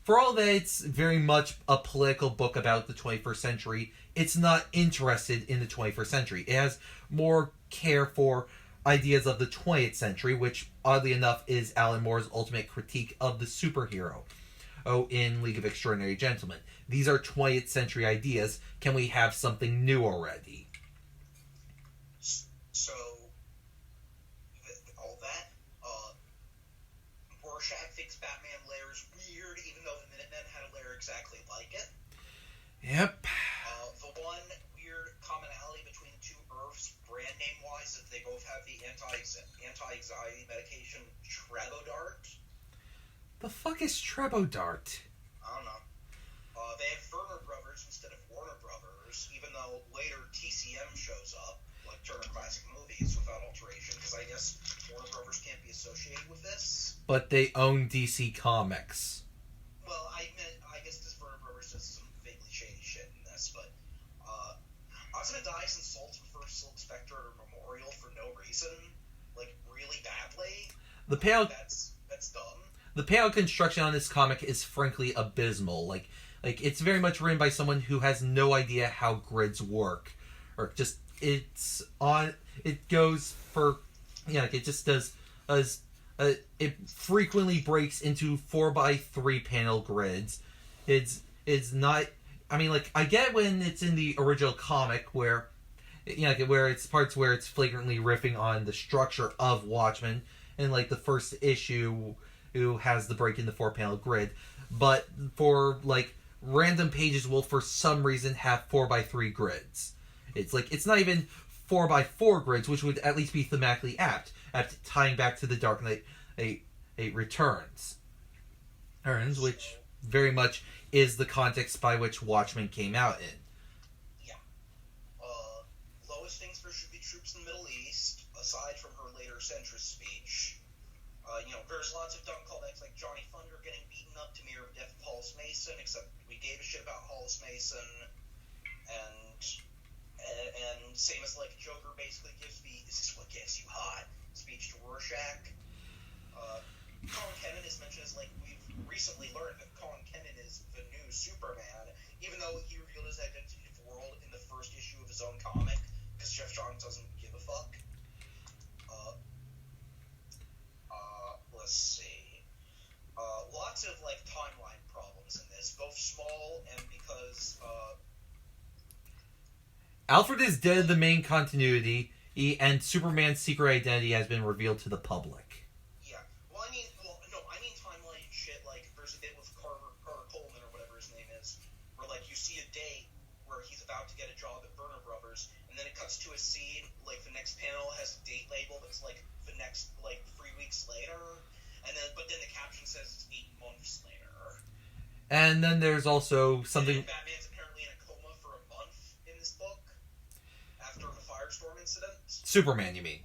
S2: For all that it's very much a political book about the 21st century, it's not interested in the 21st century. It has more care for ideas of the 20th century, which, oddly enough, is Alan Moore's ultimate critique of the superhero. In League of Extraordinary Gentlemen. These are 20th century ideas. Can we have something new already?
S1: So, all that, Rorschach thinks Batman lair is weird, even though the Minutemen had a lair exactly like it.
S2: Yep.
S1: The one weird commonality between the two Earths, brand name-wise, is they both have the anti-anxiety medication Trebodart.
S2: The fuck is Trebodart?
S1: I don't know. They have Warner Brothers instead of Warner Brothers, even though later TCM shows up, like Turner Classic Movies, without alteration, because I guess Warner Brothers can't be associated with this.
S2: But they own DC Comics.
S1: Well, I guess this Warner Brothers does some vaguely shady shit in this, but Osmond Dice insults the first Silk Spectre at a memorial for no reason, like really badly.
S2: The pale
S1: that's dumb.
S2: The panel construction on this comic is frankly abysmal. Like it's very much written by someone who has no idea how grids work, or just it goes for it just does it frequently breaks into 4x3 panel grids. It's not. I mean, like, I get when it's in the original comic where where it's parts where it's flagrantly riffing on the structure of Watchmen, and like the first issue who has the break in the 4-panel grid, but for like random pages will for some reason have 4x3 grids. It's like it's not even 4x4 grids, which would at least be thematically apt tying back to the Dark Knight Returns, which very much is the context by which Watchmen came out in.
S1: Yeah. Lois thinks there should be troops in the Middle East, aside from her later centrist speech. There's lots of dumb callbacks, like Johnny Thunder getting beaten up to mirror the death of Hollis Mason, except we gave a shit about Hollis Mason, and same as, like, Joker basically gives the "Is this what gets you hot?" speech to Rorschach. Colin Kennan is mentioned as, like, we've recently learned that Colin Kennan is the new Superman, even though he revealed his identity to the world in the first issue of his own comic, because Geoff Johns doesn't give a fuck. Let's see. Lots of, like, timeline problems in this, both small and because,
S2: Alfred is dead in the main continuity, and Superman's secret identity has been revealed to the public.
S1: Yeah. Well, I mean timeline shit, like, there's a bit with Carter Coleman, or whatever his name is, where, like, you see a date where he's about to get a job at Warner Brothers, and then it cuts to a scene, like, the next panel has a date label that's, like, the next, like, 3 weeks later, but then the caption says it's 8 months later.
S2: And then there's also something.
S1: And Batman's apparently in a coma for a month in this book after the Firestorm incident. Superman,
S2: you mean?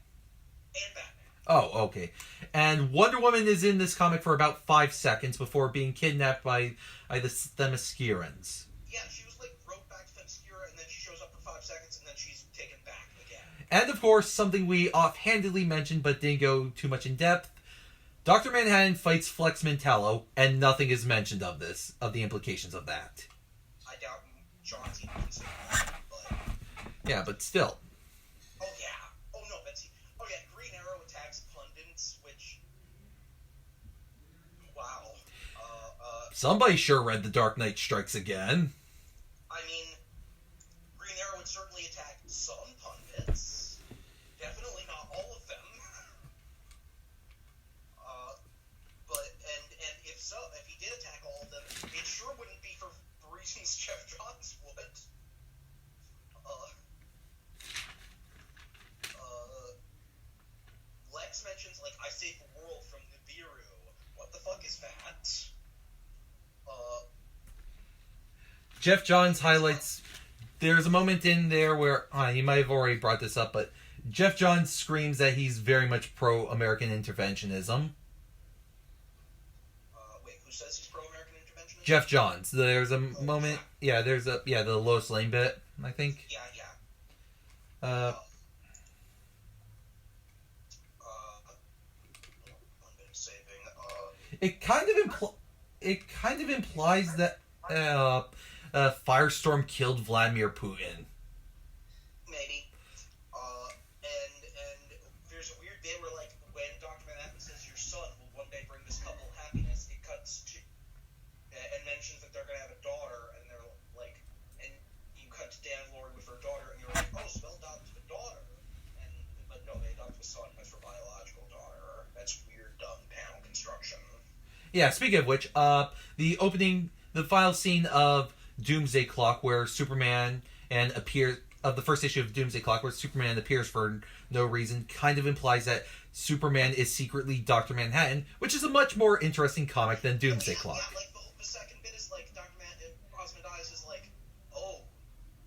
S1: And Batman.
S2: Oh, okay. And Wonder Woman is in this comic for about 5 seconds before being kidnapped by the Themyscirans.
S1: Yeah, she was, like, roped back to Themyscira, and then she shows up for 5 seconds, and then she's taken back again.
S2: And, of course, something we offhandedly mentioned but didn't go too much in depth. Dr. Manhattan fights Flex Mentallo, and nothing is mentioned of the implications of that.
S1: I doubt John's even considered that, but...
S2: Yeah, but still.
S1: Oh, yeah. Oh, no, Betsy. Oh, yeah, Green Arrow attacks pundits, which... Wow.
S2: Somebody sure read The Dark Knight Strikes Again.
S1: I mean, Green Arrow would certainly attack some pundits. Definitely not all of them. And if so, if he did attack all of them, it sure wouldn't be for the reasons Geoff Johns would. Lex mentions, like, I saved the world from Nibiru. What the fuck is that?
S2: Geoff Johns highlights... There's a moment in there where... you might have already brought this up, but Geoff Johns screams that he's very much pro-American interventionism.
S1: Wait, who says he's pro-American interventionism?
S2: Geoff Johns. There's a moment... Yeah, there's a... Yeah, the Lois Lane bit, I think.
S1: Yeah.
S2: It kind of implies that Firestorm killed Vladimir Putin.
S1: Maybe. And there's a weird bit where, like, when Dr. Manhattan says your son will one day bring this couple happiness, it cuts to and mentions that they're gonna have a daughter, and they're like, and you cut to Dan and Lori with her daughter, and you're like, oh, so they'll adopt the daughter, but no, they adopt the son as her biological daughter. That's weird, dumb panel construction.
S2: Yeah, speaking of which, the final scene of Doomsday Clock, where Superman of the first issue of Doomsday Clock, where Superman appears for no reason, kind of implies that Superman is secretly Dr. Manhattan, which is a much more interesting comic than Doomsday Clock.
S1: Yeah, like the second bit is like Dr. Manhattan is like, oh,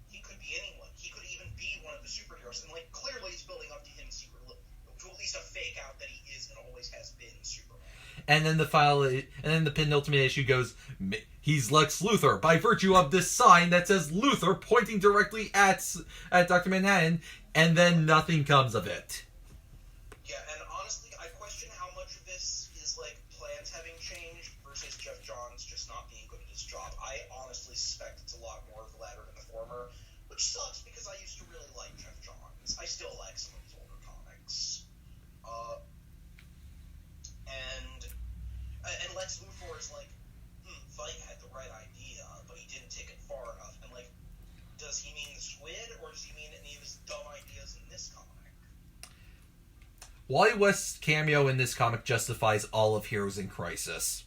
S1: he could be anyone. He could even be one of the superheroes, and like clearly it's building up to him secretly, to at least a fake out that he is and always has been Superman.
S2: And then the penultimate issue goes, he's Lex Luthor by virtue of this sign that says Luthor pointing directly at Dr. Manhattan, and then nothing comes of it.
S1: Yeah, and honestly, I question how much of this is like plans having changed versus Geoff Johns just not being good at his job. I honestly suspect it's a lot more of the latter than the former, which sucks because I used to really like Geoff Johns. I still like some of his older comics. And Lex Luthor is like, Veidt had the right idea, but he didn't take it far enough. And like, does he mean the squid, or does he mean any of his dumb ideas in this comic?
S2: Wally West's cameo in this comic justifies all of Heroes in Crisis.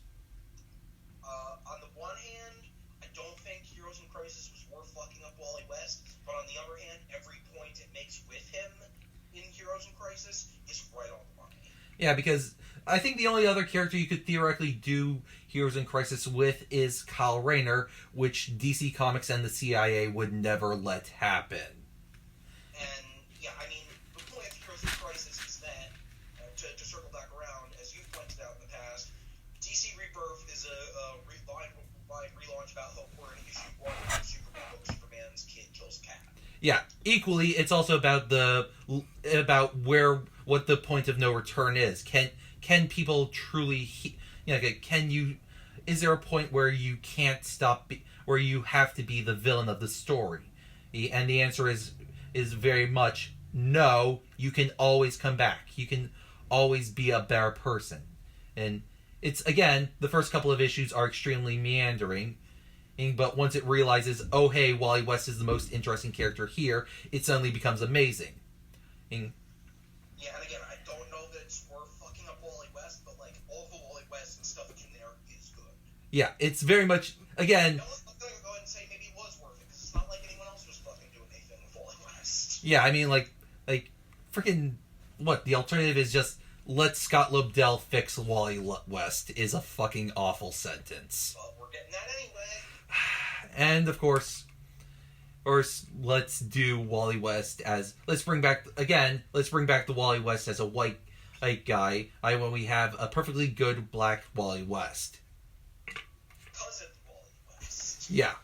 S1: On the one hand, I don't think Heroes in Crisis was worth fucking up Wally West, but on the other hand, every point it makes with him in Heroes in Crisis is right on the money.
S2: Yeah, because I think the only other character you could theoretically do Heroes in Crisis with is Kyle Rayner, which DC Comics and the CIA would never let happen.
S1: And, yeah, I mean, the point of Heroes in Crisis is that, to circle back around, as you've pointed out in the past, DC Rebirth is a relaunch about Hope, where in issue 1 of the Superman book, Superman's kid kills Cat.
S2: Yeah, equally, it's also about what the point of no return is. Can people truly, is there a point where you can't stop, where you have to be the villain of the story? And the answer is very much no. You can always come back. You can always be a better person. And it's, again, the first couple of issues are extremely meandering, but once it realizes, oh hey, Wally West is the most interesting character here, it suddenly becomes amazing.
S1: Yeah, and again, I don't know that it's worth fucking up Wally West, but like all the Wally West and stuff in there is good.
S2: Yeah, it's very much, again.
S1: Let's go ahead and say maybe it was worth it, because it's not like anyone else was fucking doing anything with Wally West.
S2: Yeah, I mean, like freaking what? The alternative is just let Scott Lobdell fix Wally West is a fucking awful sentence.
S1: But we're getting that anyway.
S2: And of course, let's do Wally West as let's bring back the Wally West as a white guy. When we have a perfectly good black Wally West.
S1: Cousin Wally West.
S2: Yeah,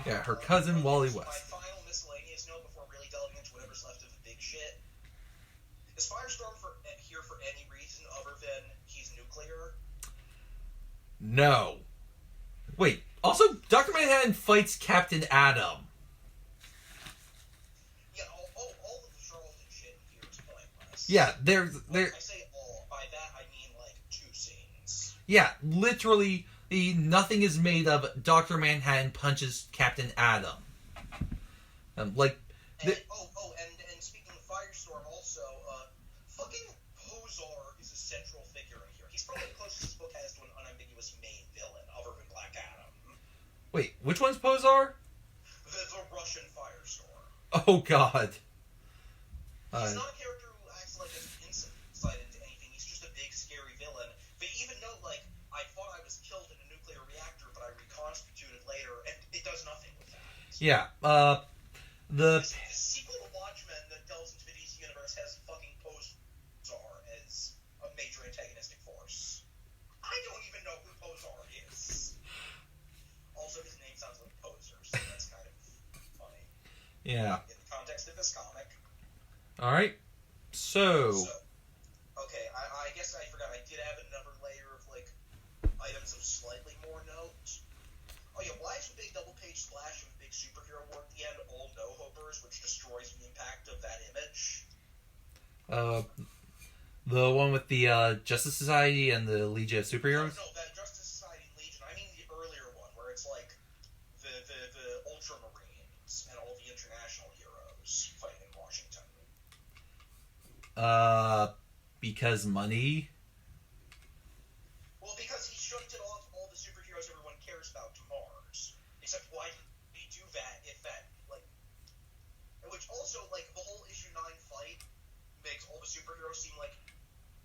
S2: her cousin Wally West.
S1: My final miscellaneous note before really delving into whatever's left of the big shit. Is Firestorm here for any reason other than he's nuclear?
S2: No. Wait. Also, Dr. Manhattan fights Captain Atom.
S1: Yeah, all of the charlatan shit here is pointless.
S2: Yeah,
S1: I say all. By that, I mean, like, 2 scenes.
S2: Yeah, literally, nothing is made of Dr. Manhattan punches Captain Atom.
S1: And speaking of Firestorm, also, fucking Posar is a central figure in here. He's probably the closest this book has to an unambiguous main villain, other than Black Adam.
S2: Wait, which one's Posar?
S1: The Russian Firestorm.
S2: Oh, God.
S1: He's not a character who acts like an insight into anything. He's just a big, scary villain. They even note, like, I thought I was killed in a nuclear reactor, but I reconstituted later, and it does not
S2: Yeah, the
S1: This sequel to Watchmen that delves into the DC universe has fucking Posar as a major antagonistic force. I don't even know who Posar is. Also, his name sounds like Poser, so that's kind of funny.
S2: Yeah.
S1: In the context of this comic.
S2: Alright. So,
S1: okay, I guess I forgot. I did have another layer of, like, items of slightly more note. Oh yeah, why is the big double-page splash of a big superhero war at the end all no-hopers, which destroys the impact of that image?
S2: the one with the Justice Society and the Legion of Superheroes?
S1: No, that Justice Society and Legion. I mean the earlier one, where it's like the Ultramarines and all the international heroes fighting in Washington.
S2: Because money?
S1: Well, because he shunted off all the superheroes everyone cares about to Mars. Except why did he do that if that, like... Which also, like, the whole issue 9 fight makes all the superheroes seem like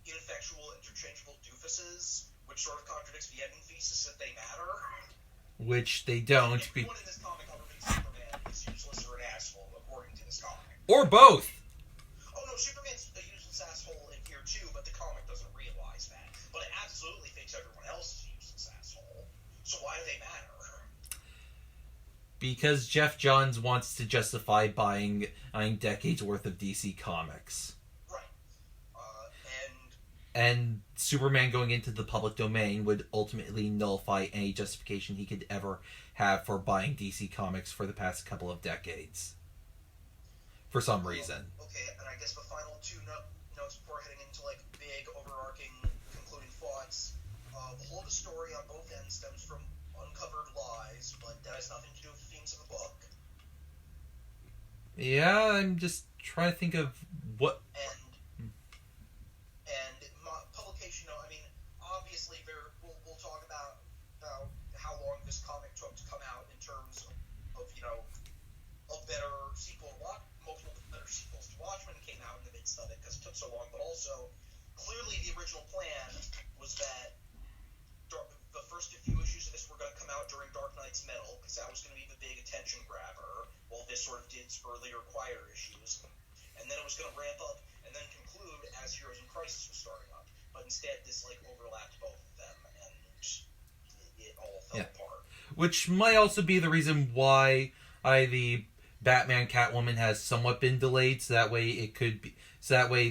S1: ineffectual, interchangeable doofuses, which sort of contradicts the ending thesis that they matter.
S2: Which they don't.
S1: Everyone in this comic other than Superman is useless or an asshole, according to this comic.
S2: Or both!
S1: Oh no, Superman's a useless asshole in here too, but the comic doesn't realize that. But it absolutely thinks everyone else is a useless asshole. So why do they matter?
S2: Because Geoff Johns wants to justify buying 9 decades worth of DC Comics.
S1: Right.
S2: And Superman going into the public domain would ultimately nullify any justification he could ever have for buying DC Comics for the past couple of decades. For some reason.
S1: Okay, and I guess the final two notes before heading into, like, big, overarching, concluding thoughts. The whole of the story on both ends stems from uncovered lies, but that has nothing to do with the themes of the book.
S2: Yeah, I'm just trying to think of what...
S1: And publication note, I mean, obviously we'll talk about how long this comic took to come out in terms of you know, a better sequel, multiple better sequels to Watchmen came out in the midst of it because it took so long, but also, clearly the original plan was that the first few issues of this were going to come out during Dark Knight's Metal, because that was going to be the big attention grabber, while this sort of did earlier, quieter issues. And then it was going to ramp up and then conclude as Heroes in Crisis was starting up. But instead, this, like, overlapped both of them, and it all fell apart.
S2: Which might also be the reason why the Batman Catwoman has somewhat been delayed, so that way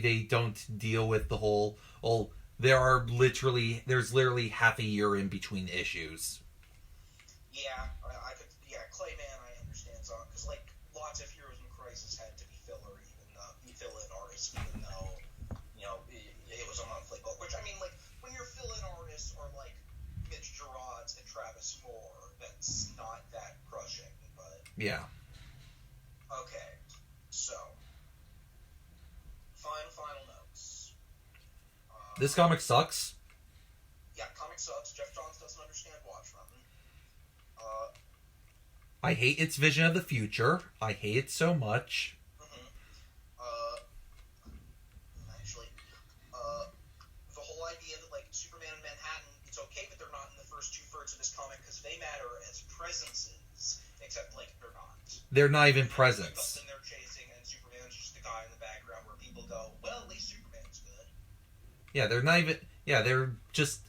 S2: they don't deal with the whole there's literally half a year in between issues.
S1: Yeah, Clayman I understand, because, like, lots of Heroes in Crisis had to be filler, fill-in artists, even though, you know, it was a monthly book, which, I mean, like, when your fill-in artists are, like, Mitch Gerads and Travis Moore, that's not that crushing, but...
S2: Yeah.
S1: Okay, so, final notes.
S2: This comic sucks.
S1: Yeah, comic sucks. Geoff Johns doesn't understand Watchmen.
S2: I hate its vision of the future. I hate it so much.
S1: The whole idea that, like, Superman and Manhattan, it's okay that they're not in the first 2/3 of this comic because they matter as presences, except, like, they're not.
S2: They're not even presence.
S1: And they're chasing, and Superman's just the guy in the background where people go, well, at least Superman's good.
S2: Yeah, they're not even... Yeah, they're just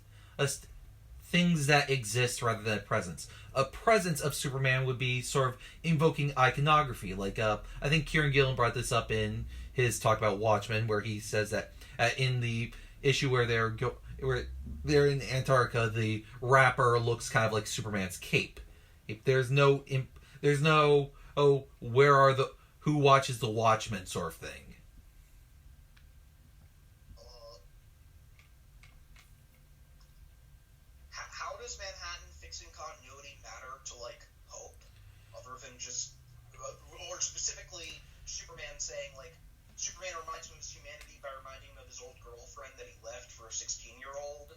S2: things that exist rather than a presence. A presence of Superman would be sort of invoking iconography. Like, I think Kieran Gillen brought this up in his talk about Watchmen, where he says that in the issue where they're in Antarctica, the wrapper looks kind of like Superman's cape. There's no who watches the Watchmen sort of thing.
S1: How does Manhattan fixing continuity matter to, like, Hope, other than just, or specifically Superman saying, like, Superman reminds him of his humanity by reminding him of his old girlfriend that he left for a 16-year-old,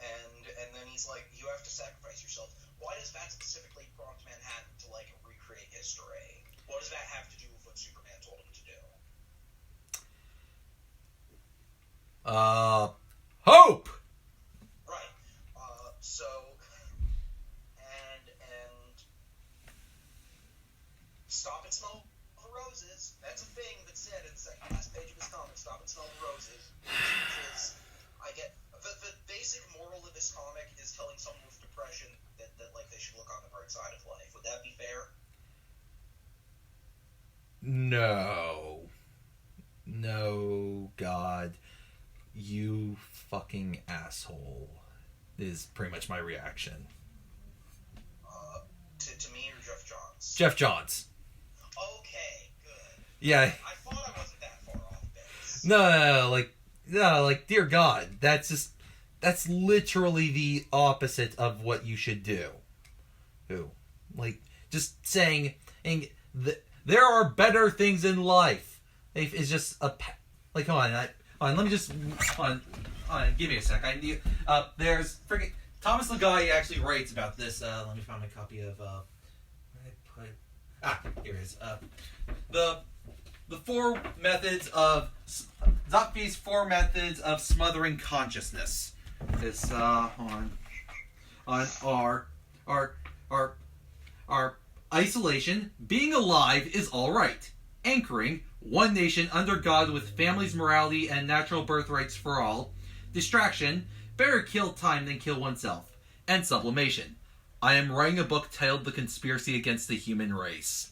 S1: and then he's like, you have to sacrifice yourself. Why does that specifically prompt Manhattan to, like, recreate history? What does that have to do with what Superman told him to do?
S2: Hope!
S1: Right. So, and
S2: No. No, God. You fucking asshole. Is pretty much my reaction.
S1: To me or Geoff Johns?
S2: Geoff Johns.
S1: Okay, good.
S2: Yeah.
S1: I thought I wasn't that far off base.
S2: No, dear God. That's literally the opposite of what you should do. Just saying, there are better things in life. It's just come on, let me just, give me a sec. There's freaking, Thomas Legaye actually writes about this, let me find my copy of, here it is, the four methods of, Zopfi's four methods of smothering consciousness. It's, on our isolation, being alive is alright. Anchoring, one nation under God with families, morality, and natural birthrights for all. Distraction, better kill time than kill oneself. And sublimation, I am writing a book titled The Conspiracy Against the Human Race.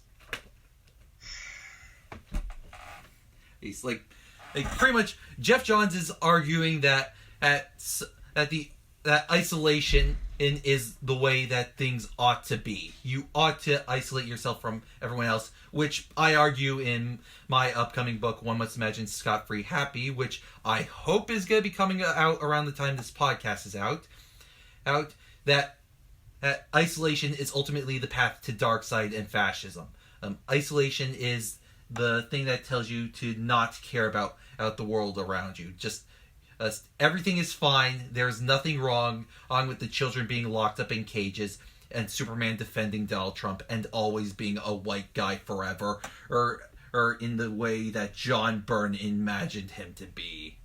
S2: He's pretty much, Geoff Johns is arguing that that isolation is the way that things ought to be. You ought to isolate yourself from everyone else, which I argue in my upcoming book, One Must Imagine Scot-Free Happy, which I hope is going to be coming out around the time this podcast is out, that isolation is ultimately the path to dark side and fascism. Isolation is the thing that tells you to not care about the world around you. Just everything is fine. There's nothing wrong with the children being locked up in cages and Superman defending Donald Trump and always being a white guy forever, or in the way that John Byrne imagined him to be.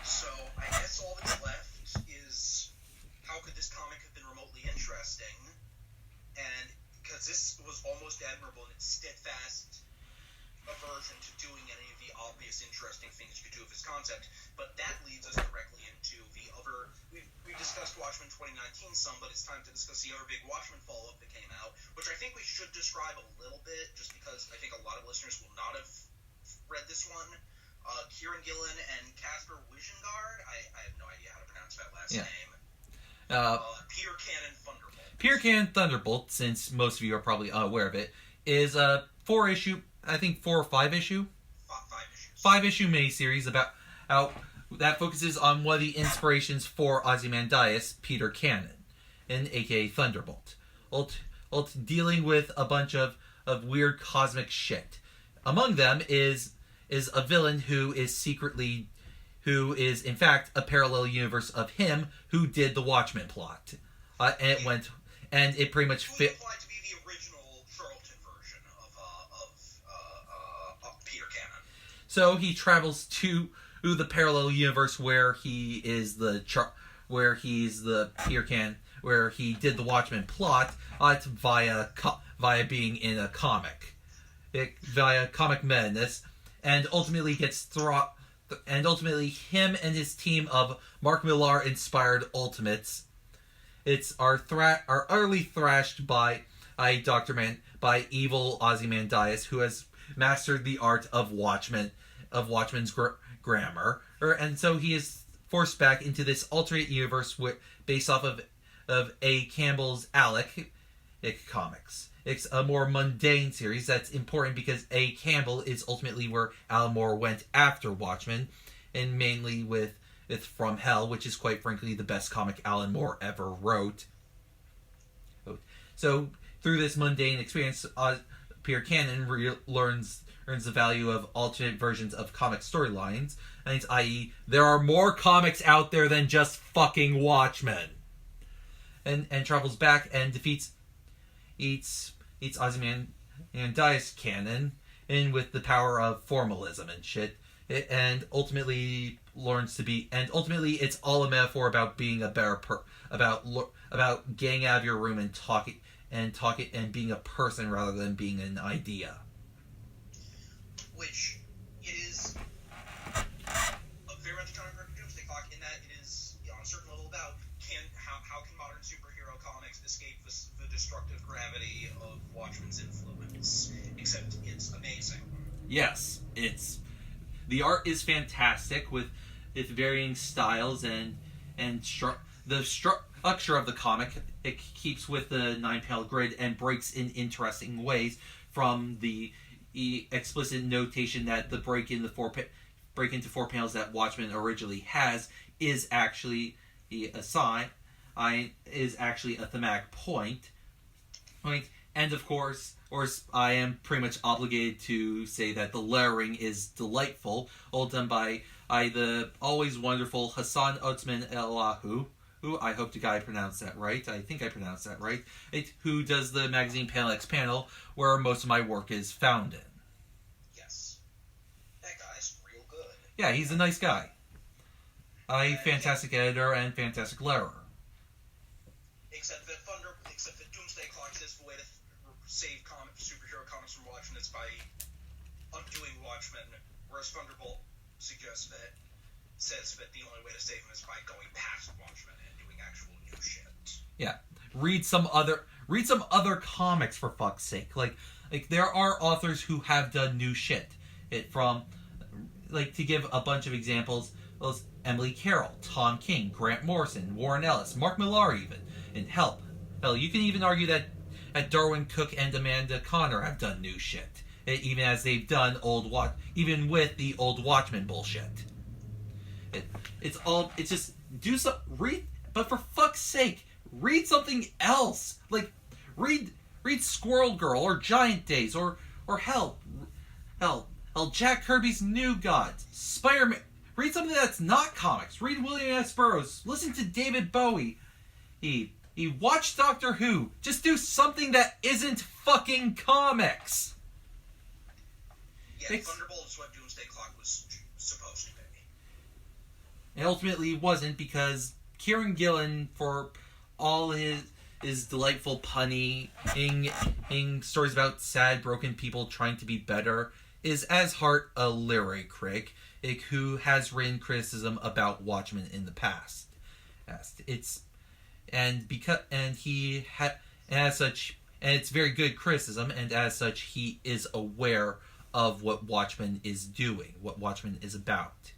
S1: So I guess all that's left is, how could this comic have been remotely interesting? And because this was almost admirable in its steadfast aversion to doing any of the obvious interesting things you could do with this concept, but that leads us directly into the other. We discussed Watchmen 2019 some, but it's time to discuss the other big Watchmen follow-up that came out, which I think we should describe a little bit, just because I think a lot of listeners will not have read this one. Kieran Gillen and Casper Wijngaard, I have no idea how to pronounce that last name. Peter Cannon Thunderbolt. Peter Cannon
S2: Thunderbolt, since most of you are probably aware of it, is a 4-issue, I think 4 or 5 issue? 5 issue miniseries that focuses on one of the inspirations for Ozymandias, Peter Cannon, and aka Thunderbolt. Dealing with a bunch of weird cosmic shit. Among them is a villain who is in fact a parallel universe of him who did the Watchmen plot. And it pretty much fit.
S1: Applied to be the original Charlton version of Peter Cannon.
S2: So he travels to the parallel universe where he is where he's the Peter Cannon, where he did the Watchmen plot via being in a comic, via comic madness, and ultimately ultimately him and his team of Mark Millar inspired Ultimates are utterly thrashed by evil Ozymandias, who has mastered the art of Watchmen's grammar, and so he is forced back into this alternate universe based off of A. Campbell's Alec comics. It's a more mundane series that's important because A. Campbell is ultimately where Alan Moore went after Watchmen, and mainly with From Hell, which is quite frankly the best comic Alan Moore ever wrote. So through this mundane experience, Peter Cannon learns the value of alternate versions of comic storylines, and i.e. there are more comics out there than just fucking Watchmen. And travels back and defeats Ozymandias Cannon, and with the power of formalism and shit, and ultimately it's all a metaphor about being a better about getting out of your room and talking and being a person rather than being an idea.
S1: Which it is very much a counter to Doomsday Clock in that it is on a certain level about how can modern superhero comics escape the destructive gravity of Watchmen's influence. Except
S2: Yes, the art is fantastic with its varying styles and the structure of the comic. It keeps with the 9-panel grid and breaks in interesting ways from the explicit notation that the break into 4 panels that Watchmen originally has is actually is actually a thematic point. And of course, I am pretty much obligated to say that the lettering is delightful, all done by the always wonderful Hassan Otsman Elahu, who I hope to God I pronounced that right. I think I pronounced that right. Who does the magazine Panel X Panel, where most of my work is found in.
S1: Yes. That guy's real good.
S2: Yeah, he's a nice guy. Fantastic editor and fantastic letterer.
S1: Except that Doomsday Clock says the way to save superhero comics from Watchmen is by undoing Watchmen, whereas Thunderbolt says that the only way to save him is by going past Watchmen and doing actual new shit.
S2: Yeah, read some other comics for fuck's sake. Like there are authors who have done new shit. To give a bunch of examples, Emily Carroll, Tom King, Grant Morrison, Warren Ellis, Mark Millar even, and hell, you can even argue that Darwin Cook and Amanda Connor have done new shit, even as they've done even with the old Watchmen bullshit. It's just read, but for fuck's sake, read something else. Like read Squirrel Girl or Giant Days or hell, Jack Kirby's New Gods, Spider-Man. Read something that's not comics. Read William S. Burroughs. Listen to David Bowie. He watched Doctor Who. Just do something that isn't fucking comics.
S1: Yeah, Thunderbolt is what Doomsday Clock was supposed to be.
S2: And ultimately wasn't, because Kieran Gillen, for all his delightful punning stories about sad, broken people trying to be better, is at heart a literary critic who has written criticism about Watchmen in the past. It's very good criticism, and as such he is aware of what Watchmen is doing, what Watchmen is about.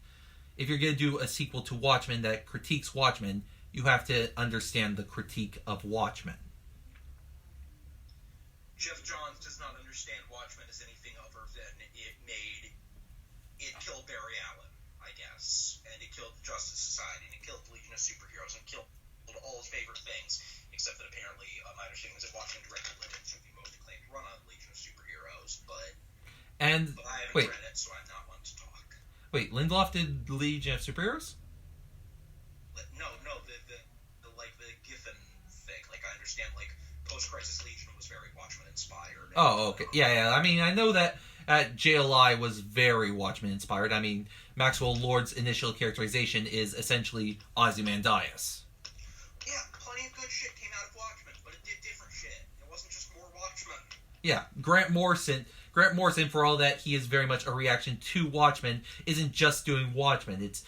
S2: If you're going to do a sequel to Watchmen that critiques Watchmen, you have to understand the critique of Watchmen.
S1: Geoff Johns does not understand Watchmen as anything other than it killed Barry Allen, I guess, and it killed the Justice Society, and it killed the Legion of Superheroes, and killed all his favorite things, except that apparently, my understanding is that Watchmen directed Lament took the most acclaimed run on Legion of Superheroes, but I haven't read it, so I'm not one to talk.
S2: Wait, Lindelof did Legion of Superheroes?
S1: No, the Giffen thing. I understand, Post-Crisis Legion was very Watchmen-inspired.
S2: Oh, okay. Yeah. I mean, I know that JLI was very Watchmen-inspired. I mean, Maxwell Lord's initial characterization is essentially Ozymandias.
S1: Yeah, plenty of good shit came out of Watchmen, but it did different shit. It wasn't just more Watchmen.
S2: Yeah, Grant Morrison, for all that he is very much a reaction to Watchmen, isn't just doing Watchmen. It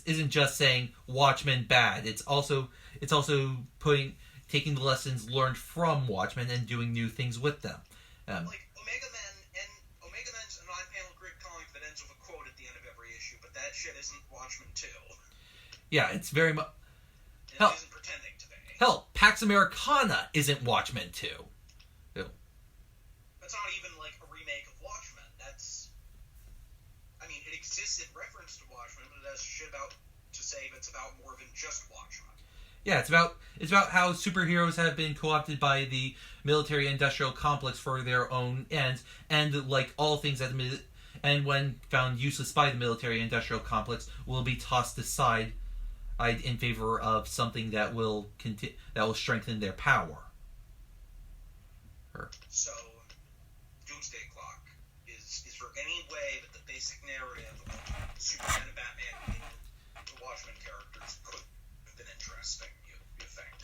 S2: isn't just saying Watchmen bad. It's also taking the lessons learned from Watchmen and doing new things with them.
S1: Omega Men's a 9-panel grid comic that ends with a quote at the end of every issue, but that shit isn't Watchmen 2.
S2: Yeah, it's very much.
S1: It isn't pretending to be.
S2: Hell, Pax Americana isn't Watchmen 2.
S1: That's not even a remake of Watchmen. It exists in reference to Watchmen, but it has shit to say that's about more than just Watchmen.
S2: Yeah, it's about how superheroes have been co-opted by the military-industrial complex for their own ends, and like all things and when found useless by the military-industrial complex, will be tossed aside in favor of something that will strengthen their power.
S1: So, Doomsday Clock is for any way that the basic narrative of Superman and Batman being the Watchmen characters could have been interesting, you think?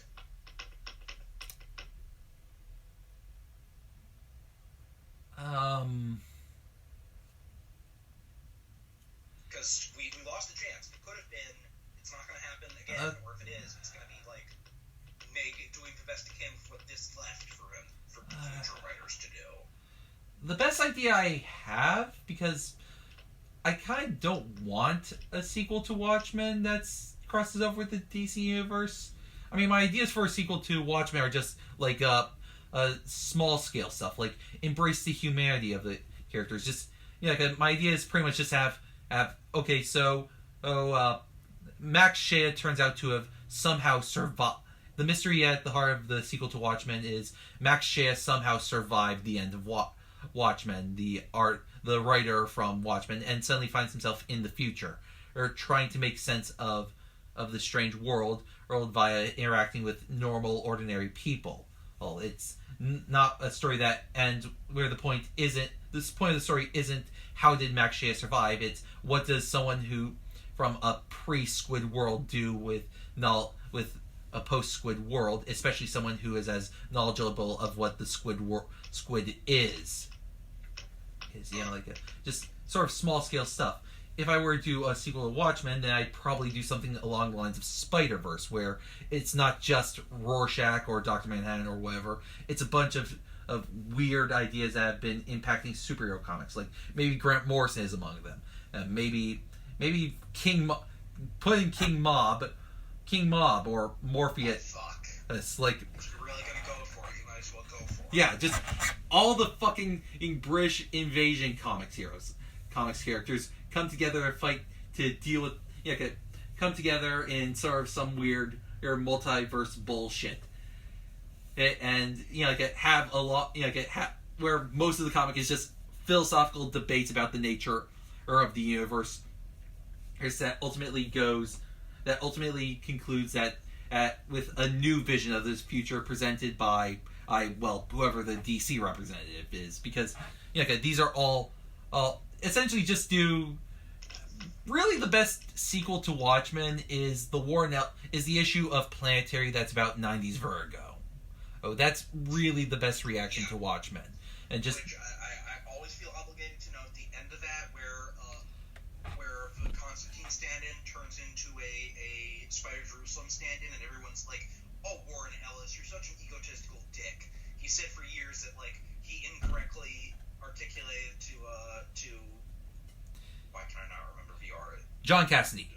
S1: Because we lost the chance. It could have been. It's not going to happen again, or if it is, it's going to be doing the best it can with what this left for future writers to do.
S2: the best idea I have, because I kind of don't want a sequel to Watchmen that's crosses over with the DC universe. I mean, my ideas for a sequel to Watchmen are just like small scale stuff, like embrace the humanity of the characters. Just my idea is pretty much just have okay, so Max Shea turns out to have somehow survived. The mystery at the heart of the sequel to Watchmen is Max Shea somehow survived the end of Watchmen, the writer from Watchmen, and suddenly finds himself in the future, or trying to make sense of the strange world via interacting with normal, ordinary people. Well, it's not a story that ends where the point isn't. This point of the story isn't how did Max Shea survive. It's what does someone who from a pre-Squid world do with a post-Squid world, especially someone who is as knowledgeable of what the Squid is. Just sort of small-scale stuff. If I were to do a sequel to Watchmen, then I'd probably do something along the lines of Spider-Verse, where it's not just Rorschach or Dr. Manhattan or whatever. It's a bunch of weird ideas that have been impacting superhero comics. Like, maybe Grant Morrison is among them. Maybe putting King Mob or Morpheus.
S1: Oh, fuck.
S2: It's like,
S1: if you're really gonna go for it, you might as well go for it.
S2: Yeah, just all the fucking British invasion comics characters come together and fight to deal with come together in sort of some weird or multiverse bullshit, and have a lot where most of the comic is just philosophical debates about the nature of the universe. That ultimately concludes that with a new vision of this future presented by whoever the DC representative is, because these are all essentially just do. Really, the best sequel to Watchmen is the issue of Planetary that's about 90s Vertigo. Oh, that's really the best reaction to Watchmen, and just.
S1: Which I always feel obligated to note the end of that, where the Constantine stand-in turns into a Spider Jerusalem stand-in, and everyone's like, "Oh, Warren Ellis, you're such an egotistical dick." He said for years that he incorrectly articulated to why can I not remember VR?
S2: John Cassidy,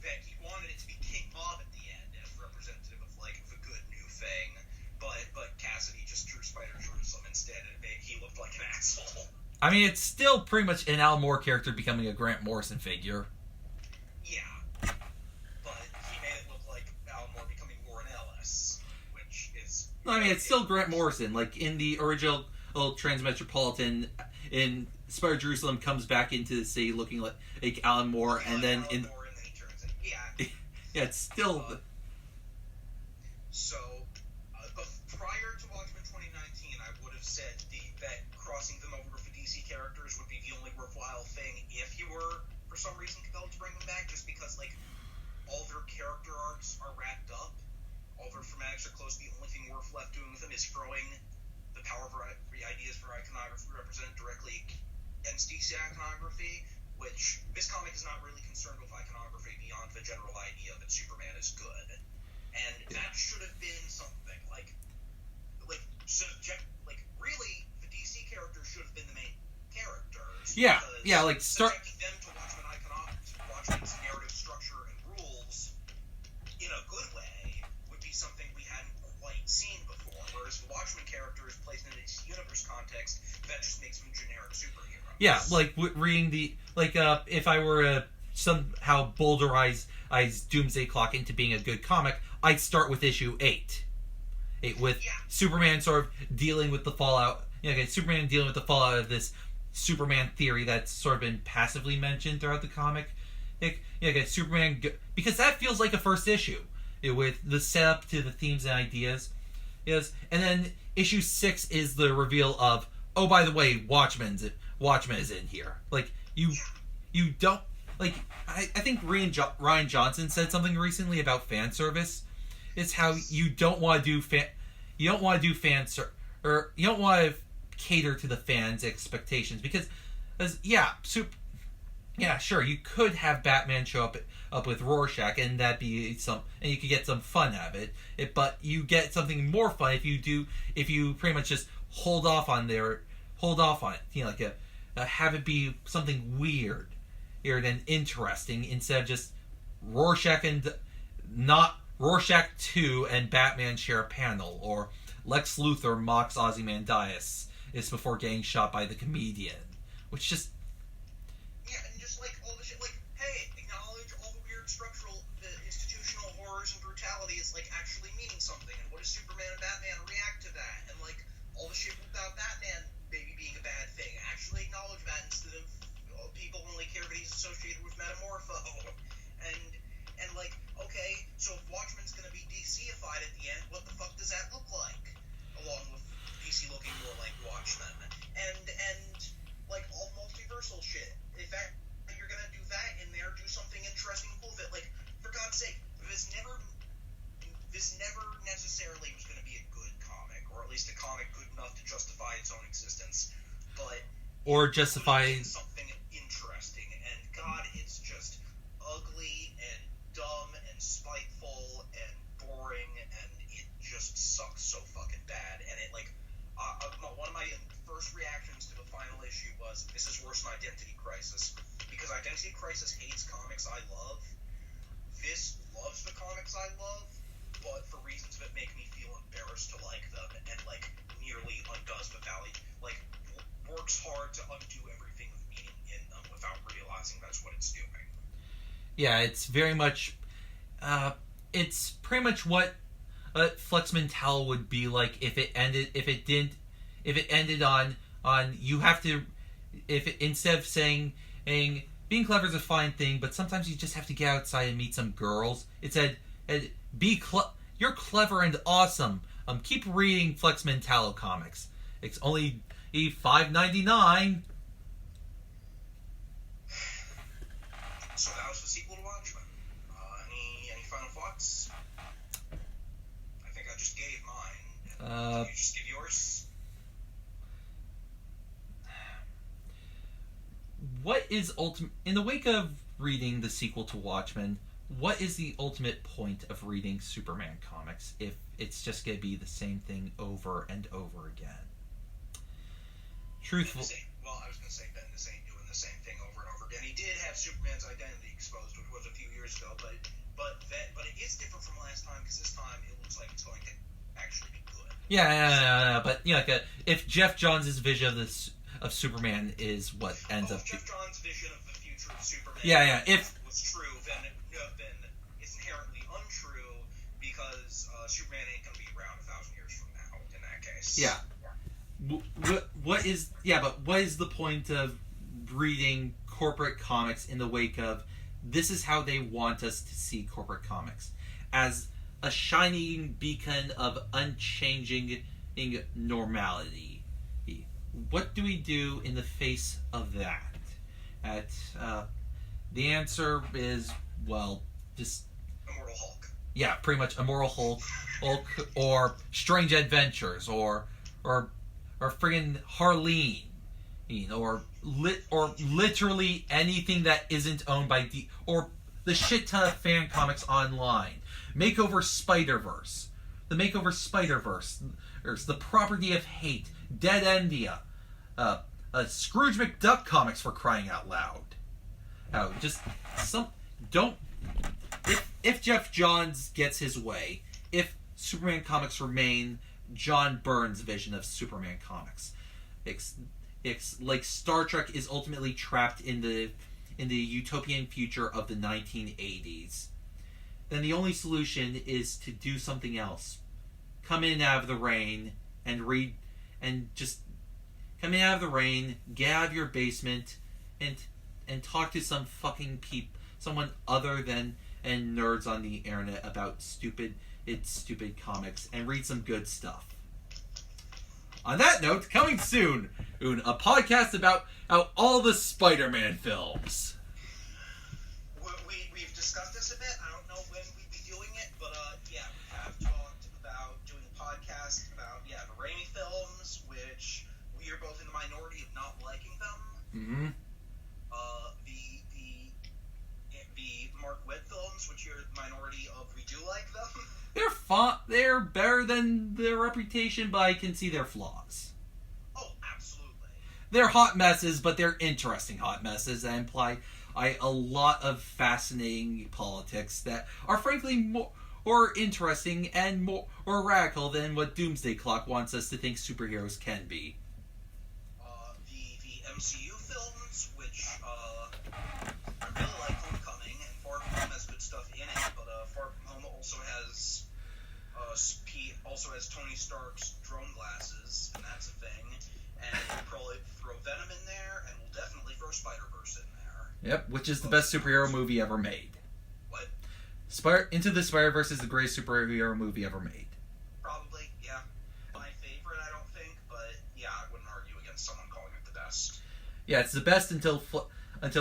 S1: that he wanted it to be King Mob at the end as representative of the good new thing, but Cassidy just drew Spider Jerusalem instead, and he looked like an asshole.
S2: I mean, it's still pretty much an Alan Moore character becoming a Grant Morrison figure.
S1: Yeah, but he made it look like Alan Moore becoming Warren Ellis, which is.
S2: No, I mean, it's still Grant Morrison. Like in the original Transmetropolitan, in Spider Jerusalem comes back into the city looking like Alan Moore, and then
S1: he turns in. Yeah.
S2: Yeah, it's still.
S1: So, prior to Watchmen 2019, I would have said that crossing them over for DC characters would be the only worthwhile thing if you were, for some reason, compelled to bring them back, just because, all their character arcs are wrapped up, all their thematics are close. The only thing worth left doing with them is throwing the power of ideas for iconography represented directly against DC iconography, which this comic is not really concerned with iconography beyond the general idea that Superman is good. And that should have been something really, the DC characters should have been the main characters.
S2: Yeah,
S1: subjecting them to Watchmen's narrative structure and rules in a good way would be something we hadn't quite seen before. Whereas the Watchmen characters placed in this universe context, that just makes them generic superheroes.
S2: Yeah, reading the if I were to somehow boulderize Doomsday Clock into being a good comic, I'd start with issue 8. Superman sort of dealing with the fallout. Superman dealing with the fallout of this Superman theory that's sort of been passively mentioned throughout the comic. Superman, because that feels like a first issue with the setup to the themes and ideas. Yes, and then issue 6 is the reveal of, oh, by the way, Watchmen is in here. You don't I think Ryan Johnson said something recently about fan service. It's how you don't want to do you don't want to cater to the fans' expectations, because sure, you could have Batman show up with Rorschach, and that'd be and you could get some fun out of it. But you get something more fun if you pretty much just hold off on it. Like have it be something weird and interesting instead of just Rorschach 2 and Batman share a panel, or Lex Luthor mocks Ozymandias is before getting shot by the comedian, which just
S1: and just like all the shit, like, hey, acknowledge all the weird structural, institutional horrors and brutality is like actually meaning something, and what does Superman and Batman react to that, and like all the shit about Batman maybe being a bad thing, actually acknowledge that instead of people only care that he's associated with Metamorpho, and like, okay, so if Watchmen's gonna be DC-ified at the end, what the fuck does that look like? Along with DC looking more like Watchmen, and like all multiversal shit. If you're gonna do that in there, do something interesting cool with it. Like, for God's sake, this never necessarily was gonna be a good comic, or at least a comic good enough to justify its own existence, but
S2: or justify
S1: something interesting. And God, it's just ugly and dumb and spiteful and boring, and it just sucks so fucking bad. And it, like, one of my first reactions to the final issue was, this is worse than Identity Crisis, because Identity Crisis hates comics I love. This loves the comics I love, but for reasons that make me feel embarrassed to like them, and like nearly undoes the value, like works hard to undo everything with meaning in them without realizing that's what it's doing.
S2: Yeah, it's very much it's pretty much what Flex Mental would be like if it ended on you have to, if it, instead of saying being clever is a fine thing, but sometimes you just have to get outside and meet some girls, it said you're clever and awesome, keep reading Flex Mental comics, it's only $5.99.
S1: So that was the sequel to Watchmen. Any final thoughts? I think I just gave mine. Did you just give yours?
S2: What is in the wake of reading the sequel to Watchmen, what is the ultimate point of reading Superman comics if it's just going to be the same thing over and over again? Truthful.
S1: Well, I was going to say Ben this ain't doing the same thing over and over again. He did have Superman's identity exposed, which was a few years ago, but it is different from last time, because this time it looks like it's going to actually be good.
S2: Yeah, but if Geoff Johns' vision of Superman is what ends up.
S1: If Geoff Johns' vision of the future of Superman
S2: if
S1: was true, then it's inherently untrue, because Superman ain't going to be around 1,000 years from now in that case.
S2: Yeah. What is the point of reading corporate comics in the wake of this is how they want us to see corporate comics, as a shining beacon of unchanging normality? What do we do in the face of that? The answer is, well, just
S1: Immortal Hulk.
S2: Yeah, pretty much Immortal Hulk, or Strange Adventures, or friggin' Harleen, or literally anything that isn't owned by or the shit ton of fan comics online. Makeover Spider-Verse, the Makeover Spider-Verse, there's The Property of Hate, Dead Endia, Scrooge McDuck comics, for crying out loud. If Geoff Johns gets his way, if Superman comics remain John Byrne's vision of Superman comics, it's like Star Trek is ultimately trapped in the utopian future of the 1980s, then the only solution is to do something else. Come in out of the rain and read, and just come in out of the rain, get out of your basement, and talk to some fucking someone other than nerds on the internet about stupid comics, and read some good stuff. On that note, coming soon, a podcast about all the Spider-Man films.
S1: We've discussed this a bit. I don't know when we'd be doing it, but we have talked about doing a podcast about the Raimi films, which we are both in the minority of not liking them.
S2: Mm-hmm.
S1: The Mark Webb films, which you're the minority of, we do like them.
S2: They're better than their reputation, but I can see their flaws. they're hot messes, but they're interesting hot messes that imply a lot of fascinating politics that are frankly more interesting and more radical than what Doomsday Clock wants us to think superheroes can be.
S1: The MCU films, which I really like Homecoming, and Far From Home has good stuff in it, but Far From Home also has Tony Stark's drone glasses, and that's a thing. And we'll probably throw Venom in there, and we'll definitely throw Spider-Verse in there.
S2: Yep, which is the best superhero movie ever made.
S1: What?
S2: Into the Spider-Verse is the greatest superhero movie ever made.
S1: Probably, yeah. My favorite, I don't think, but yeah, I wouldn't argue against someone calling it the best.
S2: Yeah, it's the best until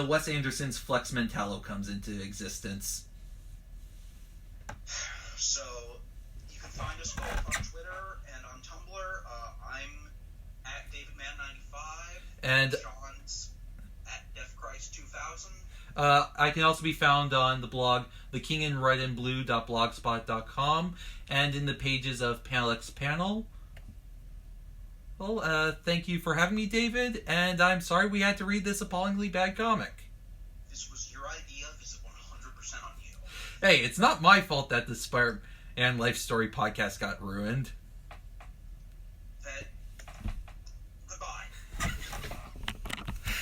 S2: Wes Anderson's Flex Mentallo comes into existence.
S1: So, you can find us both on Twitter and on Tumblr. I'm at DavidMan95.
S2: And
S1: Sean's at DeathChrist2000.
S2: I can also be found on the blog thekingandredandblue.blogspot.com and in the pages of Panel X Panel. Well, thank you for having me, David, and I'm sorry we had to read this appallingly bad comic.
S1: This was your idea. This is 100% on you.
S2: Hey, it's not my fault that the Spider-Man Life Story podcast got ruined.